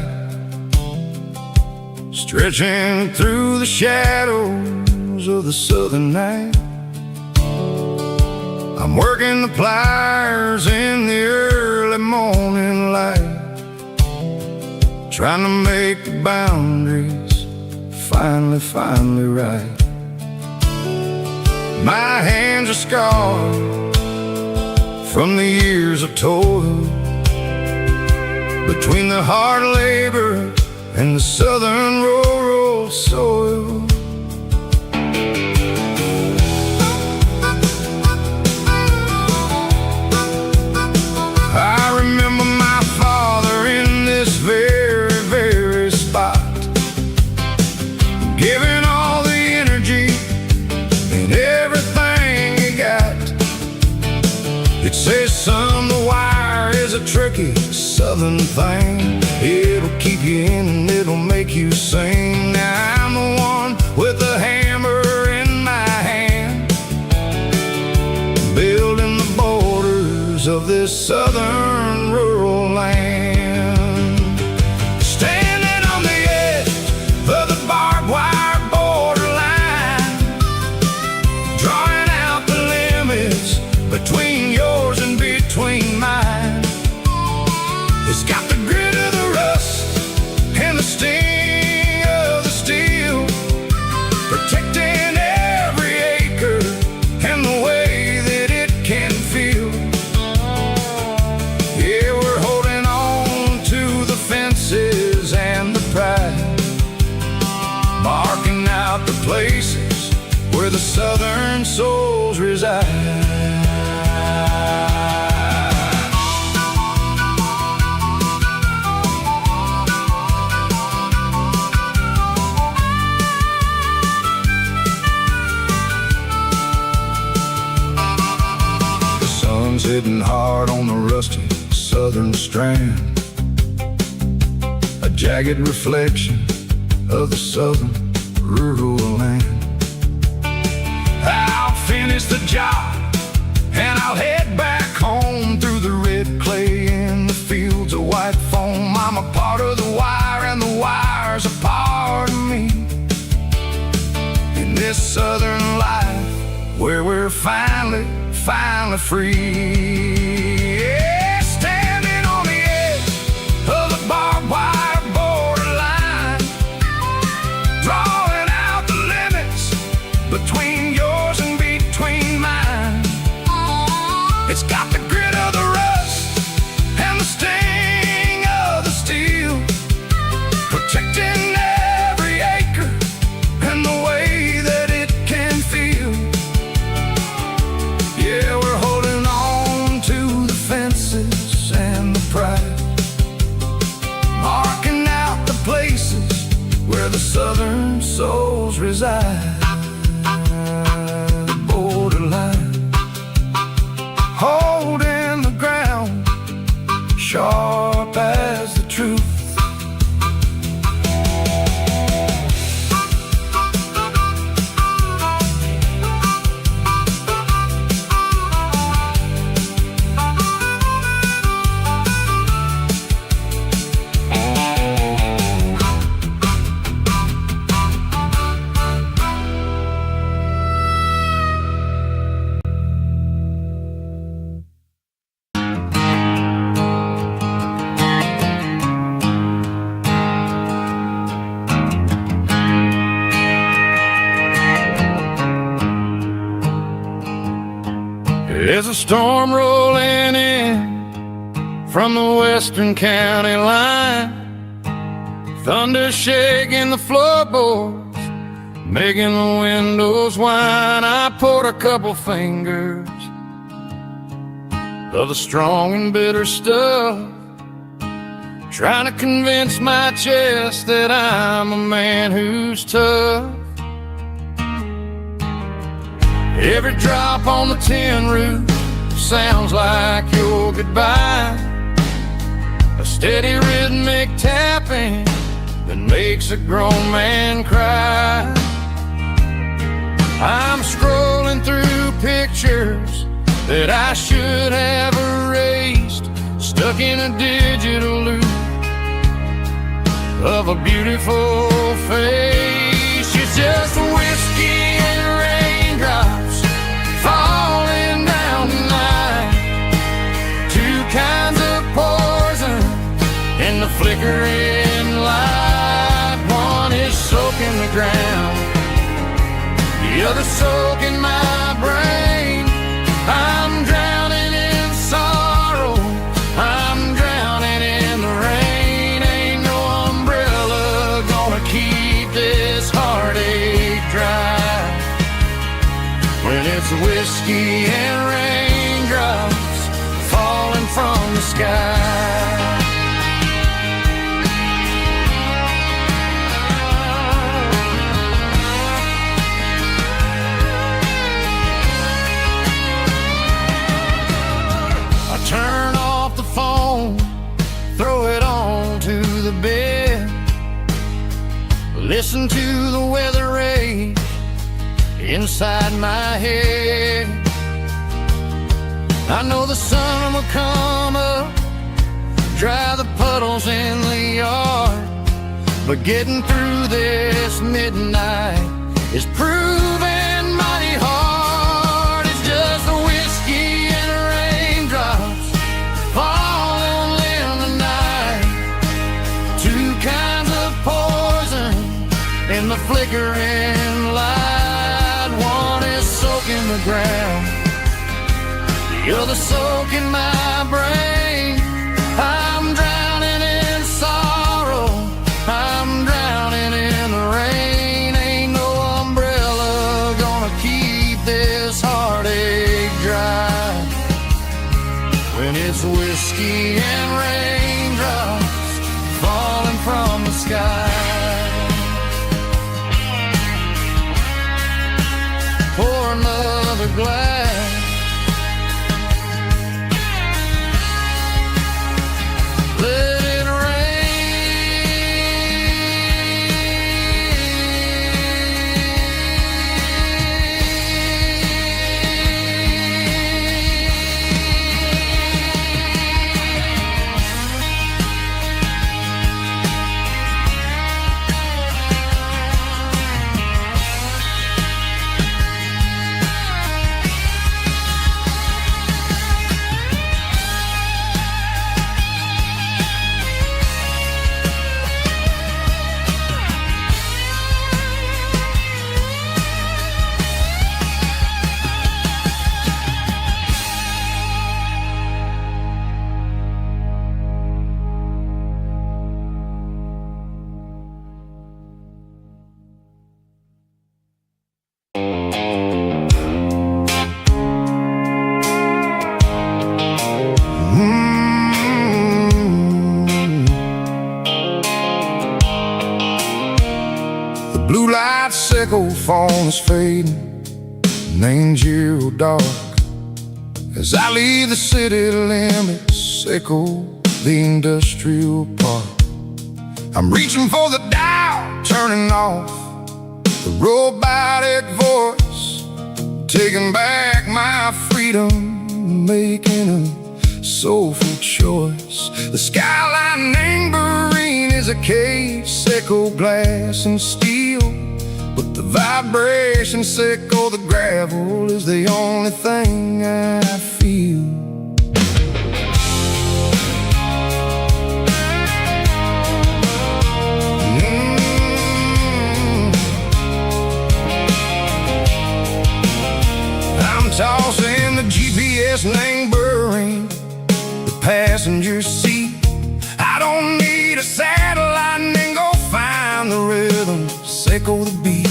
stretching through the shadows of the southern night. I'm working the pliers in the early morning light, trying to make the boundaries finally right. My hands are scarred from the years of toil, between the hard labor and the southern rural soil. I remember my father in this very spot, giving all the energy and everything he got. It says, son, the wire is a tricky southern thing. It'll keep you in and it'll make you sing. Now I'm the one with a hammer in my hand, building the borders of this southern rural land. Standing on the edge of the barbed wire borderline, drawing out the limits between yours and between mine. It's got the grit of the rust and the sting of the steel. southern souls reside. Sitting hard on the rusty southern strand, a jagged reflection of the southern rural land. I'll finish the job and I'll head back home through the red clay in the fields of white foam. I'm a part of the wire and the wire's a part of me. In this southern life where we're finally free. Yeah, standing on the edge of the barbed wire borderline, drawing out the limits between yours and between mine. It's got the grit of the rust and the sting of the steel, protecting every acre and the way that it can feel. Yeah, we're holding on to the fences and the pride, marking out the places where the southern souls reside. The borderline, holding the ground, sharp as the truth. There's a storm rolling in from the western county line, thunder shaking the floorboards, making the windows whine. I poured a couple fingers of the strong and bitter stuff, trying to convince my chest that I'm a man who's tough. Every drop on the tin roof sounds like your goodbye, a steady rhythmic tapping that makes a grown man cry. I'm scrolling through pictures that I should have erased, stuck in a digital loop of a beautiful face. It's just whiskey and raindrops falling down tonight, two kinds of poison in the flickering light. One is soaking the ground, the other soaking my brain. I'm drowning in sorrow, I'm drowning in the rain. Ain't no umbrella gonna keep this heartache dry when it's whiskey and raindrops falling from the sky. I turn off the phone, throw it on to the bed, listen to the weather rage inside my head. I know the sun will come up, dry the puddles in the yard, but getting through this midnight is proving mighty hard. It's just a whiskey and raindrops falling in the night, two kinds of poison in the flickering light. One is soaking the ground, the other soaking my brain. I'm drowning in sorrow, I'm drowning in the rain. Ain't no umbrella gonna keep whiskey and raindrops falling from the sky. Pour another glass. Let it sickle phone is fading, names you dark. As I leave the city limits, sickle the industrial park. I'm reaching for the dial, turning off the robotic voice, taking back my freedom, making a soulful choice. The skyline neighboring is a cave, sickle glass and steel, but the vibration sickle, the gravel is the only thing I feel. I'm tossing the GPS neighboring the passenger seat. I don't need a satellite and go find the rhythm, sickle the beat.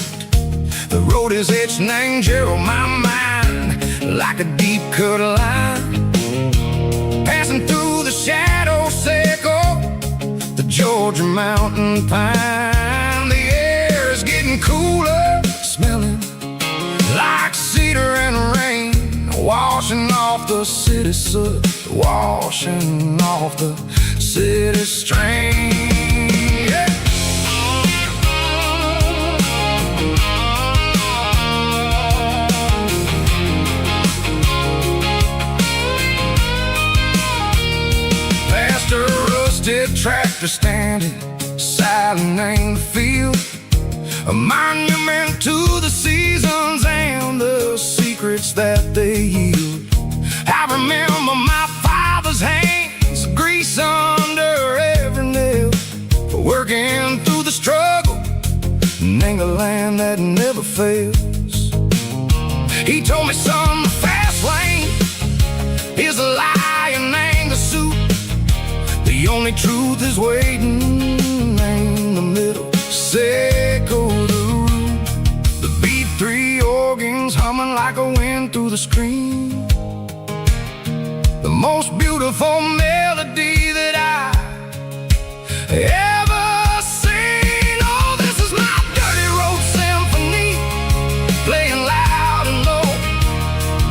The road is etched and angel on my mind like a deep cut line, passing through the shadow sickle, the Georgia mountain pine. The air is getting cooler, smelling like cedar and rain, washing off the city soot, washing off the city strain. Yeah. Past a rusted tractor standing silent in the field, a monument to the seasons and the secrets that they yield. I remember my father's hands, grease under every nail, for working through the struggle and ain't a land that never fails. He told me, son, the fast lane is a lie and ain't the suit. The only truth is waiting in the middle, sickle the root. The B3 organs humming like a wind through the screen, the most beautiful melody that I ever seen. Oh, this is my dirty road symphony, playing loud and low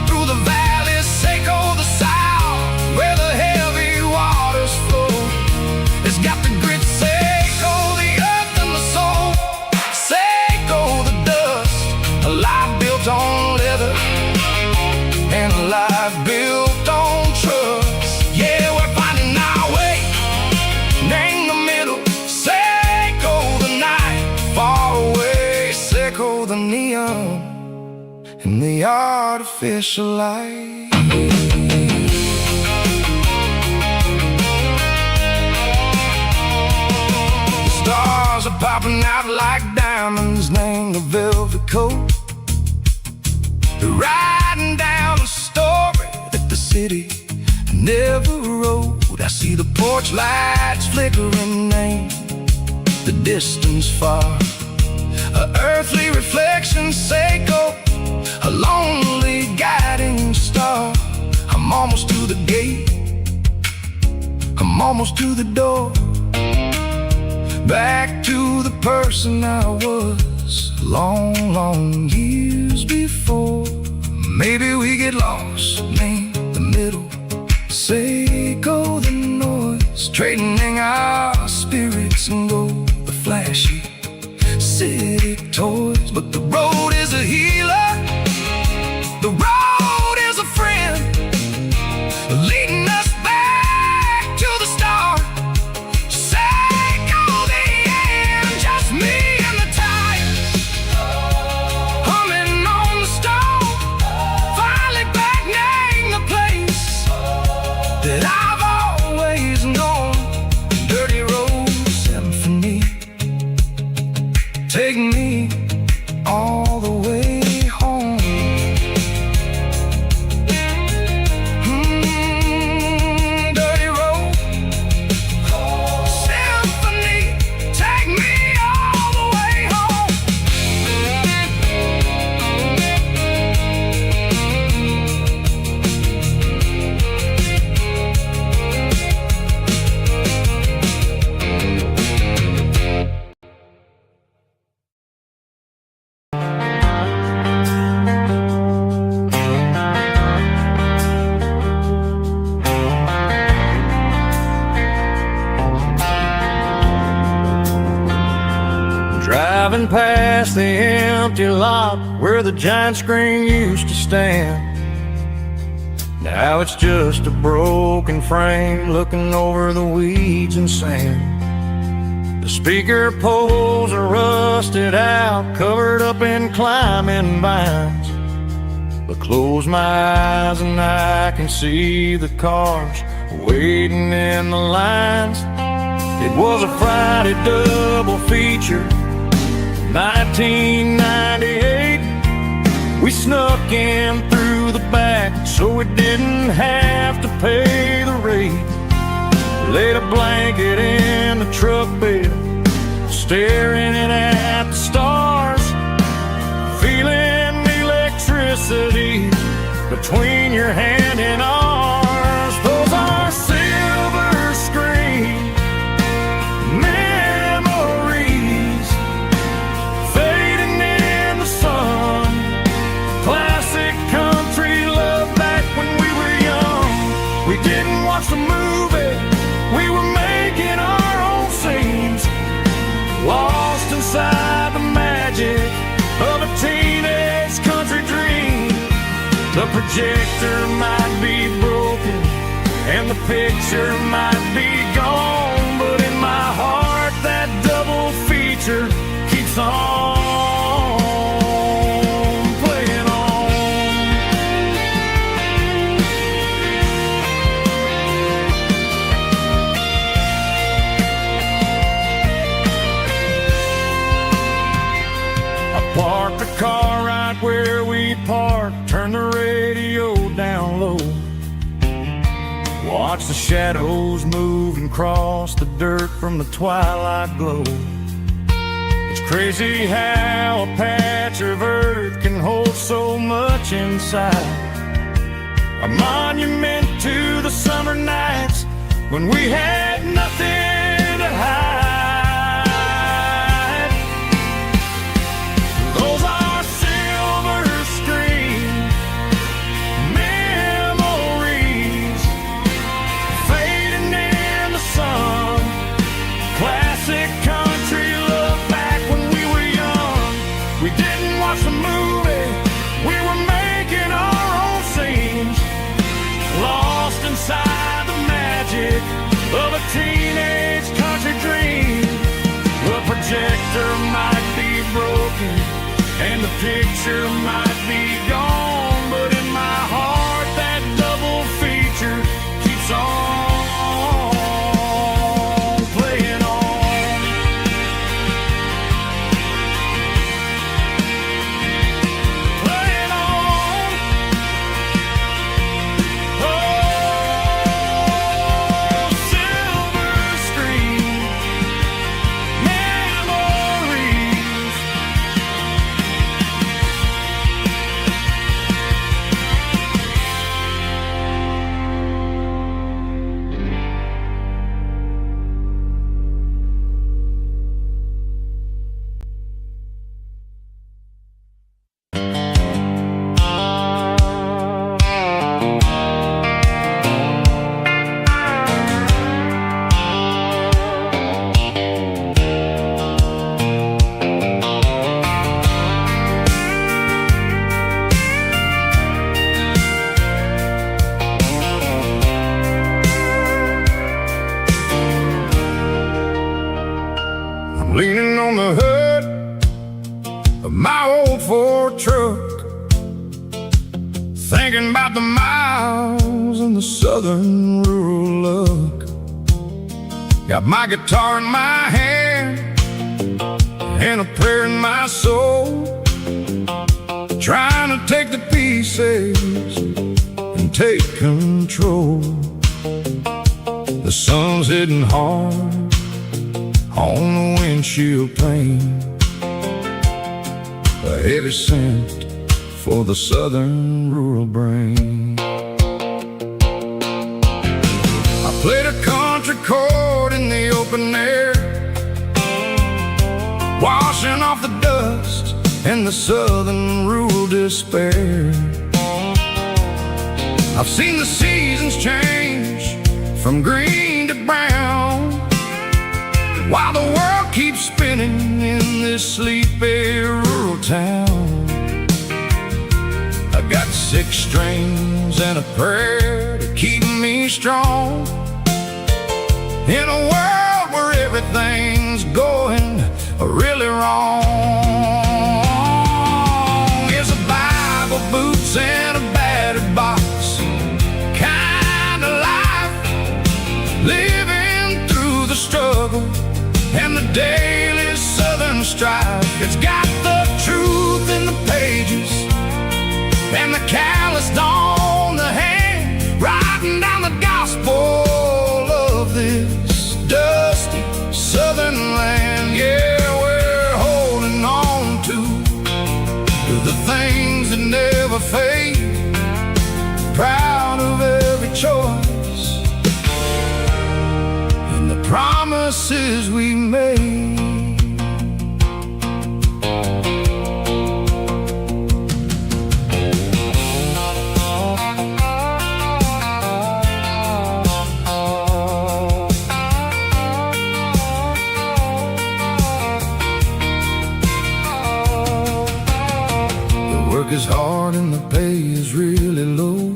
through the valleys, sickle the south, where the heavy waters flow. It's got the grit, sickle the earth and the soul, sickle the dust, a life built on leather and a life built on trust. Yeah, we're finding our way in the middle, sickle the night far away, sickle the neon and the artificial light. The stars are popping out like diamonds, named the velvet coat. They're riding down a story that the city never wrote. I see the porch lights flickering, name the distance far, a earthly reflection, sickle, a lonely guiding star. I'm almost to the gate, I'm almost to the door, back to the person I was long, long years before. Maybe we get lost, name the middle, say go the noise, trading our spirits and go the flashy city toys. But the road is a healer, the road is a friend, leading us back to the start. Say go the end, just me and the tide, humming on the stone, finally back name the place that I've always known. Dirty Road Symphony, take me all the way home. Dirty Road Symphony, take me all the way home. Driving past the empty lot where the giant screen used to stand. Now it's just a broken frame looking over the weeds and sand. The speaker poles are rusted out, covered up in climbing vines. But close my eyes and I can see the cars waiting in the lines. It was a Friday double feature, 1998. We snuck in through the back so we didn't have to pay the rate. Laid a blanket in the truck bed, staring at the stars, feeling the electricity between your hand and ours. Those are silver screen memories, fading in the sun. Classic country love back when we were young. We didn't watch the movie, we were making our own scenes, lost inside the magic of a teenage country dream. The projector might be broken and the picture might be gone, but in my heart that double feature keeps on playing on. I parked the car right where we parked, turned the radio down low, watch the shadows move and cross the dirt from the twilight glow. It's crazy how a patch of earth can hold so much inside. A monument to the summer nights when we had nothing to hide. Those are silver screen memories, fading in the sun. Classic country love back when we were young. We didn't watch the movie, we were making our own scenes, lost inside the magic of a teenage country dream. The projector might be broken and the picture might be gone, but in my heart that double feature keeps on playing on. Playing on. Oh, silver screen memories. leaning on the hood of my old Ford truck, thinking about the miles and the southern rural look. Got my guitar in my hand and a prayer in my soul, trying to take the pieces and take control. The sun's hitting hard on the windshield pane, a heavy scent for the southern rural brain. I played a country chord in the open air, washing off the dust and the southern rural despair. I've seen the seasons change from green to brown, while the world keeps spinning in this sleepy rural town. I got 6 strings and a prayer to keep me strong, in a world where everything's going really wrong. It's a Bible, boots, and a battered box kind of life, living through the struggle and the daily southern strife. It's got the truth in the pages and the calloused on the hand, writing down the gospel of this dusty southern land. Yeah, we're holding on to the things that never fade, proud of every choice and the promises we made. Is hard and the pay is really low,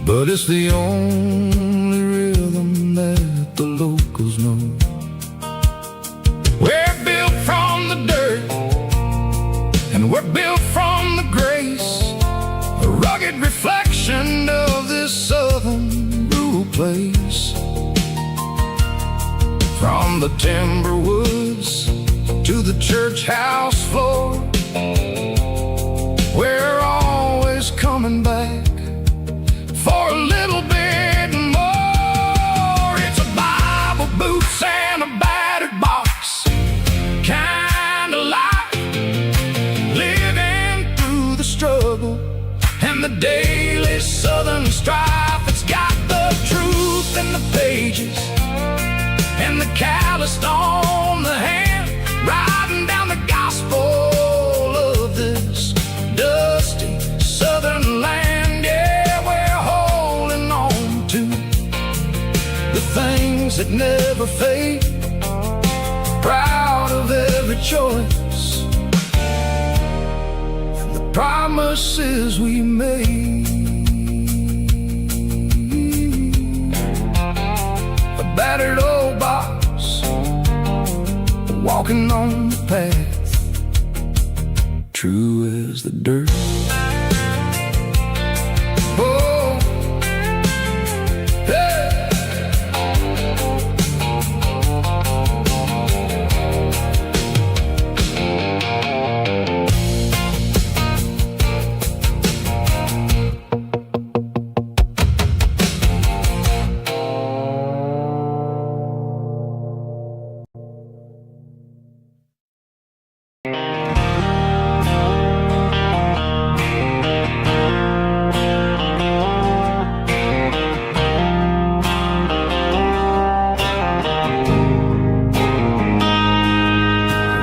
but it's the only rhythm that the locals know. We're built from the dirt and we're built from the grace, a rugged reflection of this southern rural place. From the timber woods to the church house floor, we're always coming back for a little bit more. It's a Bible, boots, and a battered box kind of life, living through the struggle and the daily southern strife. It's got the truth in the pages and the calloused on the hand, writing down the gospel of this dusty southern land. Yeah, we're holding on to the things that never fade, proud of every choice and the promises we made. A battered old box, walking on the path, true as the dirt. Oh, hey.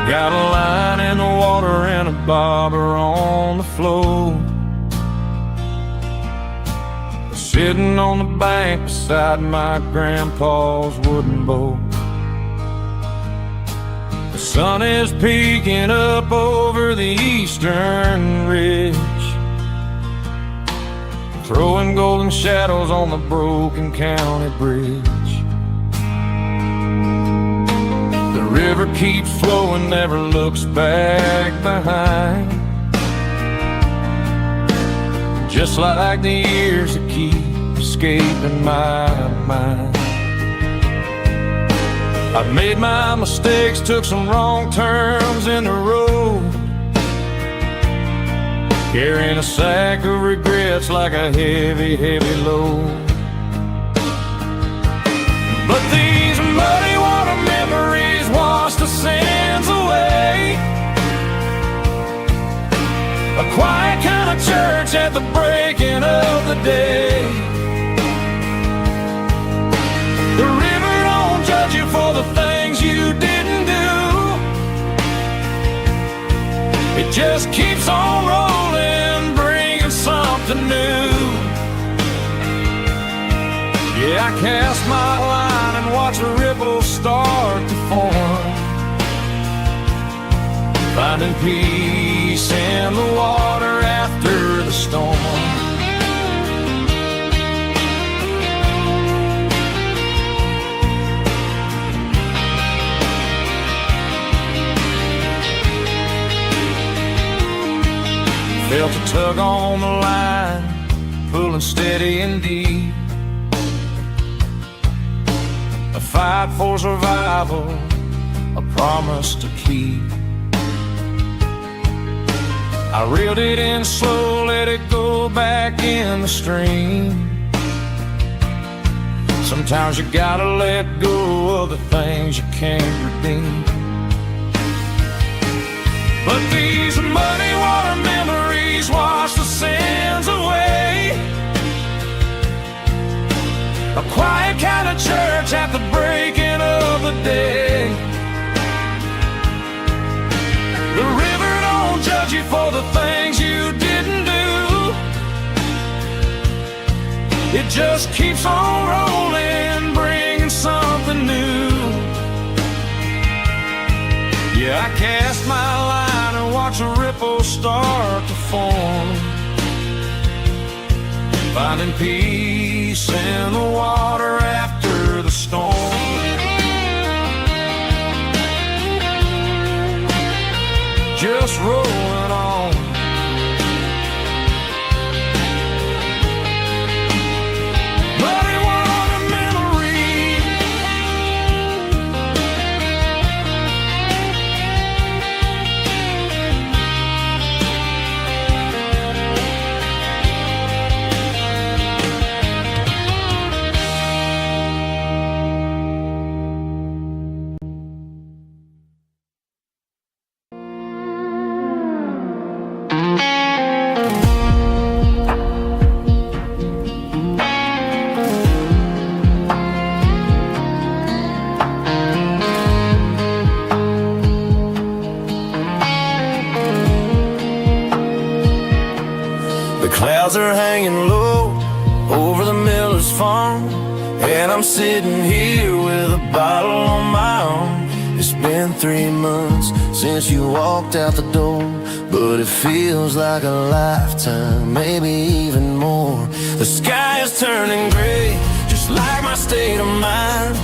Got a line in the water and a bobber on the floor, sitting on the bank beside my grandpa's wooden boat. The sun is peeking up over the eastern ridge, throwing golden shadows on the broken county bridge. river keeps flowing, never looks back behind. Just like the years that keep escaping my mind. I've made my mistakes, took some wrong turns in the road, carrying a sack of regrets like a heavy, heavy load. But these muddy water memories wash the sins away. A quiet kind of church at the breaking of the day. The river don't judge you for the things you didn't do. It just keeps on rolling, bringing something new. Yeah, I cast my line and watch the ripples start to form, finding peace in the water after the storm. Felt a tug on the line, pulling steady and deep. A fight for survival, a promise to keep. I reeled it in slow, let it go back in the stream. Sometimes you gotta let go of the things you can't redeem. But these muddy water memories wash the sins away. A quiet kind of church at the breaking of the day. The river don't judge you for the things you didn't do. It just keeps on rolling, bringing something new. Yeah, I cast my line and watch a ripple start to form, finding peace in the water after the storm. Just rolling on. Muddy water memory. Clouds are hanging low over the miller's farm, and I'm sitting here with a bottle on my arm. It's been 3 months since you walked out the door, but it feels like a lifetime, maybe even more. The sky is turning gray, just like my state of mind,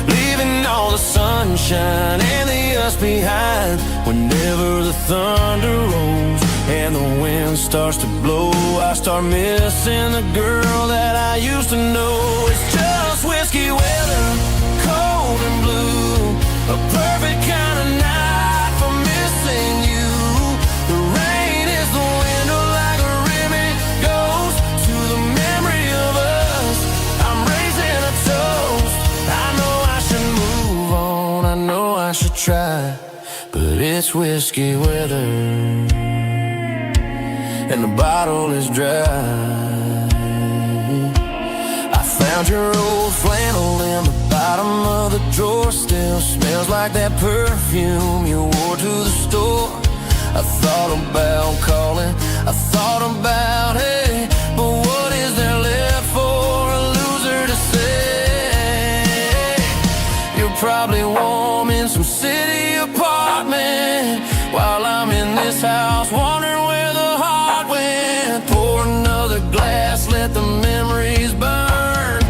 leaving all the sunshine and the us behind. Whenever the thunder rolls and the wind starts to blow, I start missing the girl that I used to know. It's just whiskey weather, cold and blue, a perfect kind of night for missing you. The rain is the window like a ribbon goes to the memory of us. I'm raising a toast. I know I should move on, I know I should try, but it's whiskey weather and the bottle is dry. I found your old flannel in the bottom of the drawer, still smells like that perfume you wore to the store. I thought about calling, I thought about, hey, but what is there left for a loser to say? You're probably warm in some city apartment while I'm in this house wondering where the heart went. Pour another glass, let the memories burn.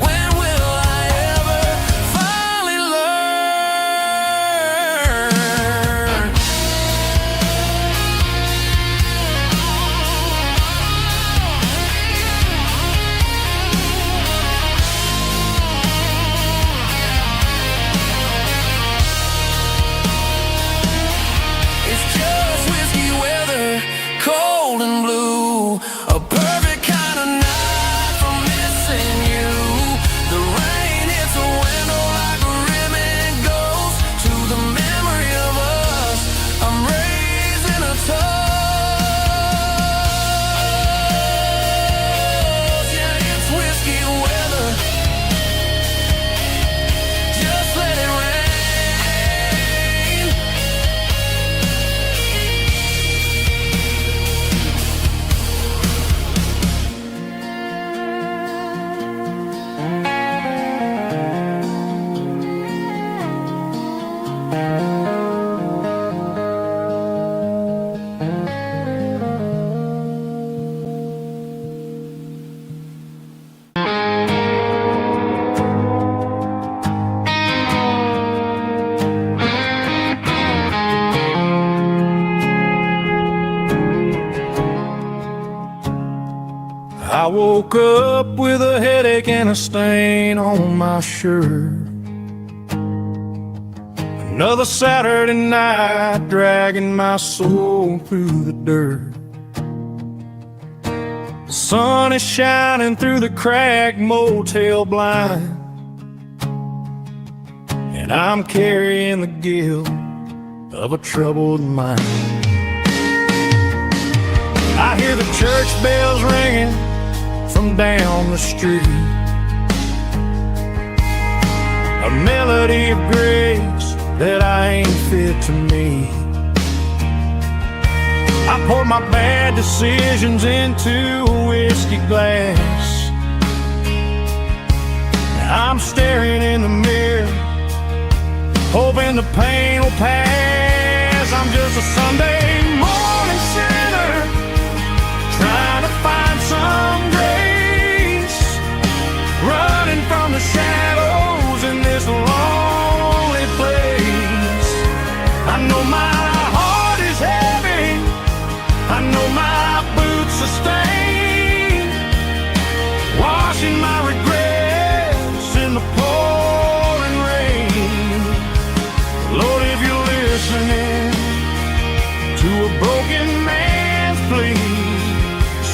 When will I ever finally learn woke up with a headache and a stain on my shirt. Another Saturday night dragging my soul through the dirt. The sun is shining through the cracked motel blind, and I'm carrying the guilt of a troubled mind. I hear the church bells ringing from down the street, a melody of grace that I ain't fit to meet. I poured my bad decisions into a whiskey glass. I'm staring in the mirror, hoping the pain will pass. I'm just a Sunday morning sinner, trying to find some grace, running from the shadows in this lonely place. I know my heart is heavy, I know my boots are stained, washing my regrets in the pouring rain. Lord, if you're listening to a broken man's plea,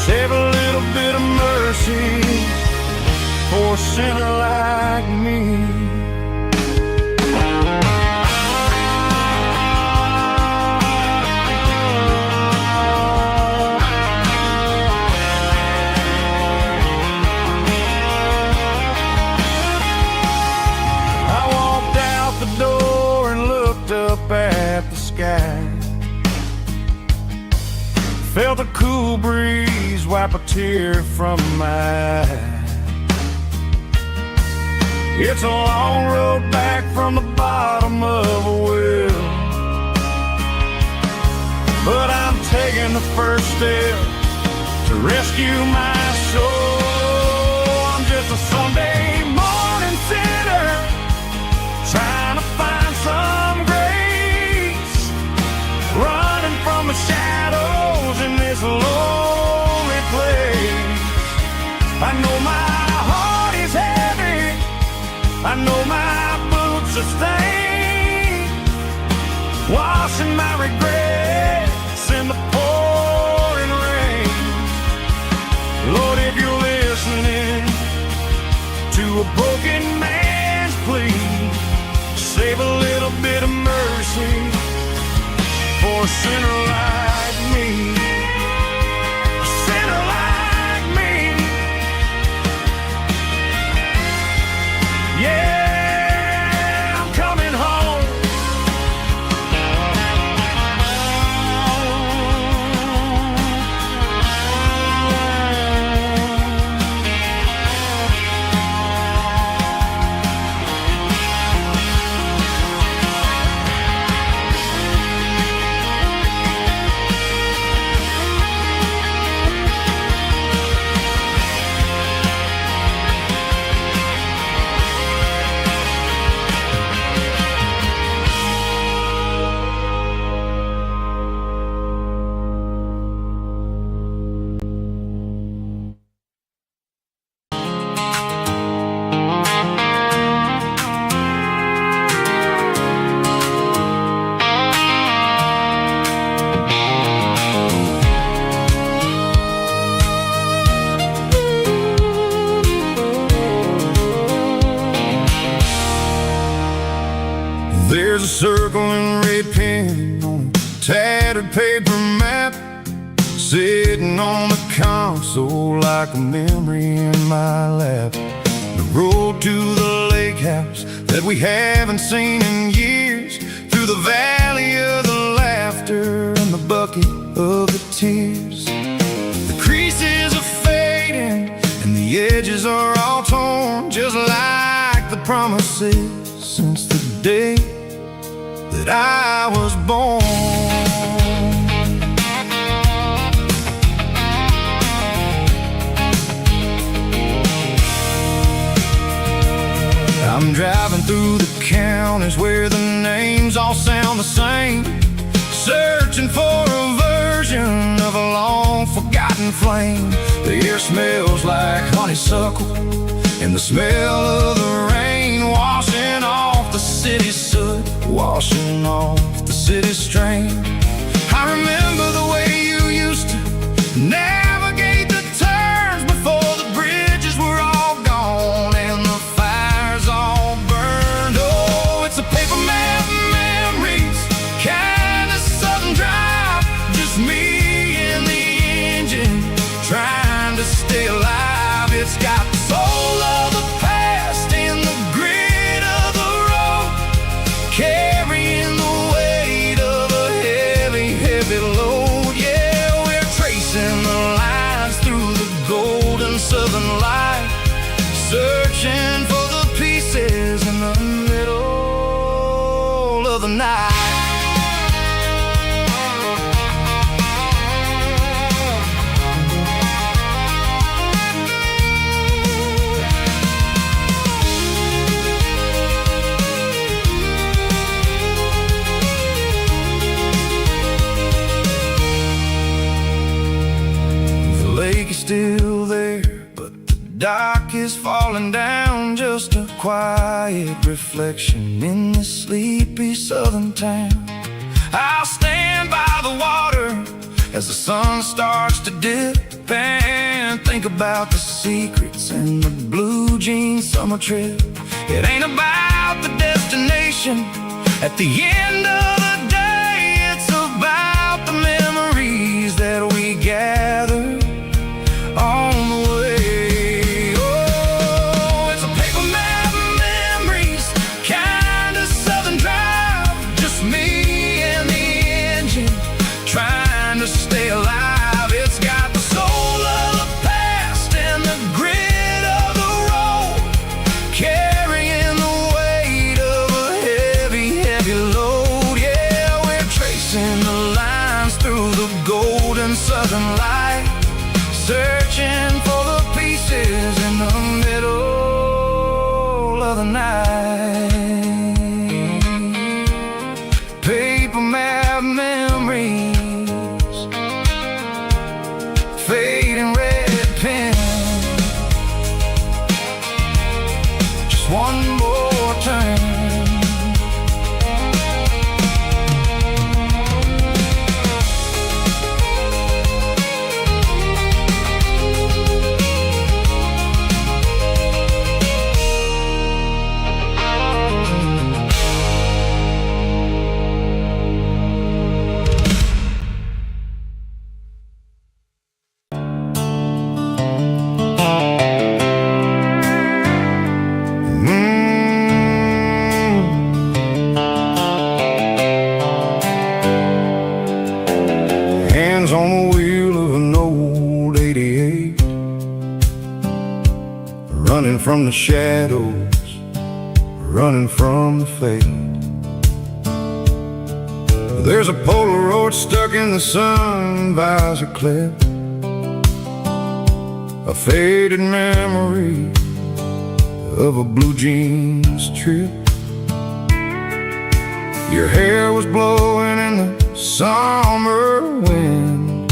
save a little bit of mercy for a sinner like me. I walked out the door and looked up at the sky, felt a cool breeze wipe a tear from my eye. It's a long road back from the bottom of a well, but I'm taking the first step to rescue my soul. I'm just a Sunday morning sinner, trying to find some grace, running from the shadows in this lonely place. I know my heart is heavy, I know my boots are stained, washing my regrets in the pouring rain. Lord, if you're listening to a broken man's plea, save a little bit of mercy for a sinner like me. A sinner like me. Yeah, I'm coming home. There's a circle and red pen on a tattered paper map, sitting on the console like a memory in my lap. The road to the lake house that we haven't seen in years, through the valley of the laughter and the bucket of the tears. The creases are fading and the edges are all torn, just like the promises since the day that I was born. I'm driving through the counties where the names all sound the same, searching for a version of a long-forgotten flame. The air smells like honeysuckle, and the smell of the rain washing off the city's soot, washing off the city's strain. I remember the way you used to navigate the turns before the bridges were all gone and the fires all burned. Oh, it's a paper map memories, kind of southern drive, just me and the engine trying to stay alive. It's got the soul of the past and the grit of the road, carrying the weight of a heavy, heavy load. Yeah, we're tracing the lines through the golden southern light, searching for the pieces in the middle of the night. The lake is still there, but the dock is falling down, just a quiet reflection in this sleepy southern town. I'll stand by the water as the sun starts to dip and think about the secrets and the blue jean summer trip. It ain't about the destination at the end of the day, it's about the memories that we gather on the way. Oh, it's a paper map memories, kind of southern drive, just me and the engine trying to stay alive. It's got the soul of the past and the grit of the road, carrying the weight of a heavy, heavy load. Yeah, we're tracing the lines through the golden southern light, searching for the pieces in the middle of the night. Paper map memories, fading red pen, just one more turn. Hands on the wheel of an old 88, running from the shadows, running from the fate. There's a Polaroid stuck in the sun visor clip, a faded memory of a blue jeans trip. Your hair was blowing in the summer wind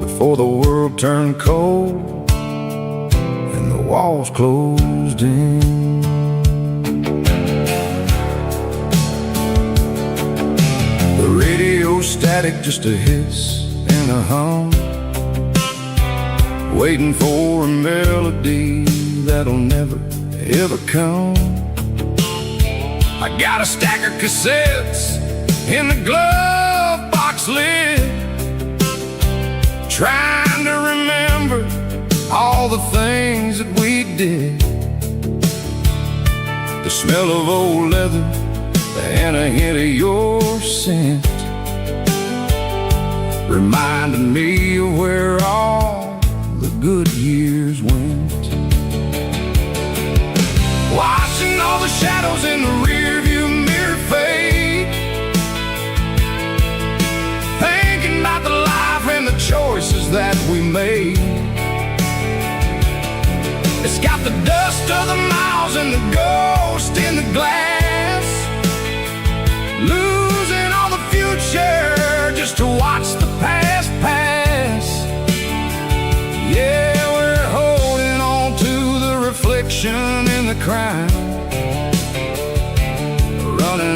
before the world turned cold and the walls closed in. The radio static, just a hiss and a hum, waiting for a melody that'll never ever come. I got a stack of cassettes in the glove box lid, trying to remember all the things that we did. The smell of old leather and a hint of your scent reminded me of where all the good years went. Watching all the shadows in the rearview mirror fade, thinking about the life and the choices that we made. It's got the dust of the miles and the ghost in the glass, losing all the future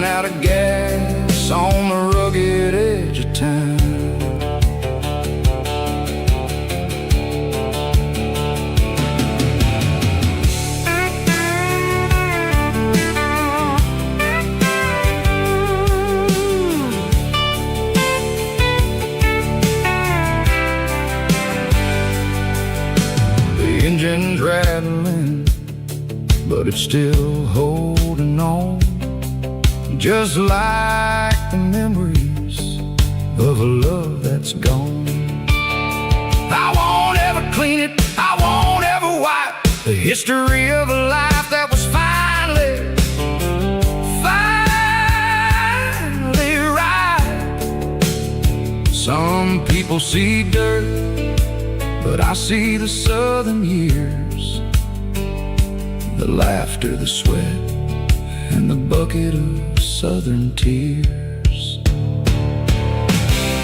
out of gas on the rugged edge of town. The engine's rattling, but it's still holding on, just like the memories of a love that's gone. I won't ever clean it, I won't ever wipe the history of a life that was finally right. Some people see dirt, but I see the southern years, the laughter, the sweat, and the bucket of southern tears.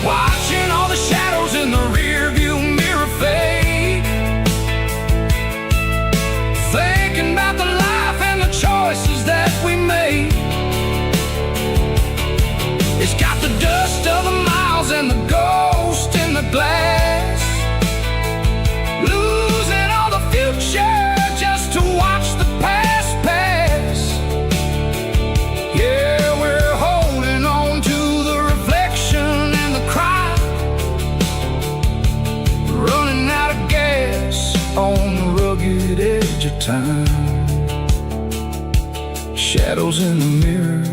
Watching all the shadows in the rearview mirror fade, thinking about the life and the choices that we made. It's got the dust of the miles and the ghost in the glass, losing all the future just to watch the past pass. Yeah, we're holding on to the reflection and the cry, running out of gas on the rugged edge of time. Shadows in the mirror,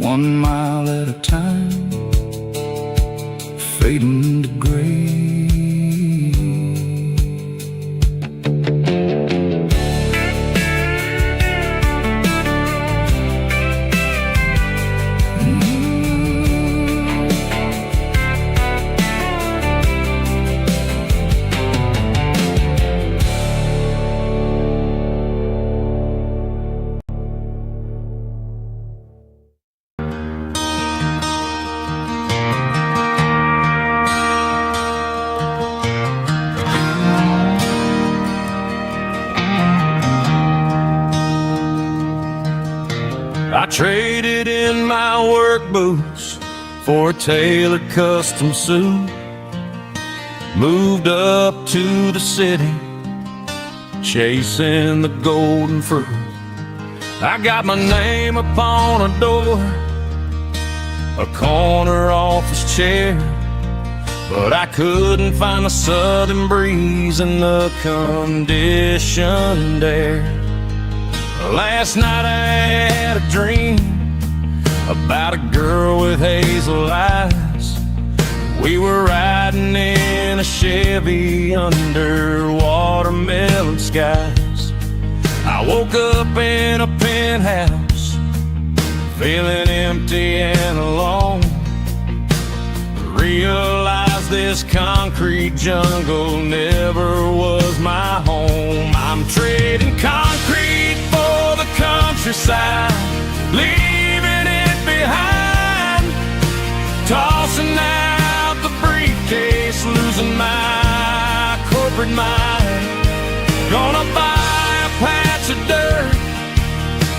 1 mile at a time, fading to gray. I traded in my work boots for a tailored custom suit, moved up to the city, chasing the golden fruit. I got my name upon a door, a corner office chair, but I couldn't find the southern breeze in the conditioned air. Last night I had a dream about a girl with hazel eyes. We were riding in a Chevy under watermelon skies. I woke up in a penthouse, feeling empty and alone. Realized this concrete jungle never was my home. I'm trading concrete for the countryside, leaving it behind, tossing out the briefcase, losing my corporate mind. Gonna buy a patch of dirt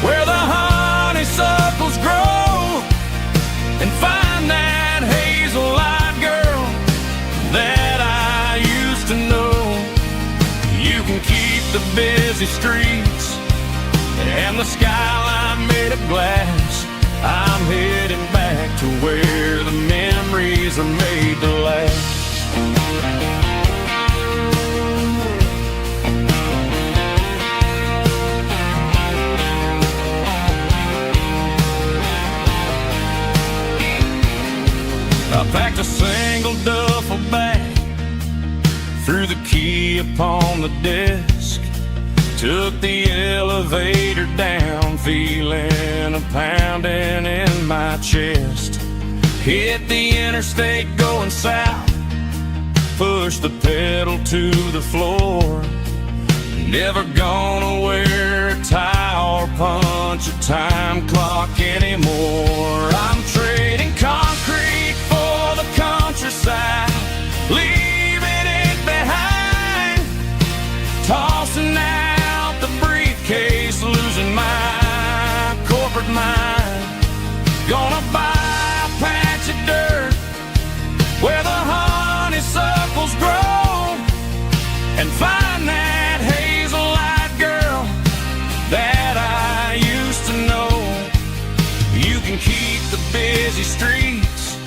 where the honeysuckles grow, and find that hazel-eyed girl that I used to know. You can keep the busy streets and the skyline made of glass. I'm heading back to where the memories are made to last. I packed a single duffel bag, threw the key upon the desk, took the elevator down, feeling a pounding in my chest. Hit the interstate going south, pushed the pedal to the floor. Never gonna wear a tie or punch a time clock anymore. I'm trading concrete for the countryside, leaving it behind, tossing out the briefcase, losing my corporate mind. streets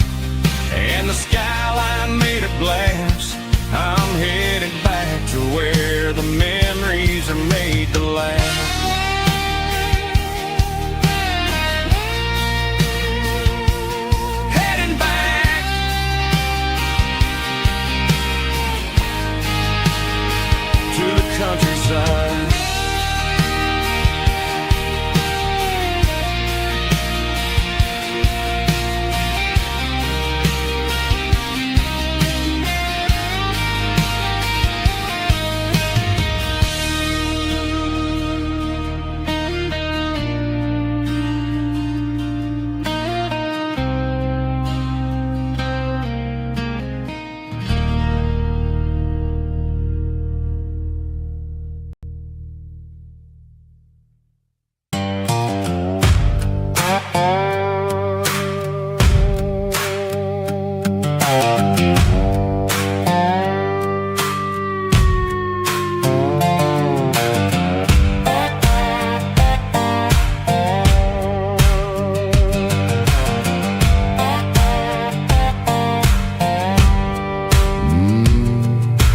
and the skyline made of glass. I'm headed back to where the memories are made to last. Heading back to the countryside.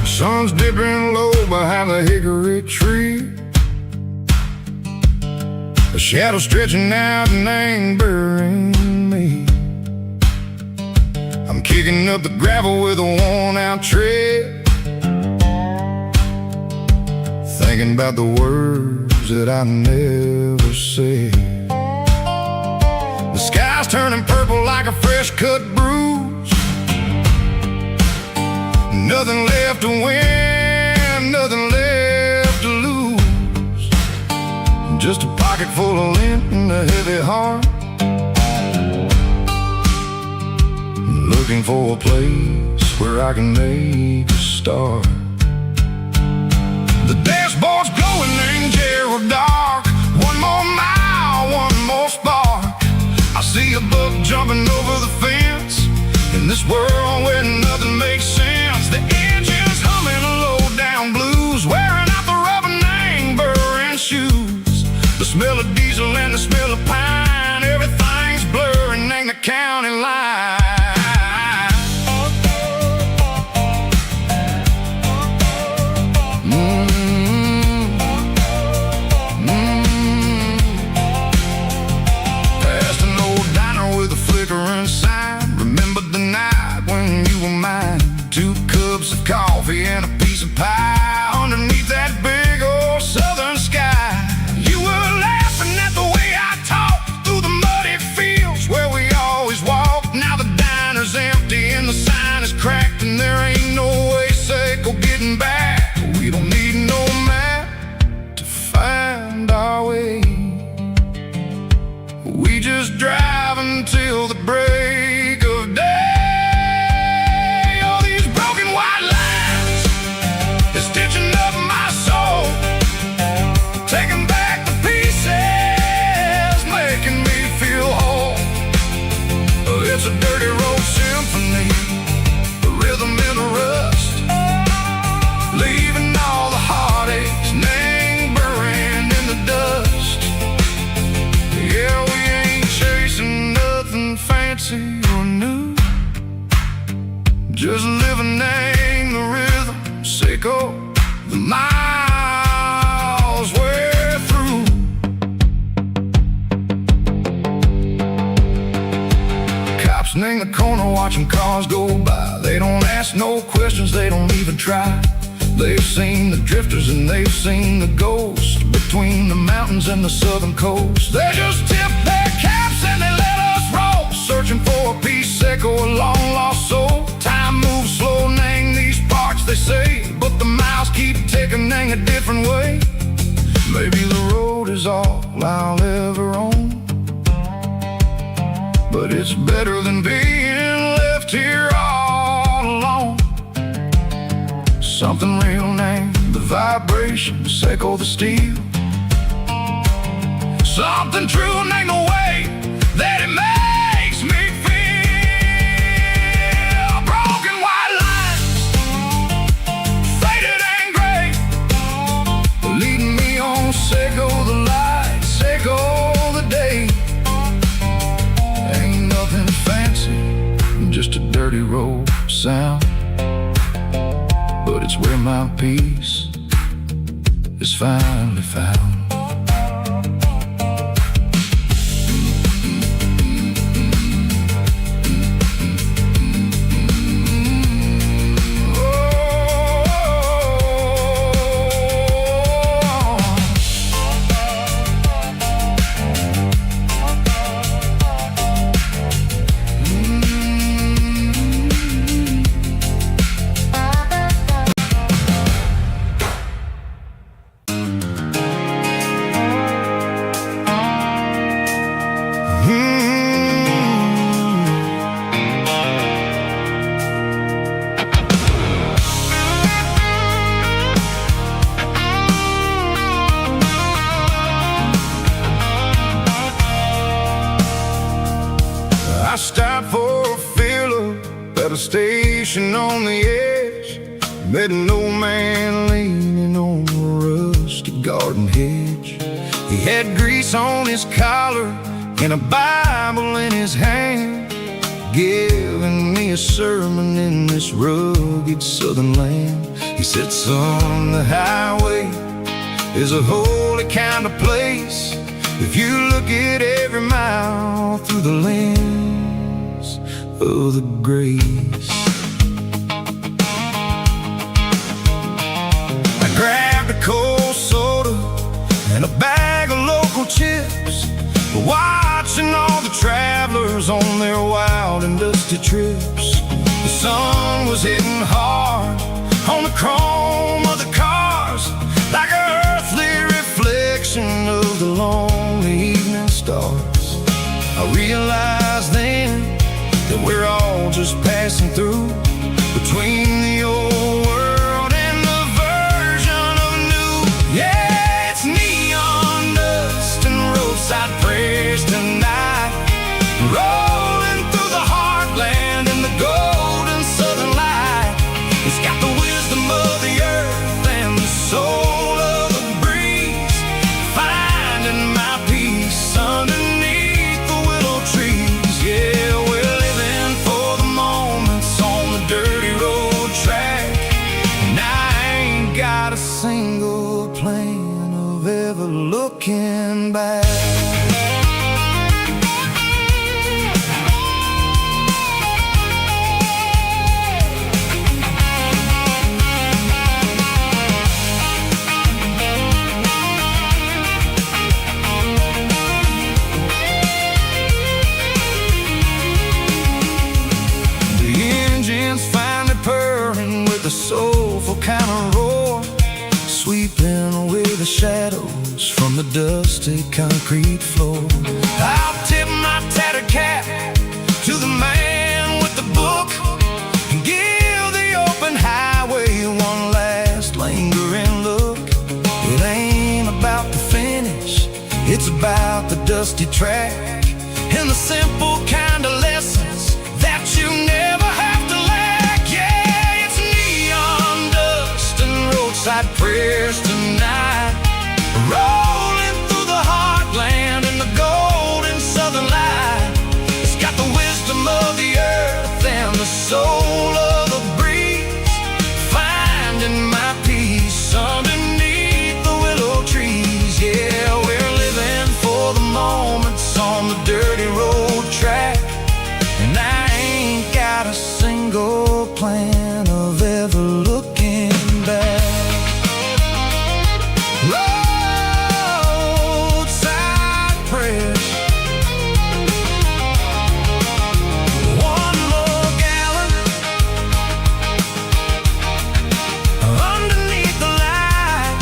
Sun's dipping low behind the hickory tree. A shadow stretching out and ain't burying me. I'm kicking up the gravel with a worn-out tread, thinking about the words that I never said. The sky's turning purple like a fresh-cut bruise. Nothing left to win, nothing left to lose. Just a pocket full of lint and a heavy heart, looking for a place where I can make a start. The dashboard's glowing in Gerald dark. One more mile, one more spark. I see a buck jumping over the fence in this world where nothing makes sense. The engine's humming a low-down blues, wearing out the rubber name burring shoes. The smell of diesel and the smell of pine, everything's blurring in the county line. Past an old diner with a flickering sign. Remember the night when you were mine. 2 cups of coffee and a piece of pie underneath that big old southern sky. You were laughing at the way I talked through the muddy fields where we always walked. Now the diner's empty and the sign is cracked, and there ain't no way safe or getting back. We don't need no map to find our way. We just drive until the break of day. It's a dirty road symphony, a rhythm in the rust, leaving all the heartaches, name buried in the dust. Yeah, we ain't chasing nothing fancy or new, just living in the rhythm, sicko, the miles we're through. In the corner watching cars go by. They don't ask no questions, they don't even try. They've seen the drifters and they've seen the ghosts between the mountains and the southern coast. They just tip their caps and they let us roll, searching for a piece or a long lost soul. Time moves slow in these parts, they say, but the miles keep ticking in a different way. Maybe the road is all I'll ever own, but it's better than being left here all alone. Something real named the vibration, echo the steel. Something true named the way that it makes me feel. Broken white lines, faded and gray, leading me on, echo the lights, echo the day. Ain't nothing fancy sound, but it's where my peace is finally found. I stopped for a fill-up at a station on the edge. Met an old man leaning on a rusty garden hedge. He had grease on his collar and a Bible in his hand, giving me a sermon in this rugged southern land. He said, son, the highway is a holy kind of place if you look at every mile through the lens of the grace. I grabbed a cold soda and a bag of local chips, watching all the travelers on their wild and dusty trips. The sun was hitting hard on the chrome of the cars, like an earthly reflection of the lonely evening stars. I realized then that we're all just passing through, between the old world and the version of new. Yeah, it's neon dust and roadside prayers tonight, rolling through the heartland in the golden southern light. It's got the wisdom of the earth and the soul of the breeze, finding my peace underneath the willow trees. Yeah, we're living for the moments on the dirty road track, and I ain't got a single plan of ever looking back. The soulful kind of roar, sweeping away the shadows from the dusty concrete floor. I'll tip my tattered cap to the man with the book and give the open highway one last lingering look. It ain't about the finish, it's about the dusty track and the simple kind of lessons that you never have to lack. Yeah, it's neon dust and roadside prayers tonight, rolling through the heartland in the golden southern light. It's got the wisdom of the earth and the soul of the breeze, finding my peace underneath the willow trees. Yeah, we're living for the moments on the dirty road track, and I ain't got a single plan of ever looking back. Roadside prayers, one more gallon underneath the light.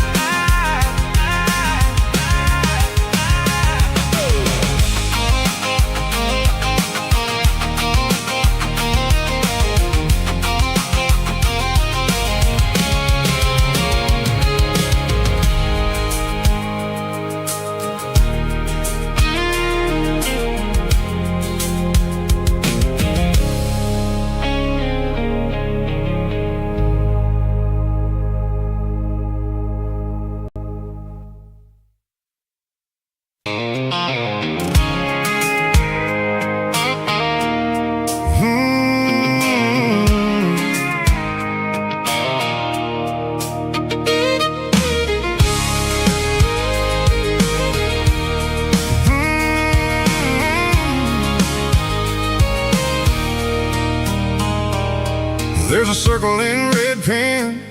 There's a circle in red pen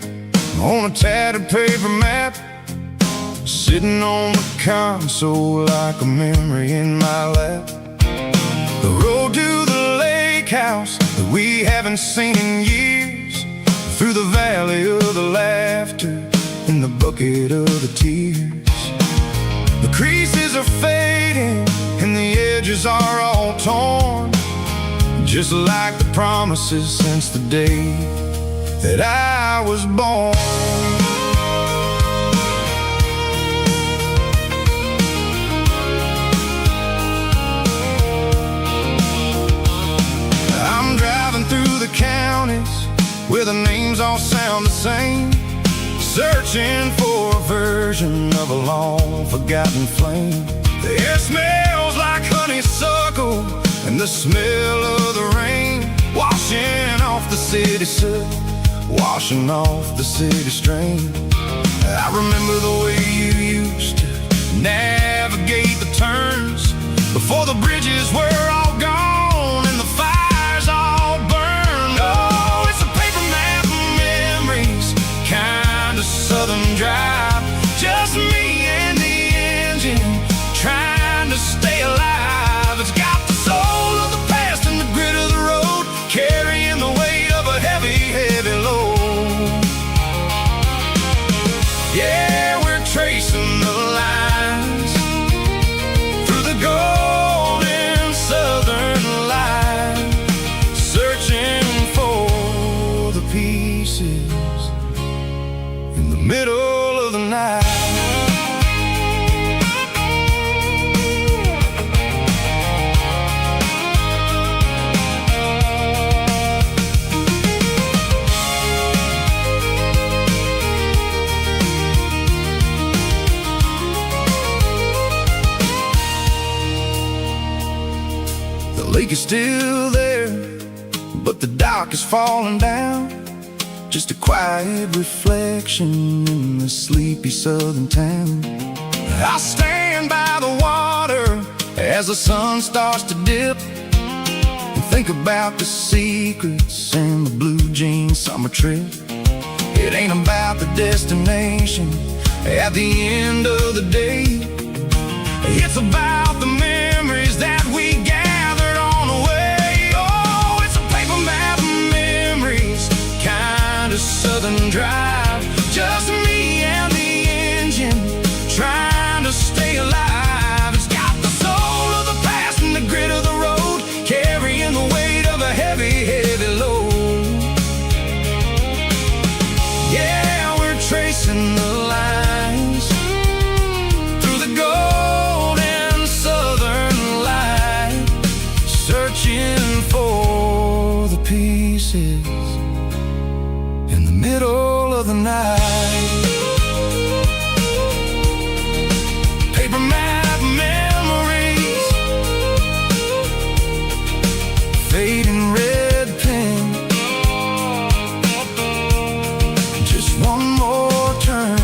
on a tattered paper map, sitting on the console like a memory in my lap. The road to the lake house that we haven't seen in years, through the valley of the laughter in the bucket of the tears. The creases are fading and the edges are all torn, just like the promises since the day that I was born. I'm driving through the counties where the names all sound the same, searching for a version of a long forgotten flame. The air smells like honeysuckle and the smell of the rain, washing off the city soot, washing off the city strain. I remember the way you used to navigate the turns before the bridges were all gone and the fires all burned. Oh, it's a paper map of memories, kind of southern drive, just me and the engine trying to stay alive. It's got the soul of the past and the grit of the road, carrying the weight of a heavy, heavy load. Yeah, we're tracing the lines through the golden southern light, searching for the pieces in the middle of the night. The lake is still there, but the dock is falling down, just a quiet reflection in the sleepy southern town. I stand by the water as the sun starts to dip, and think about the secrets and the blue jean summer trip. It ain't about the destination at the end of the day, it's about the memories that we gathered on the way. Oh, it's a paper map of memories, kind of southern drive, just me and the engine trying to stay alive. It's got the soul of the past and the grit of the road, carrying the weight of a heavy, heavy load. Yeah, we're tracing the lines through the golden southern light, searching for the pieces in the middle of the night. Paper map memories, fading red pen, just one more turn.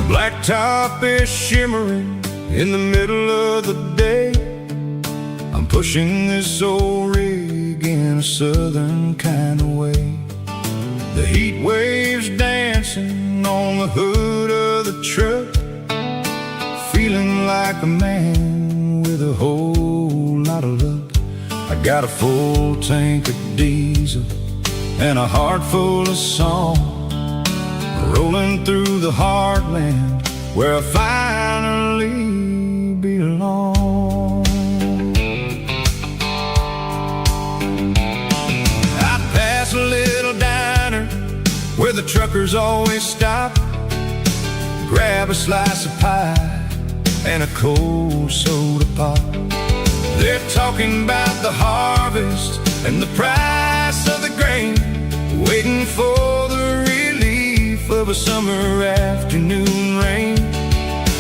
Blacktop is shimmering in the middle of the day. I'm pushing this old rig in a southern kind of way. The heat waves dancing on the hood of the truck, feeling like a man with a whole lot of luck. I got a full tank of diesel and a heart full of song, rolling through the heartland where I finally belong. I pass a little diner where the truckers always stop, grab a slice of pie and a cold soda pop. They're talking about the harvest and the price of the grain, waiting for the relief of a summer afternoon rain.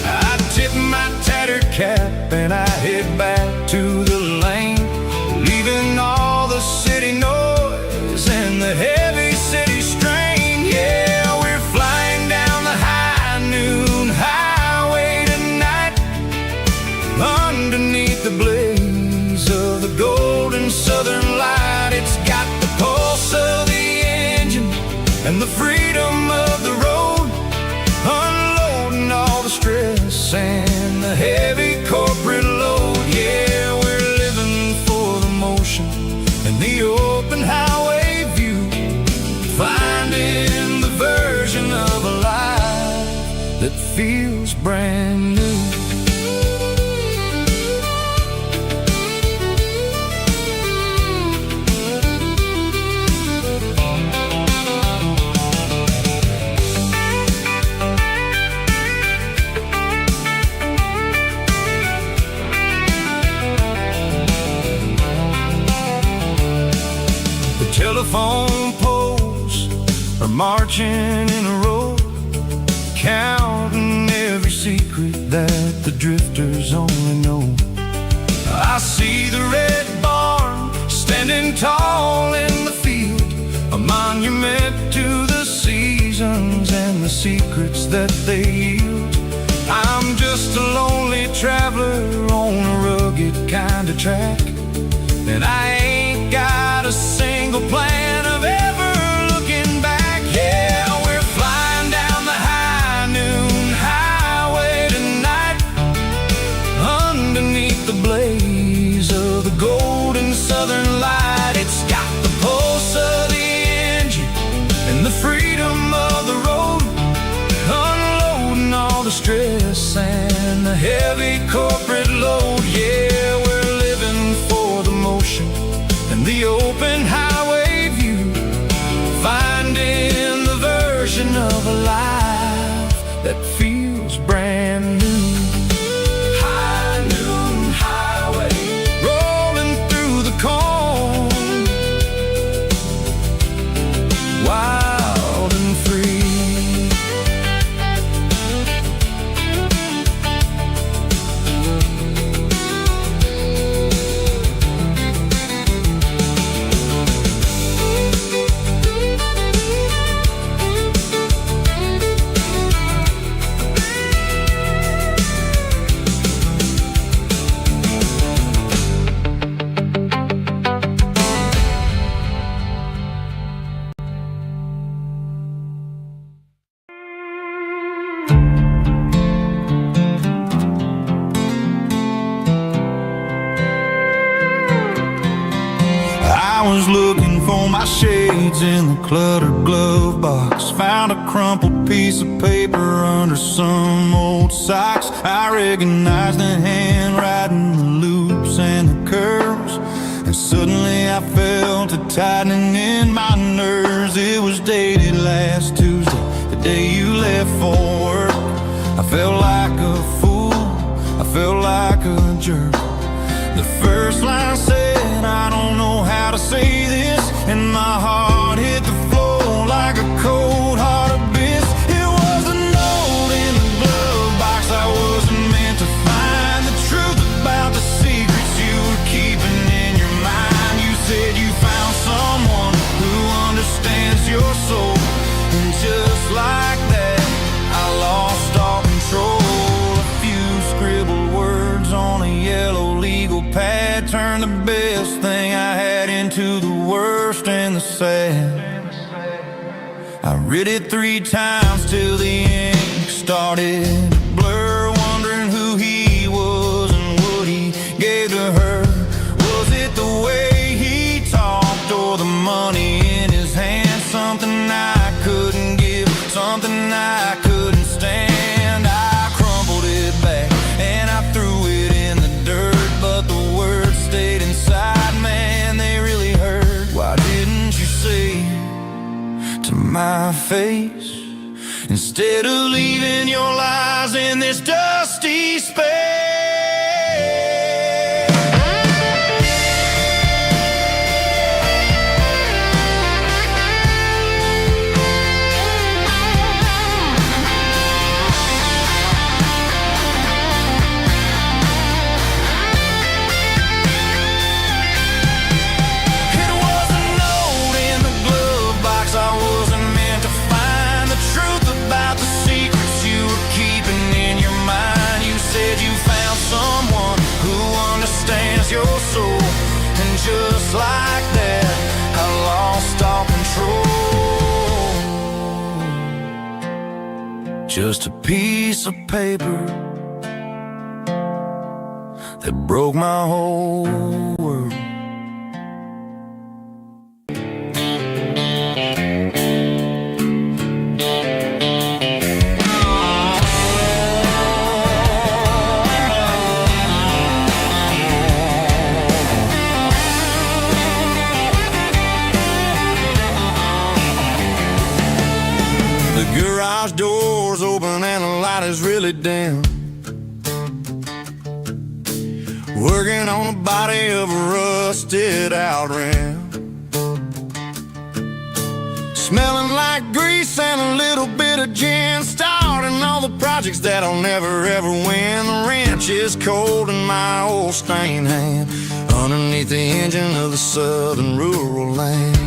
I tip my tattered cap and I head back to the lane, leaving all the city noise and the heavy city strain. Yeah, we're flying down the high noon highway tonight, underneath the blaze of the golden southern light. It's got the pulse of the engine and the freedom of the road, unloading all the stress and the heavy corporate load. Yeah, we're living for the motion and the open highway view, finding the version of a life that feels brand new. Telephone poles are marching in a row, counting every secret that the drifters only know. I see the red barn standing tall in the field, a monument to the seasons and the secrets that they yield. I'm just a lonely traveler on a rugged kind of track, and I ain't got a single plan of ever looking back. Yeah, we're flying down the high noon highway tonight, underneath the blaze of the golden southern light. It's got the pulse of the engine and the freedom of the road, unloading all the stress and the heavy corporate load. Yeah, we're living for the motion and the open highway view, finding the version of a life that feels brand new. High noon highway, rolling through the corn, wild and free. I was looking for my shades in the cluttered glove box, found a crumpled piece of paper under some old socks. I recognized the handwriting, the loops and the curves, and suddenly I felt a tightening in my nerves. It was dated last Tuesday, the day you left for work. I felt like a fool, I felt like a jerk. The first line said, I don't know how to say this, and my heart hit the floor like a cold heart abyss. It was a note in the glove box I wasn't meant to find, the truth about the secrets you were keeping in your mind. You said you found someone who understands your soul, and just like that I lost all control. A few scribbled words on a yellow legal pad turned the best thing I had into the worst and the sad. I read it 3 times till the ink started to blur, wondering who he was and what he gave to her. Was it the way he talked or the money in his hand? Something I couldn't give, something I couldn't stand. I crumpled it back and I threw it in the dirt, but the words stayed inside, man, they really hurt. Why didn't you say to my face instead of leaving your lies in this dusty space. Your soul, and just like that, I lost all control. Just a piece of paper that broke my whole world. Garage doors open and the light is really dim. Working on the body of a rusted out rim. Smelling like grease and a little bit of gin. Starting all the projects that I'll never ever win. The wrench is cold in my old stained hand underneath the engine of the southern rural land.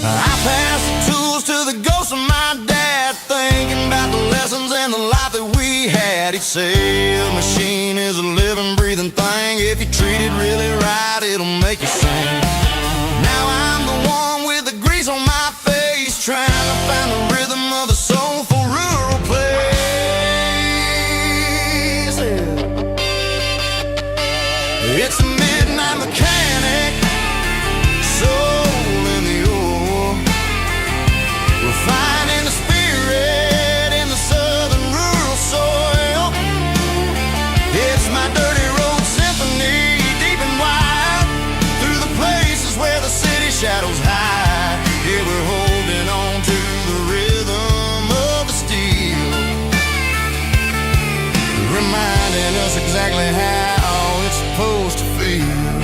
I pass the tools to the ghost of my dad, thinking about the lessons and the life that we had. He'd say a machine is a living, breathing thing. If you treat it really right, it'll make you sing. Now I'm the one with the grease on my face, trying to find the rhythm of the soulful rural place. It's a midnight mechanic, finding the spirit in the southern rural soil. It's my dirty road symphony, deep and wide, through the places where the city shadows hide. Yeah, we're holding on to the rhythm of the steel, reminding us exactly how it's supposed to feel.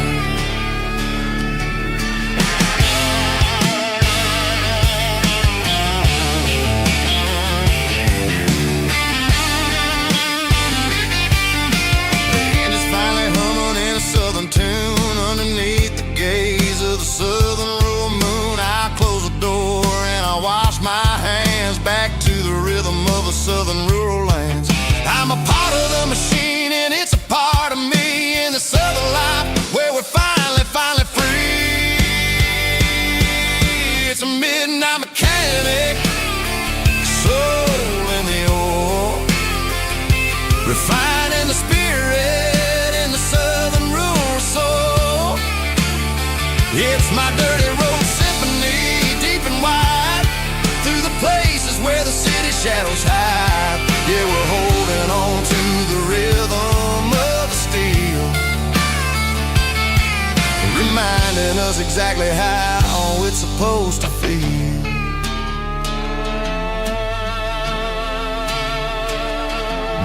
Tune underneath the gaze of the southern rural moon. I close the door and I wash my hands back to the rhythm of the southern rural lands. I'm a part of the machine and it's a part of me in the southern life where we're finally free. It's a midnight mechanic, soul in the ore, refining the spirit in the southern rural soul. It's my dirty road symphony, deep and wide, through the places where the city shadows hide. Yeah, we're holding on to the rhythm of the steel, reminding us exactly how it's supposed to feel.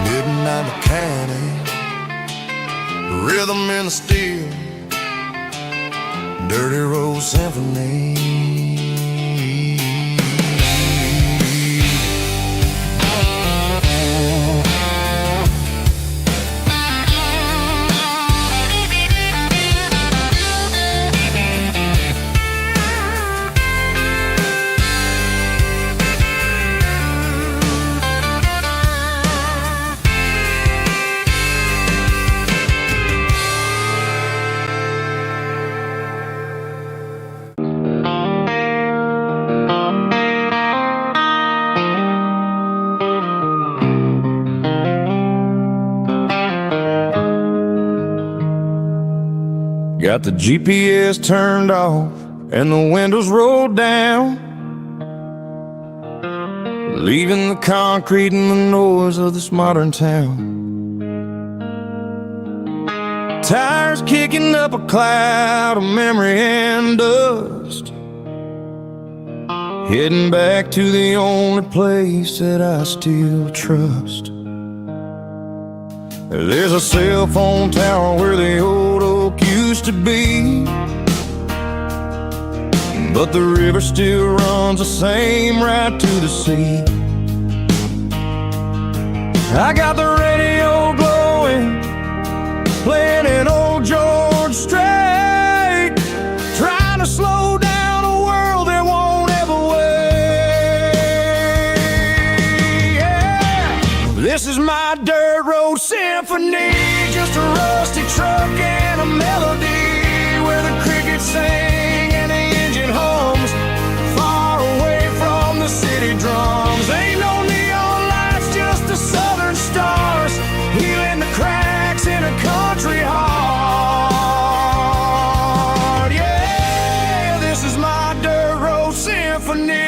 Midnight mechanic, rhythm in the steel, dirty road symphony. Got the GPS turned off and the windows rolled down, leaving the concrete and the noise of this modern town. Tires kicking up a cloud of memory and dust, heading back to the only place that I still trust. There's a cell phone tower where the old oak used to be, but the river still runs the same right to the sea. I got the radio glowing, playing an old George Strait, trying to slow down a world that won't ever wait. Yeah. This is my dirt road symphony, just a rusty truck and a melody where the crickets sing and the engine hums, far away from the city drums. Ain't no neon lights, just the southern stars, healing the cracks in a country heart. Yeah, this is my dirt road symphony.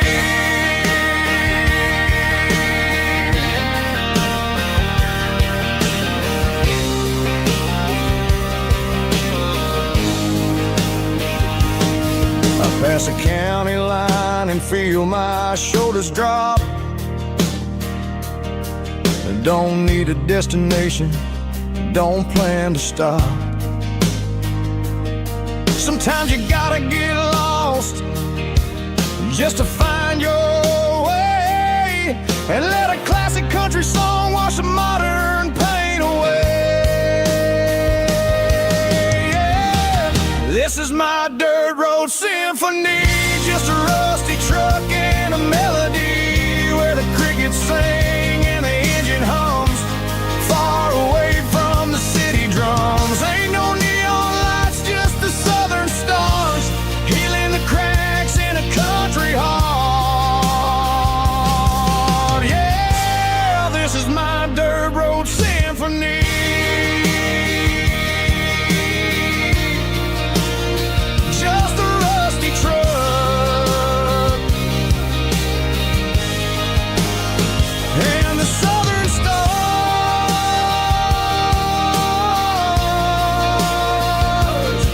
Pass a county line and feel my shoulders drop. Don't need a destination, don't plan to stop. Sometimes you gotta get lost just to find your way, and let a classic country song wash a modern pain away. Yeah. This is my dirt road symphony, just a rusty truck and a melody where the crickets sing and the engine hums, far away from the city drums. Ain't no neon lights, just the southern stars, healing the cracks in a country heart. Yeah, this is my dirt road symphony. Just a rusty truck and the southern stars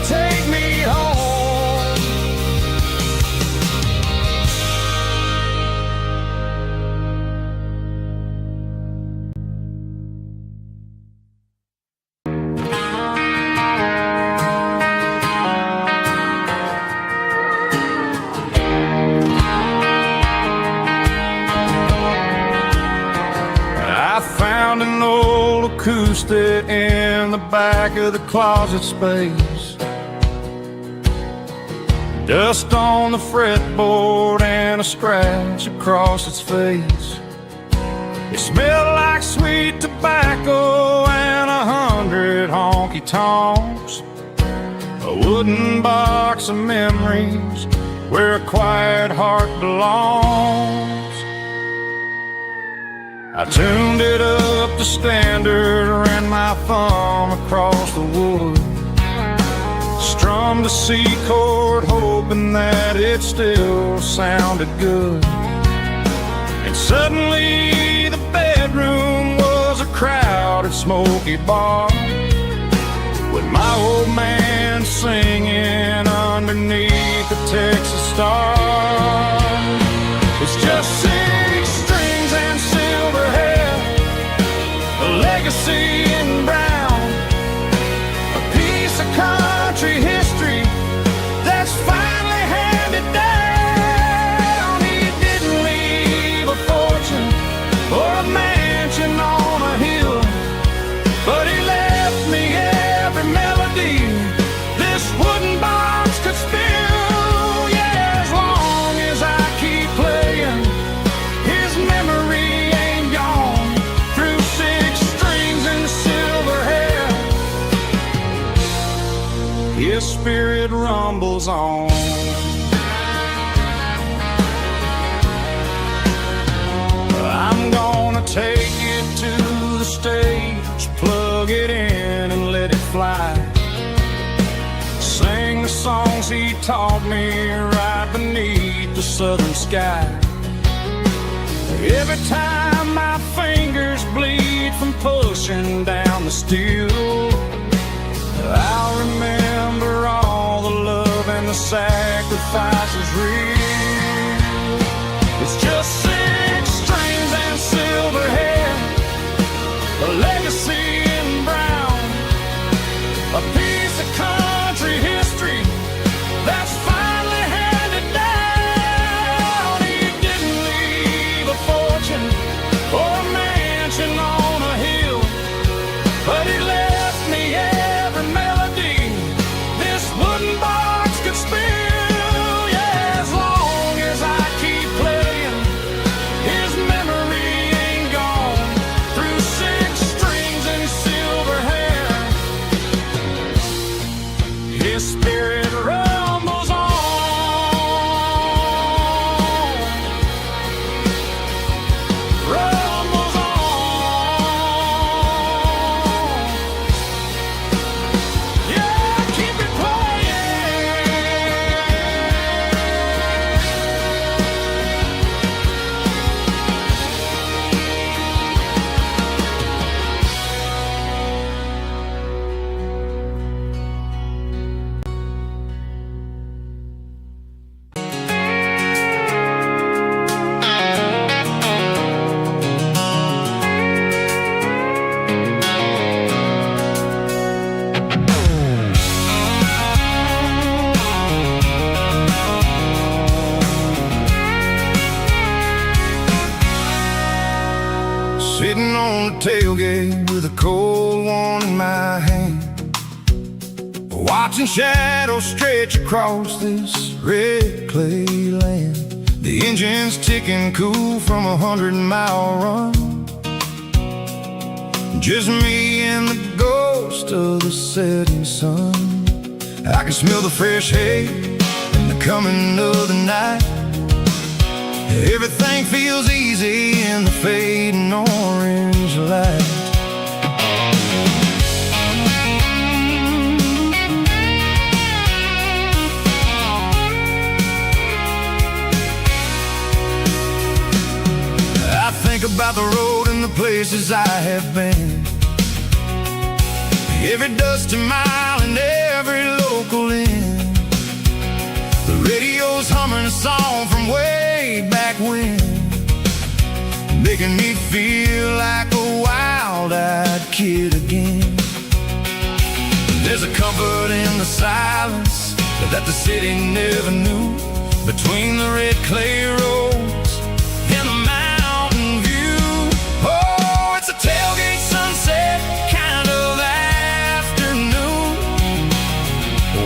take me home. I found an old acoustic in the back of the closet space, dust on the fretboard and a scratch across its face. It smelled like sweet tobacco and 100 honky tonks, a wooden box of memories where a quiet heart belongs. I tuned it up to standard, ran my thumb across the wood, strummed a C chord hoping that it still sounded good. And suddenly the bedroom was a crowded smoky bar, with my old man singing underneath the Texas stars. It's just 6 strings and silver hair, a legacy in brown, a piece of country history that's finally handed down. He didn't leave a fortune or a mansion on a hill, but he left me every melody this wooden box could spill. Yeah, as long as I keep playing, his memory ain't gone. Through 6 strings and silver hair, his spirit rumbles on. I'm gonna take it to the stage, plug it in and let it fly, sing the songs he taught me right beneath the southern sky. Every time my fingers bleed from pushing down the steel, I'll remember all the love and the sacrifices real. sitting on the tailgate with a cold one in my hand, watching shadows stretch across this red clay land. The engine's ticking cool from a 100-mile run. Just me and the ghost of the setting sun. I can smell the fresh hay and the coming of the night. Everything feels easy in the fading orange light. I think about the road and the places I have been, every dusty mile and every local inn. The radio's humming a song from way back when, making me feel like a wild-eyed kid again. There's a comfort in the silence that the city never knew, between the red clay roads and the mountain view. Oh, it's a tailgate sunset kind of afternoon,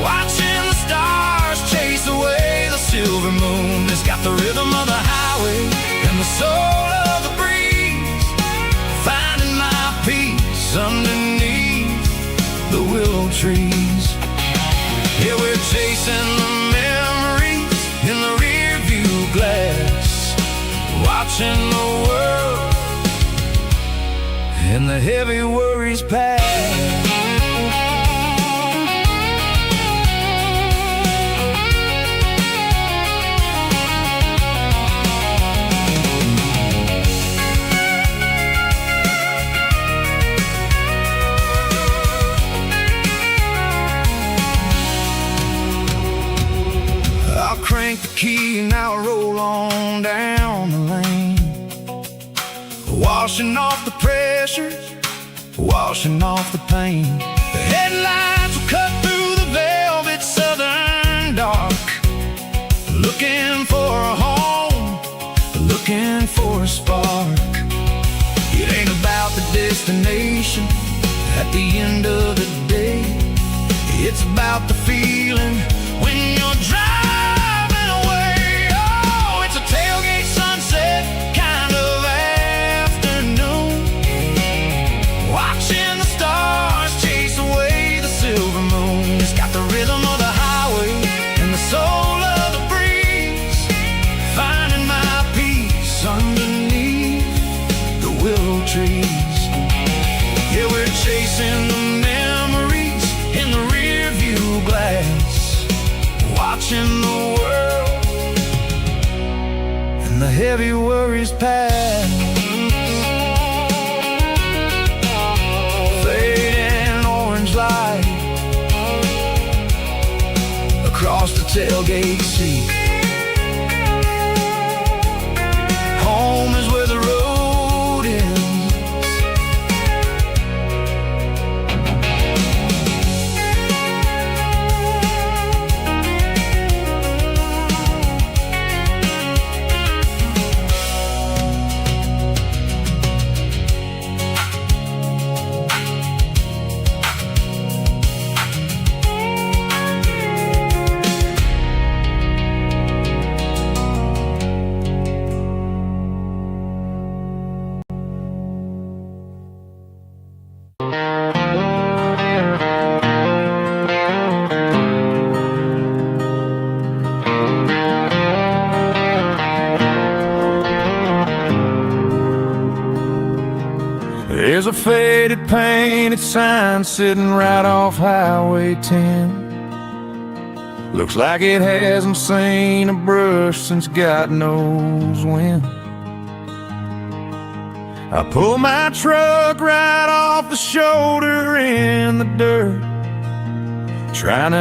watching the stars chase away the silver moon. It's got the rhythm of the highway and the soul of the breeze, finding my peace underneath the willow trees. Yeah, we're chasing the memories in the rear view glass, watching the world and the heavy worries pass. Crank the key and I'll roll on down the lane, washing off the pressure, washing off the pain. The headlights will cut through the velvet southern dark, looking for a home, looking for a spark. It ain't about the destination at the end of the day, it's about the feeling when you're driving. Tailgate sunset kind of afternoon, watching the stars chase away the silver moon. It's got the rhythm of the highway and the soul of the breeze, finding my peace underneath the willow trees. Yeah, we're chasing the memories in the rear view glass, watching the world and the heavy worries pass. Fading orange light across the tailgate seat. Home is where the road ends. There's a faded painted sign sitting right off Highway 10. Looks like it hasn't seen a brush since God knows when. I pull my truck right off the shoulder in the dirt, trying to